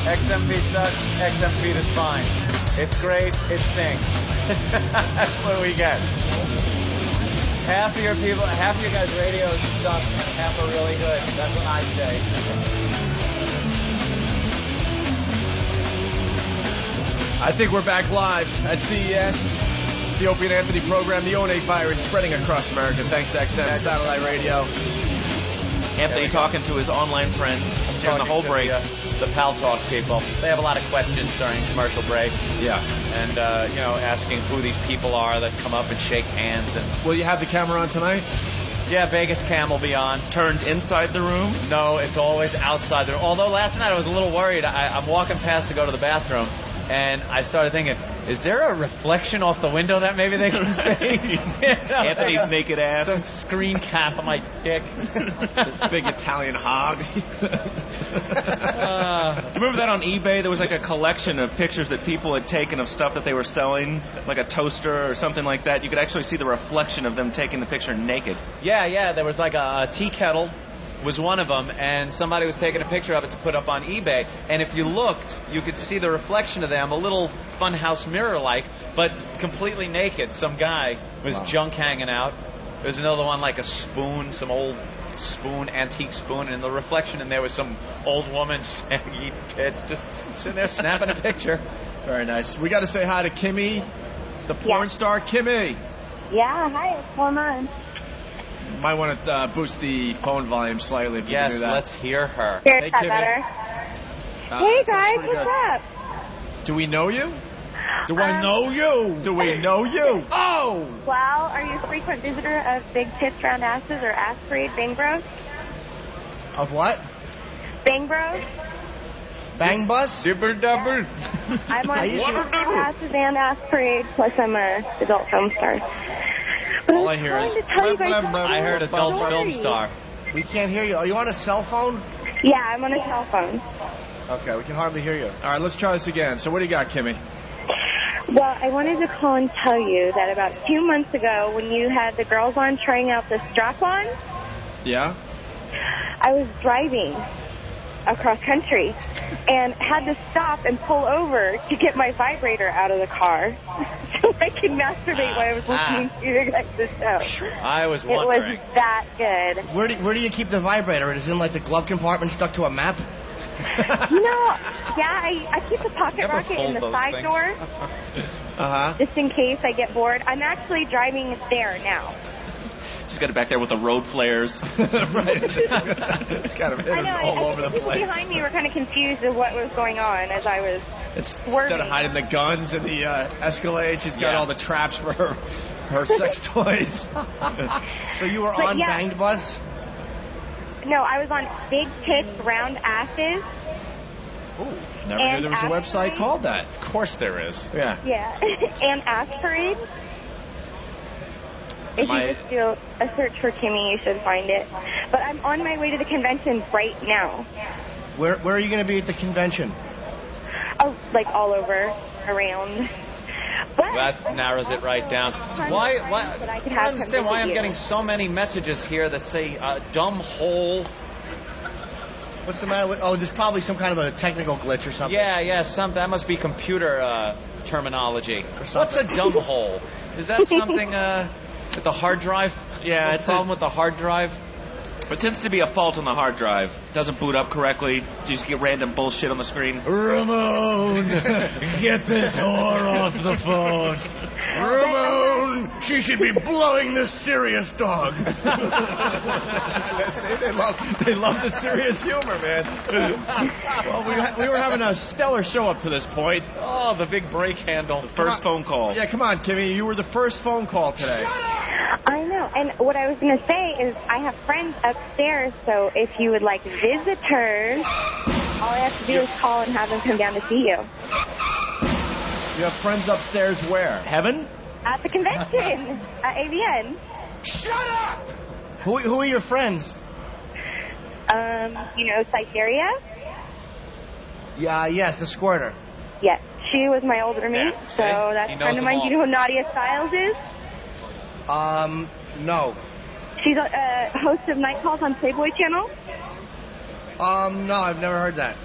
[SPEAKER 10] XMP sucks. XMP is fine. It's great. It stinks. That's what we get. Half of your guys' radios suck. Half are really good. That's what I say.
[SPEAKER 7] I think we're back live at CES. The Opie and Anthony program, the Owenay virus spreading across America. Thanks, XM Satellite Radio.
[SPEAKER 25] Anthony talking to his online friends during the whole break.
[SPEAKER 10] The Pal Talk people. They have a lot of questions during commercial breaks.
[SPEAKER 7] Yeah.
[SPEAKER 10] And, asking who these people are that come up and shake hands. And
[SPEAKER 7] will you have the camera on tonight?
[SPEAKER 10] Yeah, Vegas cam will be on.
[SPEAKER 25] Turned inside the room?
[SPEAKER 10] No, it's always outside the room. Although last night I was a little worried. I'm walking past to go to the bathroom, and I started thinking, is there a reflection off the window that maybe they can see?
[SPEAKER 25] Anthony's naked ass.
[SPEAKER 10] Some screen cap on my dick.
[SPEAKER 7] This big Italian hog.
[SPEAKER 25] Remember that on eBay? There was like a collection of pictures that people had taken of stuff that they were selling, like a toaster or something like that. You could actually see the reflection of them taking the picture naked.
[SPEAKER 10] Yeah. There was like a tea kettle was one of them, and somebody was taking a picture of it to put up on eBay. And if you looked, you could see the reflection of them, a little funhouse mirror-like, but completely naked. Some guy was junk hanging out. There's another one like a spoon, some old spoon, antique spoon, and the reflection in there was some old woman saggy kids just sitting there snapping a picture.
[SPEAKER 7] Very nice. We got to say hi to Kimmy, the porn star. Kimmy.
[SPEAKER 3] Yeah, hi, what's going on?
[SPEAKER 7] Might want to boost the phone volume slightly if you can do that.
[SPEAKER 10] Let's hear her.
[SPEAKER 3] Here's that better. Hey guys, what's up?
[SPEAKER 7] Do we know you? Do I know you? Do we know you?
[SPEAKER 3] Oh! Well, are you a frequent visitor of Big Tits Round Asses or Ass Parade Bang Bros?
[SPEAKER 13] Of what?
[SPEAKER 3] Bang Bros?
[SPEAKER 13] Bang Bus?
[SPEAKER 10] Dibber Dubber.
[SPEAKER 3] I'm on Big Tits Asses and Ass Parade, plus I'm a adult film star. But
[SPEAKER 7] all I hear is...
[SPEAKER 10] I heard adult film star.
[SPEAKER 13] We can't hear you. Are you on a cell phone?
[SPEAKER 3] Yeah, I'm on a cell phone.
[SPEAKER 13] Okay, we can hardly hear you.
[SPEAKER 7] All right, let's try this again. So what do you got, Kimmy?
[SPEAKER 3] Well, I wanted to call and tell you that about 2 months ago, when you had the girls on trying out the strap-on,
[SPEAKER 7] yeah,
[SPEAKER 3] I was driving across country and had to stop and pull over to get my vibrator out of the car so I could masturbate while I was listening to you guys' show.
[SPEAKER 10] I was wondering.
[SPEAKER 3] It was that good.
[SPEAKER 13] Where do you keep the vibrator? It is in like the glove compartment stuck to a map?
[SPEAKER 3] I keep the pocket rocket in the side door. Just in case I get bored. I'm actually driving there now.
[SPEAKER 25] She's got it back there with the road flares.
[SPEAKER 7] Right. It's kind of hidden all over the
[SPEAKER 3] people
[SPEAKER 7] place.
[SPEAKER 3] Behind me were kind of confused of what was going on as I was
[SPEAKER 7] Instead of hiding the guns in the Escalade, she's got all the traps for her sex toys.
[SPEAKER 13] So you were on Banged Bus?
[SPEAKER 3] No, I was on Big Tits Round Asses.
[SPEAKER 7] Ooh, never knew there was a website called that.
[SPEAKER 25] Of course there is.
[SPEAKER 3] Yeah. And Ass Parade. If you just do a search for Kimmy, you should find it. But I'm on my way to the convention right now.
[SPEAKER 13] Where are you going to be at the convention?
[SPEAKER 3] Oh, like all over, around. But
[SPEAKER 10] that narrows it right down. Why? I don't understand why I'm getting so many messages here that say dumb hole.
[SPEAKER 13] What's the matter with... Oh, there's probably some kind of a technical glitch or something.
[SPEAKER 10] Yeah, that must be computer terminology. What's a dumb hole? Is that something with the hard drive?
[SPEAKER 25] Yeah,
[SPEAKER 10] it's a problem with the hard drive.
[SPEAKER 25] It tends to be a fault on the hard drive. Doesn't boot up correctly. You just get random bullshit on the screen.
[SPEAKER 8] Ramon, get this whore off the phone.
[SPEAKER 13] Ramon, she should be blowing this serious dog.
[SPEAKER 7] They love the serious humor, man. Well, we were having a stellar show up to this point.
[SPEAKER 10] Oh, the big brake handle.
[SPEAKER 25] The first phone call.
[SPEAKER 7] Yeah, come on, Kimmy. You were the first phone call today.
[SPEAKER 3] Shut up! I know. And what I was going to say is I have friends upstairs, so if you would like visitors, all I have to do is call and have them come down to see you.
[SPEAKER 7] You have friends upstairs where? Heaven?
[SPEAKER 3] At the convention. At AVN.
[SPEAKER 13] Shut up! Who are your friends?
[SPEAKER 3] Cytheria?
[SPEAKER 13] Yeah, yes, the squirter.
[SPEAKER 3] Yes. She was my old roommate, so that's a friend of mine. Do you know who Nadia Styles is?
[SPEAKER 13] No.
[SPEAKER 3] She's a host of Night Calls on Playboy Channel?
[SPEAKER 13] No, I've never heard that.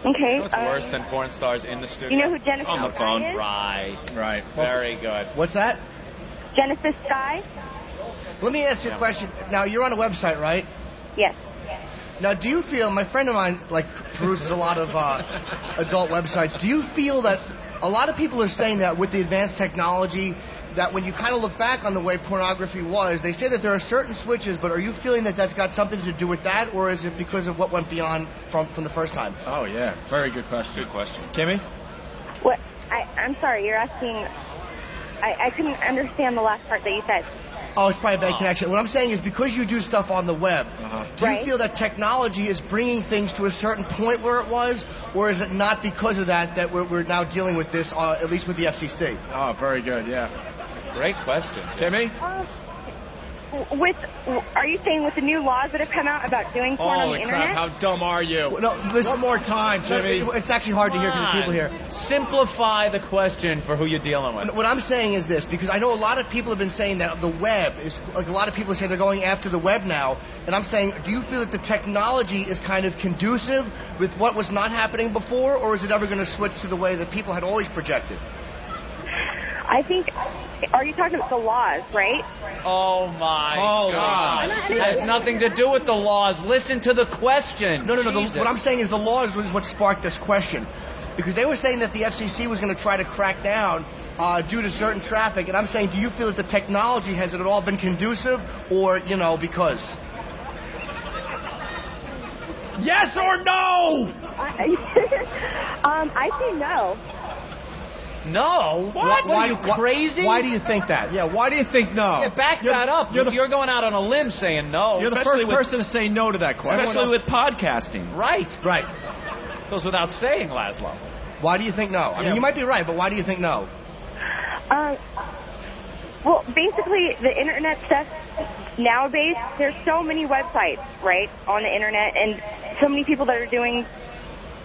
[SPEAKER 3] Okay.
[SPEAKER 10] You know what's worse than porn stars in the studio?
[SPEAKER 3] You know who Genesis
[SPEAKER 10] on the
[SPEAKER 3] Sky
[SPEAKER 10] phone?
[SPEAKER 3] is?
[SPEAKER 10] Right. Very good.
[SPEAKER 13] What's that?
[SPEAKER 3] Genesis Sky?
[SPEAKER 13] Let me ask you a question. Now, you're on a website, right?
[SPEAKER 3] Yes.
[SPEAKER 13] Now, do you feel, my friend of mine, peruses a lot of adult websites, do you feel that a lot of people are saying that with the advanced technology, that when you kind of look back on the way pornography was, they say that there are certain switches, but are you feeling that that's got something to do with that, or is it because of what went beyond from the first time?
[SPEAKER 7] Oh, yeah. Very good question.
[SPEAKER 25] Good question.
[SPEAKER 7] Kimmy?
[SPEAKER 3] What? I'm sorry, you're asking... I couldn't understand the last part that you said.
[SPEAKER 13] Oh, it's probably a bad connection. What I'm saying is because you do stuff on the web, do you feel that technology is bringing things to a certain point where it was, or is it not because of that we're now dealing with this, at least with the FCC?
[SPEAKER 7] Oh, very good, yeah.
[SPEAKER 10] Great question.
[SPEAKER 7] Timmy?
[SPEAKER 3] Are you saying with the new laws that have come out about doing porn on the
[SPEAKER 7] Holy
[SPEAKER 3] internet?
[SPEAKER 7] crap, how dumb are you?
[SPEAKER 13] No, listen,
[SPEAKER 7] one more time, Jimmy.
[SPEAKER 13] It's actually hard to hear because the people here.
[SPEAKER 10] Simplify the question for who you're dealing with.
[SPEAKER 13] What I'm saying is this, because I know a lot of people have been saying that the web is, like a lot of people say they're going after the web now, and I'm saying, do you feel that the technology is kind of conducive with what was not happening before, or is it ever going to switch to the way that people had always projected?
[SPEAKER 3] I think, are you talking about the laws, right?
[SPEAKER 10] Oh, my God. It has nothing to do with the laws. Listen to the question.
[SPEAKER 13] No. What I'm saying is the laws was what sparked this question. Because they were saying that the FCC was going to try to crack down due to certain traffic. And I'm saying, do you feel that the technology has it all been conducive or, because?
[SPEAKER 7] Yes or no?
[SPEAKER 3] I say no.
[SPEAKER 10] No? What? Are you crazy?
[SPEAKER 13] Why do you think that?
[SPEAKER 7] Yeah, why do you think no?
[SPEAKER 10] Yeah, back that up. You're going out on a limb saying no.
[SPEAKER 7] You're the first person to say no to that question.
[SPEAKER 25] Especially with podcasting.
[SPEAKER 10] Right.
[SPEAKER 13] Right.
[SPEAKER 10] Goes without saying, Laszlo.
[SPEAKER 13] Why do you think no? I mean, you might be right, but why do you think no?
[SPEAKER 3] Well, basically, the internet stuff nowadays, there's so many websites, right, on the internet, and so many people that are doing.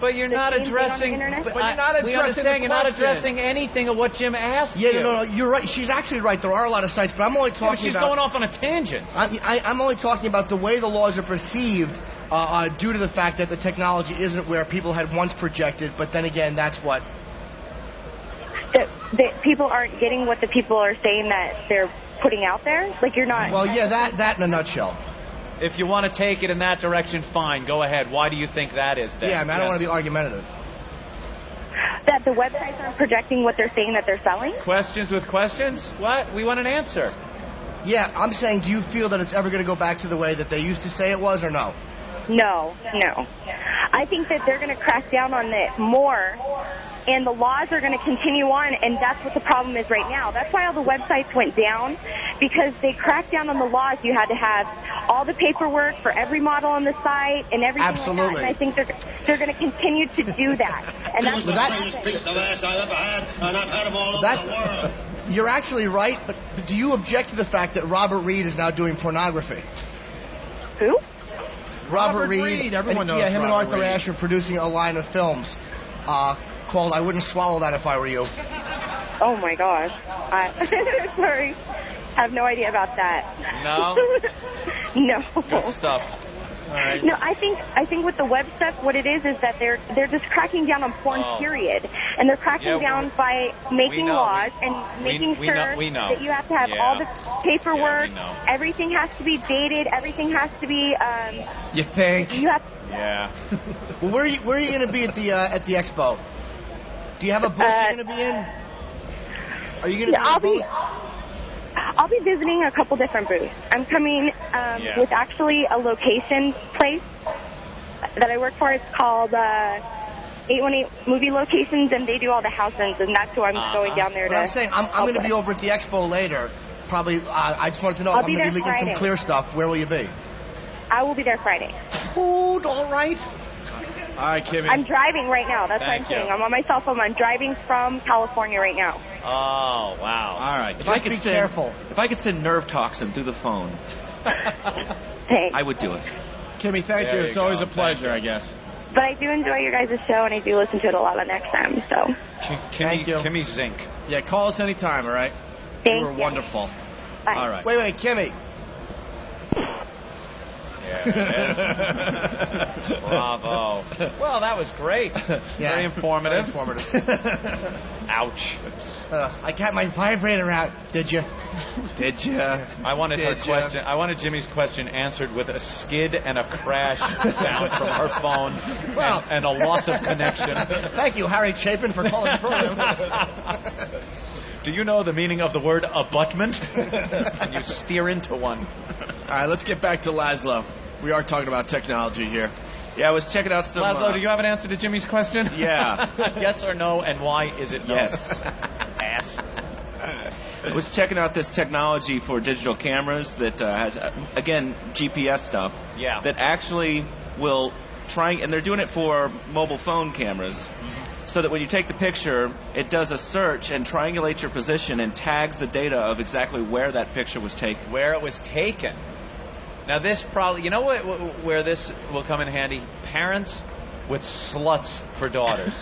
[SPEAKER 10] But you're not addressing.
[SPEAKER 7] But you're not addressing.
[SPEAKER 10] We understand you're not addressing anything of what Jim asked.
[SPEAKER 13] Yeah, no, you're right. She's actually right. There are a lot of sites, but I'm only talking
[SPEAKER 10] but she's
[SPEAKER 13] about.
[SPEAKER 10] Going off on a tangent.
[SPEAKER 13] I'm only talking about the way the laws are perceived due to the fact that the technology isn't where people had once projected. But then again, that's what.
[SPEAKER 3] That people aren't getting what the people are saying that they're putting out there. Like you're not.
[SPEAKER 13] Well, yeah, that in a nutshell.
[SPEAKER 10] If you want to take it in that direction, fine. Go ahead. Why do you think that is then?
[SPEAKER 13] Yeah, I mean, I don't want to be argumentative.
[SPEAKER 3] That the websites aren't projecting what they're saying that they're selling?
[SPEAKER 10] Questions with questions? What? We want an answer.
[SPEAKER 13] Yeah, I'm saying, do you feel that it's ever going to go back to the way that they used to say it was, or no?
[SPEAKER 3] No. I think that they're going to crack down on it more, and the laws are going to continue on, and that's what the problem is right now. That's why all the websites went down, because they cracked down on the laws. You had to have all the paperwork for every model on the site and everything.
[SPEAKER 13] Absolutely.
[SPEAKER 3] Like that, and I think they're going to continue to do that. And that's
[SPEAKER 4] the greatest piece of ass I've ever had, and I've had them all over the world.
[SPEAKER 13] You're actually right, but do you object to the fact that Robert Reed is now doing pornography?
[SPEAKER 3] Who?
[SPEAKER 13] Robert Reed.
[SPEAKER 7] Everyone knows.
[SPEAKER 13] Yeah, him
[SPEAKER 7] Robert
[SPEAKER 13] and Arthur
[SPEAKER 7] Reed.
[SPEAKER 13] Ashe are producing a line of films called "I Wouldn't Swallow That If I Were You."
[SPEAKER 3] Oh my gosh. Sorry. I have no idea about that.
[SPEAKER 10] No?
[SPEAKER 3] No.
[SPEAKER 10] Good stuff. All right.
[SPEAKER 3] No, I think with the web stuff, what it is that they're just cracking down on porn, period. And they're cracking down by making laws and making sure that you have to have all the paperwork. Everything has to be dated. Everything has to be.
[SPEAKER 7] You think?
[SPEAKER 3] You have.
[SPEAKER 10] Yeah.
[SPEAKER 13] Well, where are you going to be at the expo? Do you have a booth you're going to be in? Are you going to be in a booth?
[SPEAKER 3] I'll be visiting a couple different booths. I'm coming with actually a location place that I work for. It's called 818 Movie Locations, and they do all the house ends, and that's who I'm going down there to.
[SPEAKER 13] I'm saying I'm going to be over at the expo later. Probably. I just wanted to know if I'm going to be leaking some clear stuff. Where will you be?
[SPEAKER 3] I will be there Friday.
[SPEAKER 13] Food, all right.
[SPEAKER 7] All right, Kimmy.
[SPEAKER 3] I'm driving right now. That's what I'm saying. I'm on my cell phone. I'm driving from California right now.
[SPEAKER 10] Oh, wow.
[SPEAKER 7] All right.
[SPEAKER 25] If I could send nerve toxin through the phone, I would do it.
[SPEAKER 7] Kimmy, thank you. It's always a pleasure, I guess.
[SPEAKER 3] But I do enjoy your guys' show, and I do listen to it a lot on XM, so.
[SPEAKER 7] Thank you.
[SPEAKER 10] Kimmy Zink.
[SPEAKER 7] Yeah, call us anytime, all right?
[SPEAKER 3] Thank
[SPEAKER 7] you. Were wonderful.
[SPEAKER 3] Bye.
[SPEAKER 7] All right.
[SPEAKER 13] Wait, Kimmy.
[SPEAKER 10] Yeah, bravo. Well, that was great. Very informative. Ouch.
[SPEAKER 13] I got my vibrator out. Did you?
[SPEAKER 7] Did you?
[SPEAKER 10] I wanted her question. I wanted Jimmy's question answered with a skid and a crash sound from her phone, and a loss of connection.
[SPEAKER 13] Thank you, Harry Chapin, for calling the program.
[SPEAKER 10] Do you know the meaning of the word abutment? Can you steer into one?
[SPEAKER 7] All right, let's get back to Laszlo. We are talking about technology here.
[SPEAKER 25] Yeah, I was checking out some...
[SPEAKER 10] Laszlo, do you have an answer to Jimmy's question?
[SPEAKER 25] Yeah.
[SPEAKER 10] Yes or no, and why is it no?
[SPEAKER 25] Yes.
[SPEAKER 10] Ass.
[SPEAKER 25] I was checking out this technology for digital cameras that has, again, GPS stuff.
[SPEAKER 10] Yeah.
[SPEAKER 25] That actually will try, and they're doing it for mobile phone cameras, so that when you take the picture, it does a search and triangulates your position and tags the data of exactly where that picture was taken.
[SPEAKER 10] Where it was taken. Now this probably, you know what, where this will come in handy? Parents with sluts for daughters.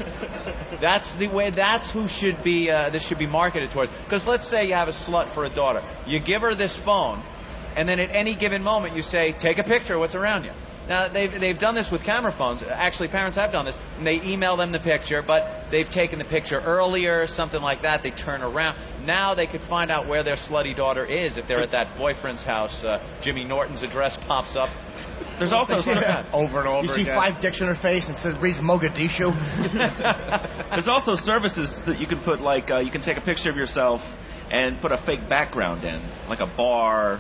[SPEAKER 10] That's the way. That's who should be. This should be marketed towards. Because let's say you have a slut for a daughter. You give her this phone, and then at any given moment you say, "Take a picture of what's around you." Now they've done this with camera phones. Actually, parents have done this, and they email them the picture, but they've taken the picture earlier, something like that. They turn around. Now they could find out where their slutty daughter is if they're at that boyfriend's house. Jimmy Norton's address pops up.
[SPEAKER 25] There's also
[SPEAKER 7] over and over
[SPEAKER 13] You see
[SPEAKER 7] again.
[SPEAKER 13] 5 dicks in her face and it reads Mogadishu.
[SPEAKER 25] There's also services that you can put, like you can take a picture of yourself and put a fake background in, like a bar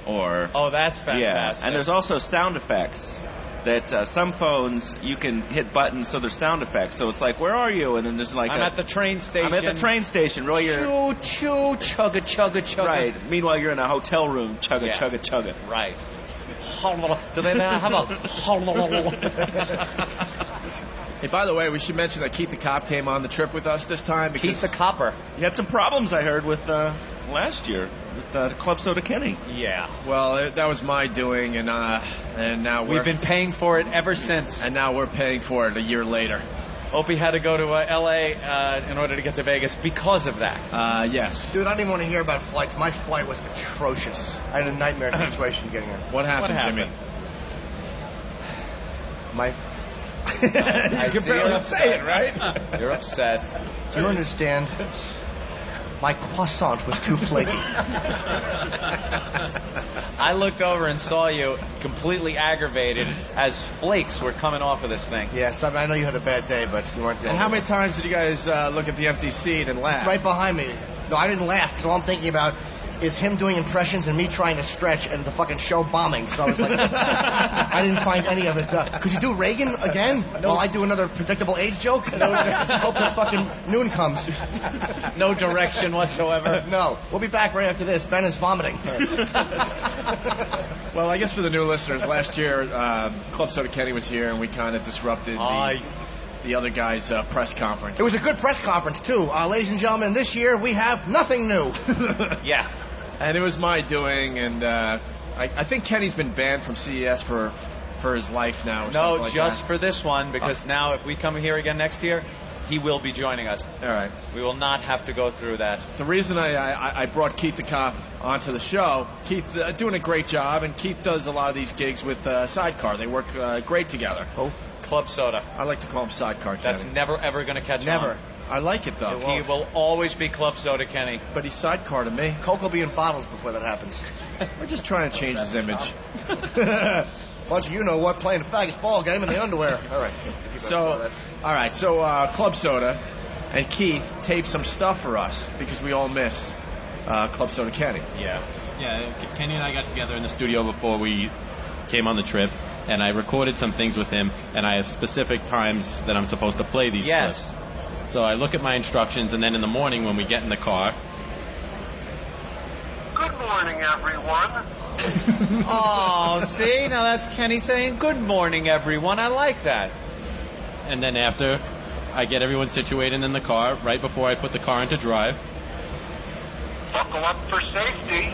[SPEAKER 25] or...
[SPEAKER 10] Oh, that's fantastic.
[SPEAKER 25] Yeah, and there's also sound effects that some phones you can hit buttons so there's sound effects. So it's like, where are you? And then there's like
[SPEAKER 10] I'm at the train station.
[SPEAKER 25] I'm at the train station. Really, you're...
[SPEAKER 10] Choo, choo, chugga, chugga, chugga.
[SPEAKER 25] Right. Meanwhile, you're in a hotel room. Chugga, chugga, chugga.
[SPEAKER 10] Right. Do they now have a...
[SPEAKER 7] Hey, by the way, we should mention that Keith the Cop came on the trip with us this time. Because
[SPEAKER 10] Keith the Copper.
[SPEAKER 25] You had some problems, I heard, with last year with Club Soda Kenny.
[SPEAKER 10] Yeah.
[SPEAKER 7] Well, that was my doing, and now
[SPEAKER 10] we've been paying for it ever since.
[SPEAKER 7] And now we're paying for it a year later.
[SPEAKER 10] Opie had to go to L.A. In order to get to Vegas because of that.
[SPEAKER 7] Yes.
[SPEAKER 13] Dude, I don't even want to hear about flights. My flight was atrocious. I had a nightmare situation getting there.
[SPEAKER 7] What happened, Jimmy?
[SPEAKER 13] My...
[SPEAKER 10] I can barely say it, right? You're upset.
[SPEAKER 13] Do you understand? My croissant was too flaky.
[SPEAKER 10] I looked over and saw you completely aggravated as flakes were coming off of this thing.
[SPEAKER 13] Yes, I know you had a bad day, but you weren't the
[SPEAKER 7] And
[SPEAKER 13] only
[SPEAKER 7] how many
[SPEAKER 13] one.
[SPEAKER 7] times did you guys look at the empty seat and laugh?
[SPEAKER 13] Right behind me. No, I didn't laugh, because all I'm thinking about is him doing impressions and me trying to stretch and the fucking show bombing. So I was like, I didn't find any of it. Could you do Reagan again? While I do another predictable age joke? Hope the fucking noon comes.
[SPEAKER 10] No direction whatsoever.
[SPEAKER 13] No. We'll be back right after this. Ben is vomiting.
[SPEAKER 7] Well, I guess for the new listeners, last year Club Soda Kenny was here and we kind of disrupted the other guy's press conference.
[SPEAKER 13] It was a good press conference, too. Ladies and gentlemen, this year we have nothing new.
[SPEAKER 10] Yeah.
[SPEAKER 7] And it was my doing, and I think Kenny's been banned from CES for his life now. Or
[SPEAKER 10] No,
[SPEAKER 7] like
[SPEAKER 10] just
[SPEAKER 7] that.
[SPEAKER 10] for this one, because now if we come here again next year, he will be joining us.
[SPEAKER 7] All right.
[SPEAKER 10] We will not have to go through that.
[SPEAKER 7] The reason I brought Keith the Cop onto the show, Keith's doing a great job, and Keith does a lot of these gigs with Sidecar. They work great together.
[SPEAKER 13] Oh.
[SPEAKER 10] Club Soda.
[SPEAKER 7] I like to call him Sidecar
[SPEAKER 10] That's
[SPEAKER 7] Kenny.
[SPEAKER 10] never, ever going to catch
[SPEAKER 13] Never.
[SPEAKER 10] on.
[SPEAKER 7] I like it, though.
[SPEAKER 10] He will always be Club Soda Kenny.
[SPEAKER 7] But he's Sidecar to me.
[SPEAKER 13] Coke will be in bottles before that happens.
[SPEAKER 7] We're just trying to change his image.
[SPEAKER 13] Bunch of you know what, playing a faggots ball game in the underwear. All right.
[SPEAKER 7] So Club Soda and Keith taped some stuff for us because we all miss Club Soda Kenny.
[SPEAKER 15] Yeah, Kenny and I got together in the studio before we came on the trip, and I recorded some things with him, and I have specific times that I'm supposed to play these clips. So I look at my instructions, and then in the morning when we get in the car...
[SPEAKER 20] Good morning, everyone.
[SPEAKER 10] Oh, see? Now that's Kenny saying, good morning, everyone. I like that.
[SPEAKER 15] And then after I get everyone situated in the car, right before I put the car into drive...
[SPEAKER 20] Buckle up for safety.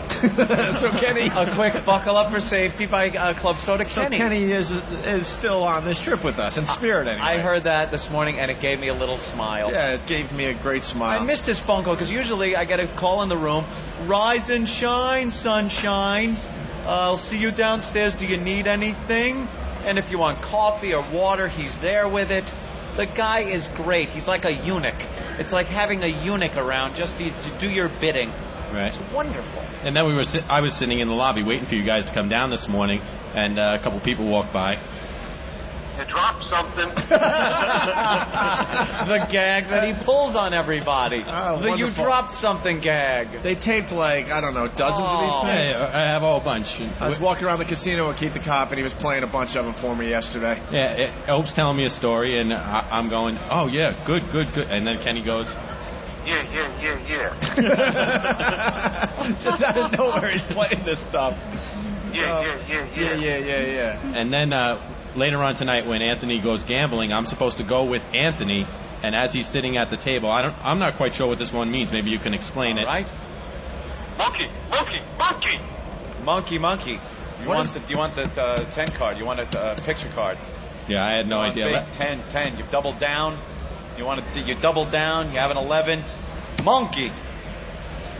[SPEAKER 7] So Kenny...
[SPEAKER 10] A quick buckle up for safety by Club Soda Kenny.
[SPEAKER 7] So Kenny is still on this trip with us, in spirit anyway.
[SPEAKER 10] I heard that this morning, and it gave me a little smile.
[SPEAKER 7] Yeah, it gave me a great smile.
[SPEAKER 10] I missed his phone call, because usually I get a call in the room, rise and shine, sunshine. I'll see you downstairs. Do you need anything? And if you want coffee or water, he's there with it. The guy is great. He's like a eunuch. It's like having a eunuch around just to do your bidding.
[SPEAKER 15] Right.
[SPEAKER 10] It's wonderful.
[SPEAKER 15] And then I was sitting in the lobby waiting for you guys to come down this morning, and a couple people walked by.
[SPEAKER 20] You dropped something.
[SPEAKER 10] The gag that he pulls on everybody.
[SPEAKER 7] Oh,
[SPEAKER 10] the you
[SPEAKER 7] wonderful.
[SPEAKER 10] dropped something gag.
[SPEAKER 7] They taped dozens of these things.
[SPEAKER 15] Yeah, I have a whole bunch.
[SPEAKER 7] I was walking around the casino with Keith the Cop, and he was playing a bunch of them for me yesterday.
[SPEAKER 15] Yeah, Ope's telling me a story, and I'm going, oh, yeah, good. And then Kenny goes,
[SPEAKER 20] Yeah.
[SPEAKER 7] Just out of nowhere, he's playing this stuff. Yeah.
[SPEAKER 15] And then later on tonight, when Anthony goes gambling, I'm supposed to go with Anthony. And as he's sitting at the table, I'm not quite sure what this one means. Maybe you can explain it.
[SPEAKER 10] Right? Monkey. You want the 10 card? You want a picture card?
[SPEAKER 15] Yeah, I had no idea.
[SPEAKER 10] Big 10. You doubled down. You doubled down. You have an 11. Monkey.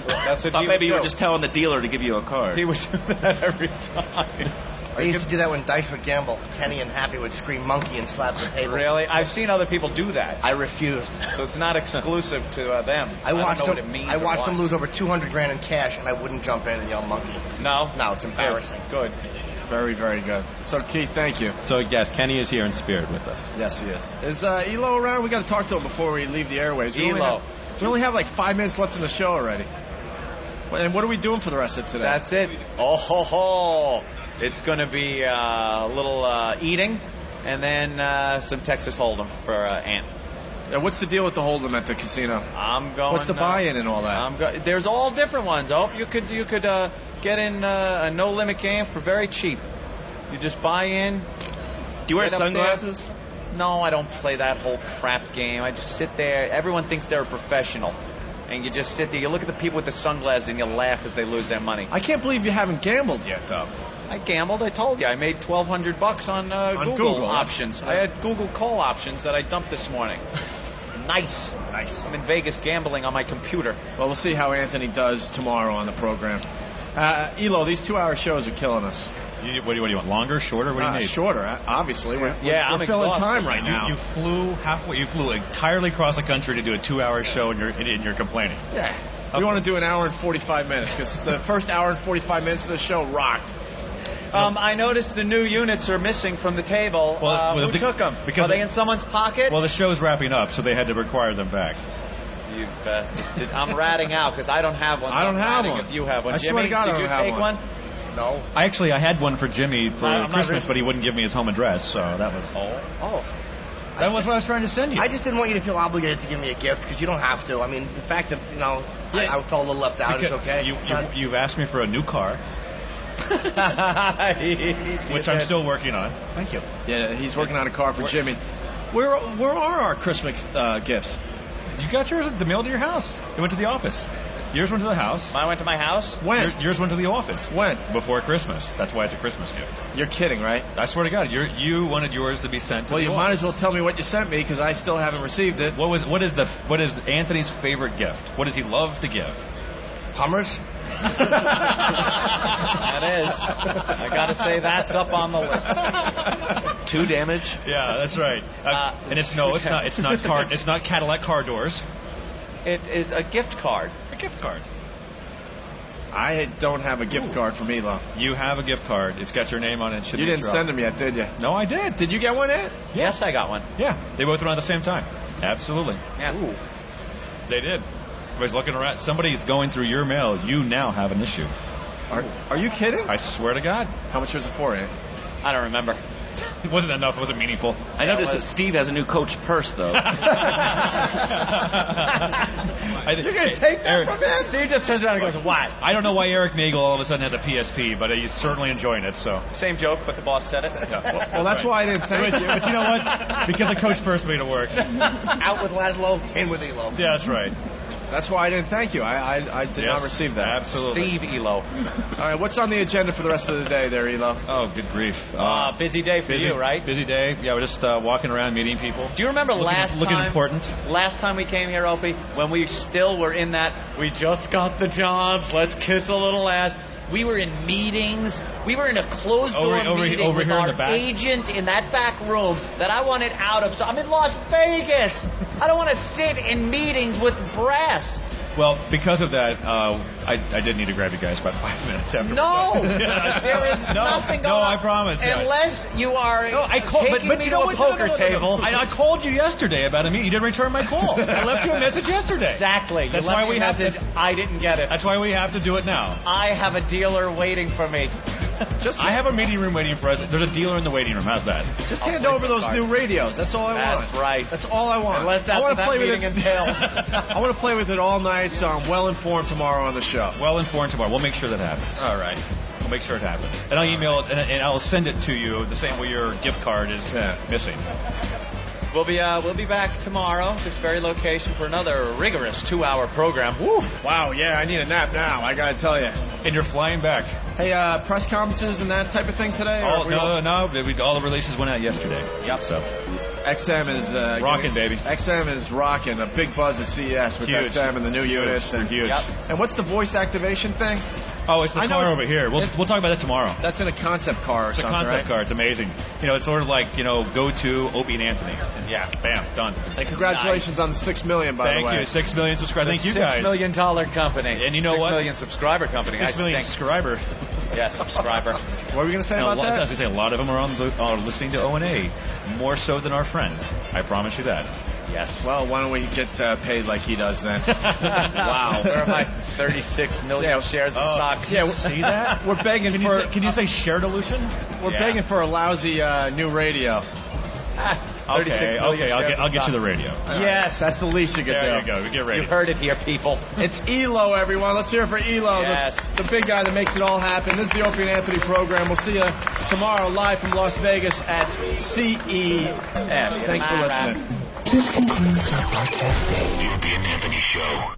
[SPEAKER 10] That's what
[SPEAKER 25] I thought maybe you were just telling the dealer to give you a card.
[SPEAKER 10] He would do that every time.
[SPEAKER 13] I used to do that when Dice would gamble. Kenny and Happy would scream monkey and slap the table.
[SPEAKER 10] Really? I've seen other people do that.
[SPEAKER 13] I refused.
[SPEAKER 10] So it's not exclusive to them.
[SPEAKER 13] I watched
[SPEAKER 10] don't know what it means.
[SPEAKER 13] I watched them lose over $200,000 in cash, and I wouldn't jump in and yell monkey.
[SPEAKER 10] No,
[SPEAKER 13] it's embarrassing.
[SPEAKER 10] Good.
[SPEAKER 7] Very, very good. So, Keith, thank you.
[SPEAKER 15] So, yes, Kenny is here in spirit with us.
[SPEAKER 7] Yes, he is. Is Elo around? We got to talk to him before we leave the airways. We only have like 5 minutes left in the show already. And what are we doing for the rest of today?
[SPEAKER 10] That's it. Oh, ho, ho. It's going to be a little eating, and then some Texas Hold'em for Ant.
[SPEAKER 7] And what's the deal with the Hold'em at the casino?
[SPEAKER 10] I'm going.
[SPEAKER 7] What's the buy-in and all that?
[SPEAKER 10] There's all different ones. Oh, you could get in a no-limit game for very cheap. You just buy in.
[SPEAKER 25] Do you wear sunglasses?
[SPEAKER 10] No, I don't play that whole crap game. I just sit there. Everyone thinks they're a professional. And you just sit there. You look at the people with the sunglasses and you laugh as they lose their money.
[SPEAKER 7] I can't believe you haven't gambled yet, though.
[SPEAKER 10] I gambled. I told you. I made $1,200 on Google options. I had Google call options that I dumped this morning. Nice. I'm in Vegas gambling on my computer.
[SPEAKER 7] Well, we'll see how Anthony does tomorrow on the program. Elo, these 2-hour shows are killing us.
[SPEAKER 15] What do you want? Longer, shorter? What do you need?
[SPEAKER 7] Shorter, obviously. We're filling time right now.
[SPEAKER 1] You flew halfway. You flew entirely across the country to do a 2-hour show, and you're complaining.
[SPEAKER 7] Yeah. Okay. We want to do an hour and 45 minutes because the first hour and 45 minutes of the show rocked.
[SPEAKER 10] I noticed the new units are missing from the table. Who took them? Are they in someone's pocket?
[SPEAKER 1] Well, the show's wrapping up, so they had to require them back.
[SPEAKER 10] I'm ratting out because I don't have one. So
[SPEAKER 7] I don't have one.
[SPEAKER 10] If you have one,
[SPEAKER 7] I
[SPEAKER 10] Jimmy,
[SPEAKER 7] did
[SPEAKER 10] you take one?
[SPEAKER 13] No.
[SPEAKER 1] I had one for Jimmy for Christmas, but he wouldn't give me his home address, so that was...
[SPEAKER 10] That was what I was trying to send you.
[SPEAKER 13] I just didn't want you to feel obligated to give me a gift, because you don't have to. I mean, the fact that, I felt a little left out is okay.
[SPEAKER 1] You've asked me for a new car, which I'm still working on.
[SPEAKER 7] Thank you. Yeah, he's working on a car for Jimmy. Where are our Christmas gifts?
[SPEAKER 1] You got yours at the mail to your house. It went to the office. Yours went to the house.
[SPEAKER 10] Mine went to my house.
[SPEAKER 7] When?
[SPEAKER 1] Yours went to the office.
[SPEAKER 7] When?
[SPEAKER 1] Before Christmas. That's why it's a Christmas gift.
[SPEAKER 7] You're kidding, right?
[SPEAKER 1] I swear to God, you wanted yours to be sent to
[SPEAKER 7] the
[SPEAKER 1] office.
[SPEAKER 7] Well, you might as well tell me what you sent me because I still haven't received it.
[SPEAKER 1] What is Anthony's favorite gift? What does he love to give?
[SPEAKER 13] Hummers.
[SPEAKER 10] That is. I got to say that's up on the list.
[SPEAKER 25] 2 damage.
[SPEAKER 1] Yeah, that's right. And it's not Cadillac car doors.
[SPEAKER 10] It is a gift card.
[SPEAKER 1] A gift card.
[SPEAKER 7] I don't have a gift card from Elo.
[SPEAKER 1] You have a gift card. It's got your name on it.
[SPEAKER 7] You didn't send them yet, did you?
[SPEAKER 1] No, I did.
[SPEAKER 7] Did you get one yet?
[SPEAKER 10] Yes, I got one.
[SPEAKER 1] Yeah, they both went at the same time. Absolutely.
[SPEAKER 10] Yeah.
[SPEAKER 1] Ooh. They did. Everybody's looking around. Somebody's going through your mail. You now have an issue.
[SPEAKER 7] Are you kidding?
[SPEAKER 1] I swear to God.
[SPEAKER 7] How much was it for, Ant?
[SPEAKER 10] I don't remember.
[SPEAKER 1] It wasn't enough. It wasn't meaningful.
[SPEAKER 25] I noticed that Steve has a new Coach purse, though.
[SPEAKER 10] You're going to take that from him? Steve just turns around and goes, what?
[SPEAKER 1] I don't know why Eric Nagel all of a sudden has a PSP, but he's certainly enjoying it. So
[SPEAKER 10] same joke, but the boss said it.
[SPEAKER 1] Yeah.
[SPEAKER 7] Well, that's why I didn't thank you.
[SPEAKER 1] But you know what? Because the Coach purse made it work.
[SPEAKER 13] Out with Laszlo, in with Elo.
[SPEAKER 1] Yeah, that's right.
[SPEAKER 7] That's why I didn't thank you. I did not receive that.
[SPEAKER 1] Absolutely.
[SPEAKER 10] Steve Elo.
[SPEAKER 7] All right, what's on the agenda for the rest of the day there, Elo?
[SPEAKER 1] Oh, good grief.
[SPEAKER 10] Busy day for you, right?
[SPEAKER 1] Busy day. Yeah, we're just walking around, meeting people.
[SPEAKER 10] Do you remember looking
[SPEAKER 1] important?
[SPEAKER 10] Last time we came here, Opie, when we still were in that, we just got the jobs, let's kiss a little ass. We were in meetings. We were in a closed-door meeting with our agent in that back room that I wanted out of. So I'm in Las Vegas. I don't want to sit in meetings with brass.
[SPEAKER 1] Well, because of that, I did need to grab you guys about 5 minutes after.
[SPEAKER 10] No! There is nothing going on.
[SPEAKER 1] No, I promise.
[SPEAKER 10] Unless you are taking me to a poker table.
[SPEAKER 1] I called you yesterday about a meeting. You didn't return my call. I left you a message yesterday.
[SPEAKER 10] Exactly.
[SPEAKER 1] That's why we have to.
[SPEAKER 10] I didn't get it.
[SPEAKER 1] That's why we have to do it now.
[SPEAKER 10] I have a dealer waiting for me.
[SPEAKER 1] I have a meeting room waiting for us. There's a dealer in the waiting room. How's that?
[SPEAKER 7] Just hand over those new radios. That's all I want.
[SPEAKER 10] That's right.
[SPEAKER 7] That's all I want.
[SPEAKER 10] Unless that's what that meeting entails.
[SPEAKER 7] I want to play with it all night, so I'm well informed tomorrow on the show.
[SPEAKER 1] Well informed tomorrow. We'll make sure that happens.
[SPEAKER 7] All right.
[SPEAKER 1] We'll make sure it happens. And I'll email it, and I'll send it to you the same way your gift card is missing.
[SPEAKER 10] We'll be back tomorrow, this very location, for another rigorous 2-hour program. Woo!
[SPEAKER 7] Wow, yeah, I need a nap now, I gotta tell you.
[SPEAKER 1] And you're flying back.
[SPEAKER 7] Hey, press conferences and that type of thing today?
[SPEAKER 1] All the releases went out yesterday.
[SPEAKER 10] Yep.
[SPEAKER 1] So
[SPEAKER 7] XM is
[SPEAKER 1] rocking, baby.
[SPEAKER 7] XM is rocking. A big buzz at CES with
[SPEAKER 1] Huge.
[SPEAKER 7] XM and the new units.
[SPEAKER 1] They're huge.
[SPEAKER 10] Yep.
[SPEAKER 7] And what's the voice activation thing?
[SPEAKER 1] Oh, it's the car over here. We'll talk about that tomorrow.
[SPEAKER 7] That's in a concept car or
[SPEAKER 1] it's
[SPEAKER 7] something,
[SPEAKER 1] a concept
[SPEAKER 7] right?
[SPEAKER 1] car. It's amazing. It's sort of like, go to Opie and Anthony. And yeah, bam, done.
[SPEAKER 7] And congratulations on the 6 million, by the way.
[SPEAKER 1] Thank you. 6 million subscribers. Thank you, guys.
[SPEAKER 10] $6 million company.
[SPEAKER 1] And you know what?
[SPEAKER 10] 6 million subscriber company.
[SPEAKER 1] 6 million subscriber.
[SPEAKER 10] Yes, subscriber.
[SPEAKER 7] What were we going to say about that?
[SPEAKER 1] I was going to say a lot of them are listening to O&A, more so than our friend. I promise you that.
[SPEAKER 10] Yes.
[SPEAKER 7] Well, why don't we get paid like he does then?
[SPEAKER 10] Wow. Where are my 36 million shares of stock?
[SPEAKER 7] Yeah,
[SPEAKER 1] see that?
[SPEAKER 7] We're begging for.
[SPEAKER 1] Can you say share dilution?
[SPEAKER 7] We're begging for a lousy new radio.
[SPEAKER 1] Okay, I'll get you the radio.
[SPEAKER 7] Yes, that's the least you could do.
[SPEAKER 1] There you go. Get ready.
[SPEAKER 10] You heard it here, people.
[SPEAKER 7] It's ELO, everyone. Let's hear it for ELO,
[SPEAKER 10] yes.
[SPEAKER 7] the big guy that makes it all happen. This is the Opie and Anthony program. We'll see you tomorrow live from Las Vegas at CES. Thanks for listening.
[SPEAKER 18] This concludes our podcast day. The Opie and Anthony Show.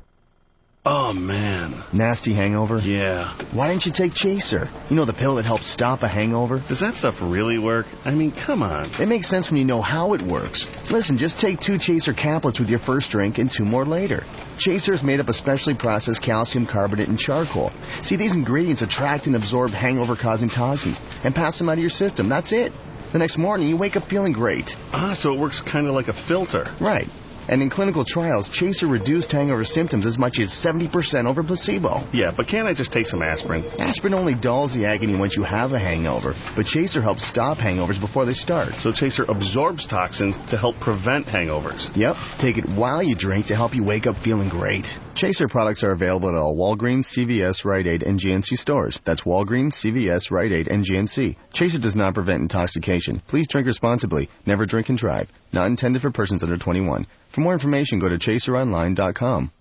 [SPEAKER 6] Oh, man.
[SPEAKER 16] Nasty hangover?
[SPEAKER 6] Yeah.
[SPEAKER 16] Why didn't you take Chaser? You know, the pill that helps stop a hangover?
[SPEAKER 6] Does that stuff really work? I mean, come on.
[SPEAKER 16] It makes sense when you know how it works. Listen, just take 2 Chaser caplets with your first drink and 2 more later. Chaser is made up of specially processed calcium carbonate and charcoal. See, these ingredients attract and absorb hangover-causing toxins and pass them out of your system. That's it. The next morning, you wake up feeling great.
[SPEAKER 6] So it works kind of like a filter.
[SPEAKER 16] Right. And in clinical trials, Chaser reduced hangover symptoms as much as 70% over placebo.
[SPEAKER 6] Yeah, but can't I just take some aspirin?
[SPEAKER 16] Aspirin only dulls the agony once you have a hangover, but Chaser helps stop hangovers before they start.
[SPEAKER 6] So Chaser absorbs toxins to help prevent hangovers.
[SPEAKER 16] Yep. Take it while you drink to help you wake up feeling great. Chaser products are available at all Walgreens, CVS, Rite Aid, and GNC stores. That's Walgreens, CVS, Rite Aid, and GNC. Chaser does not prevent intoxication. Please drink responsibly. Never drink and drive. Not intended for persons under 21. For more information, go to chaseronline.com.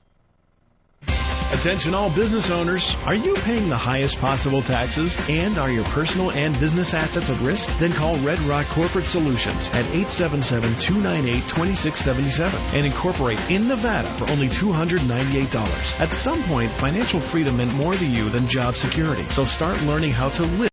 [SPEAKER 21] Attention all business owners. Are you paying the highest possible taxes? And are your personal and business assets at risk? Then call Red Rock Corporate Solutions at 877-298-2677 and incorporate in Nevada for only $298. At some point, financial freedom meant more to you than job security. So start learning how to live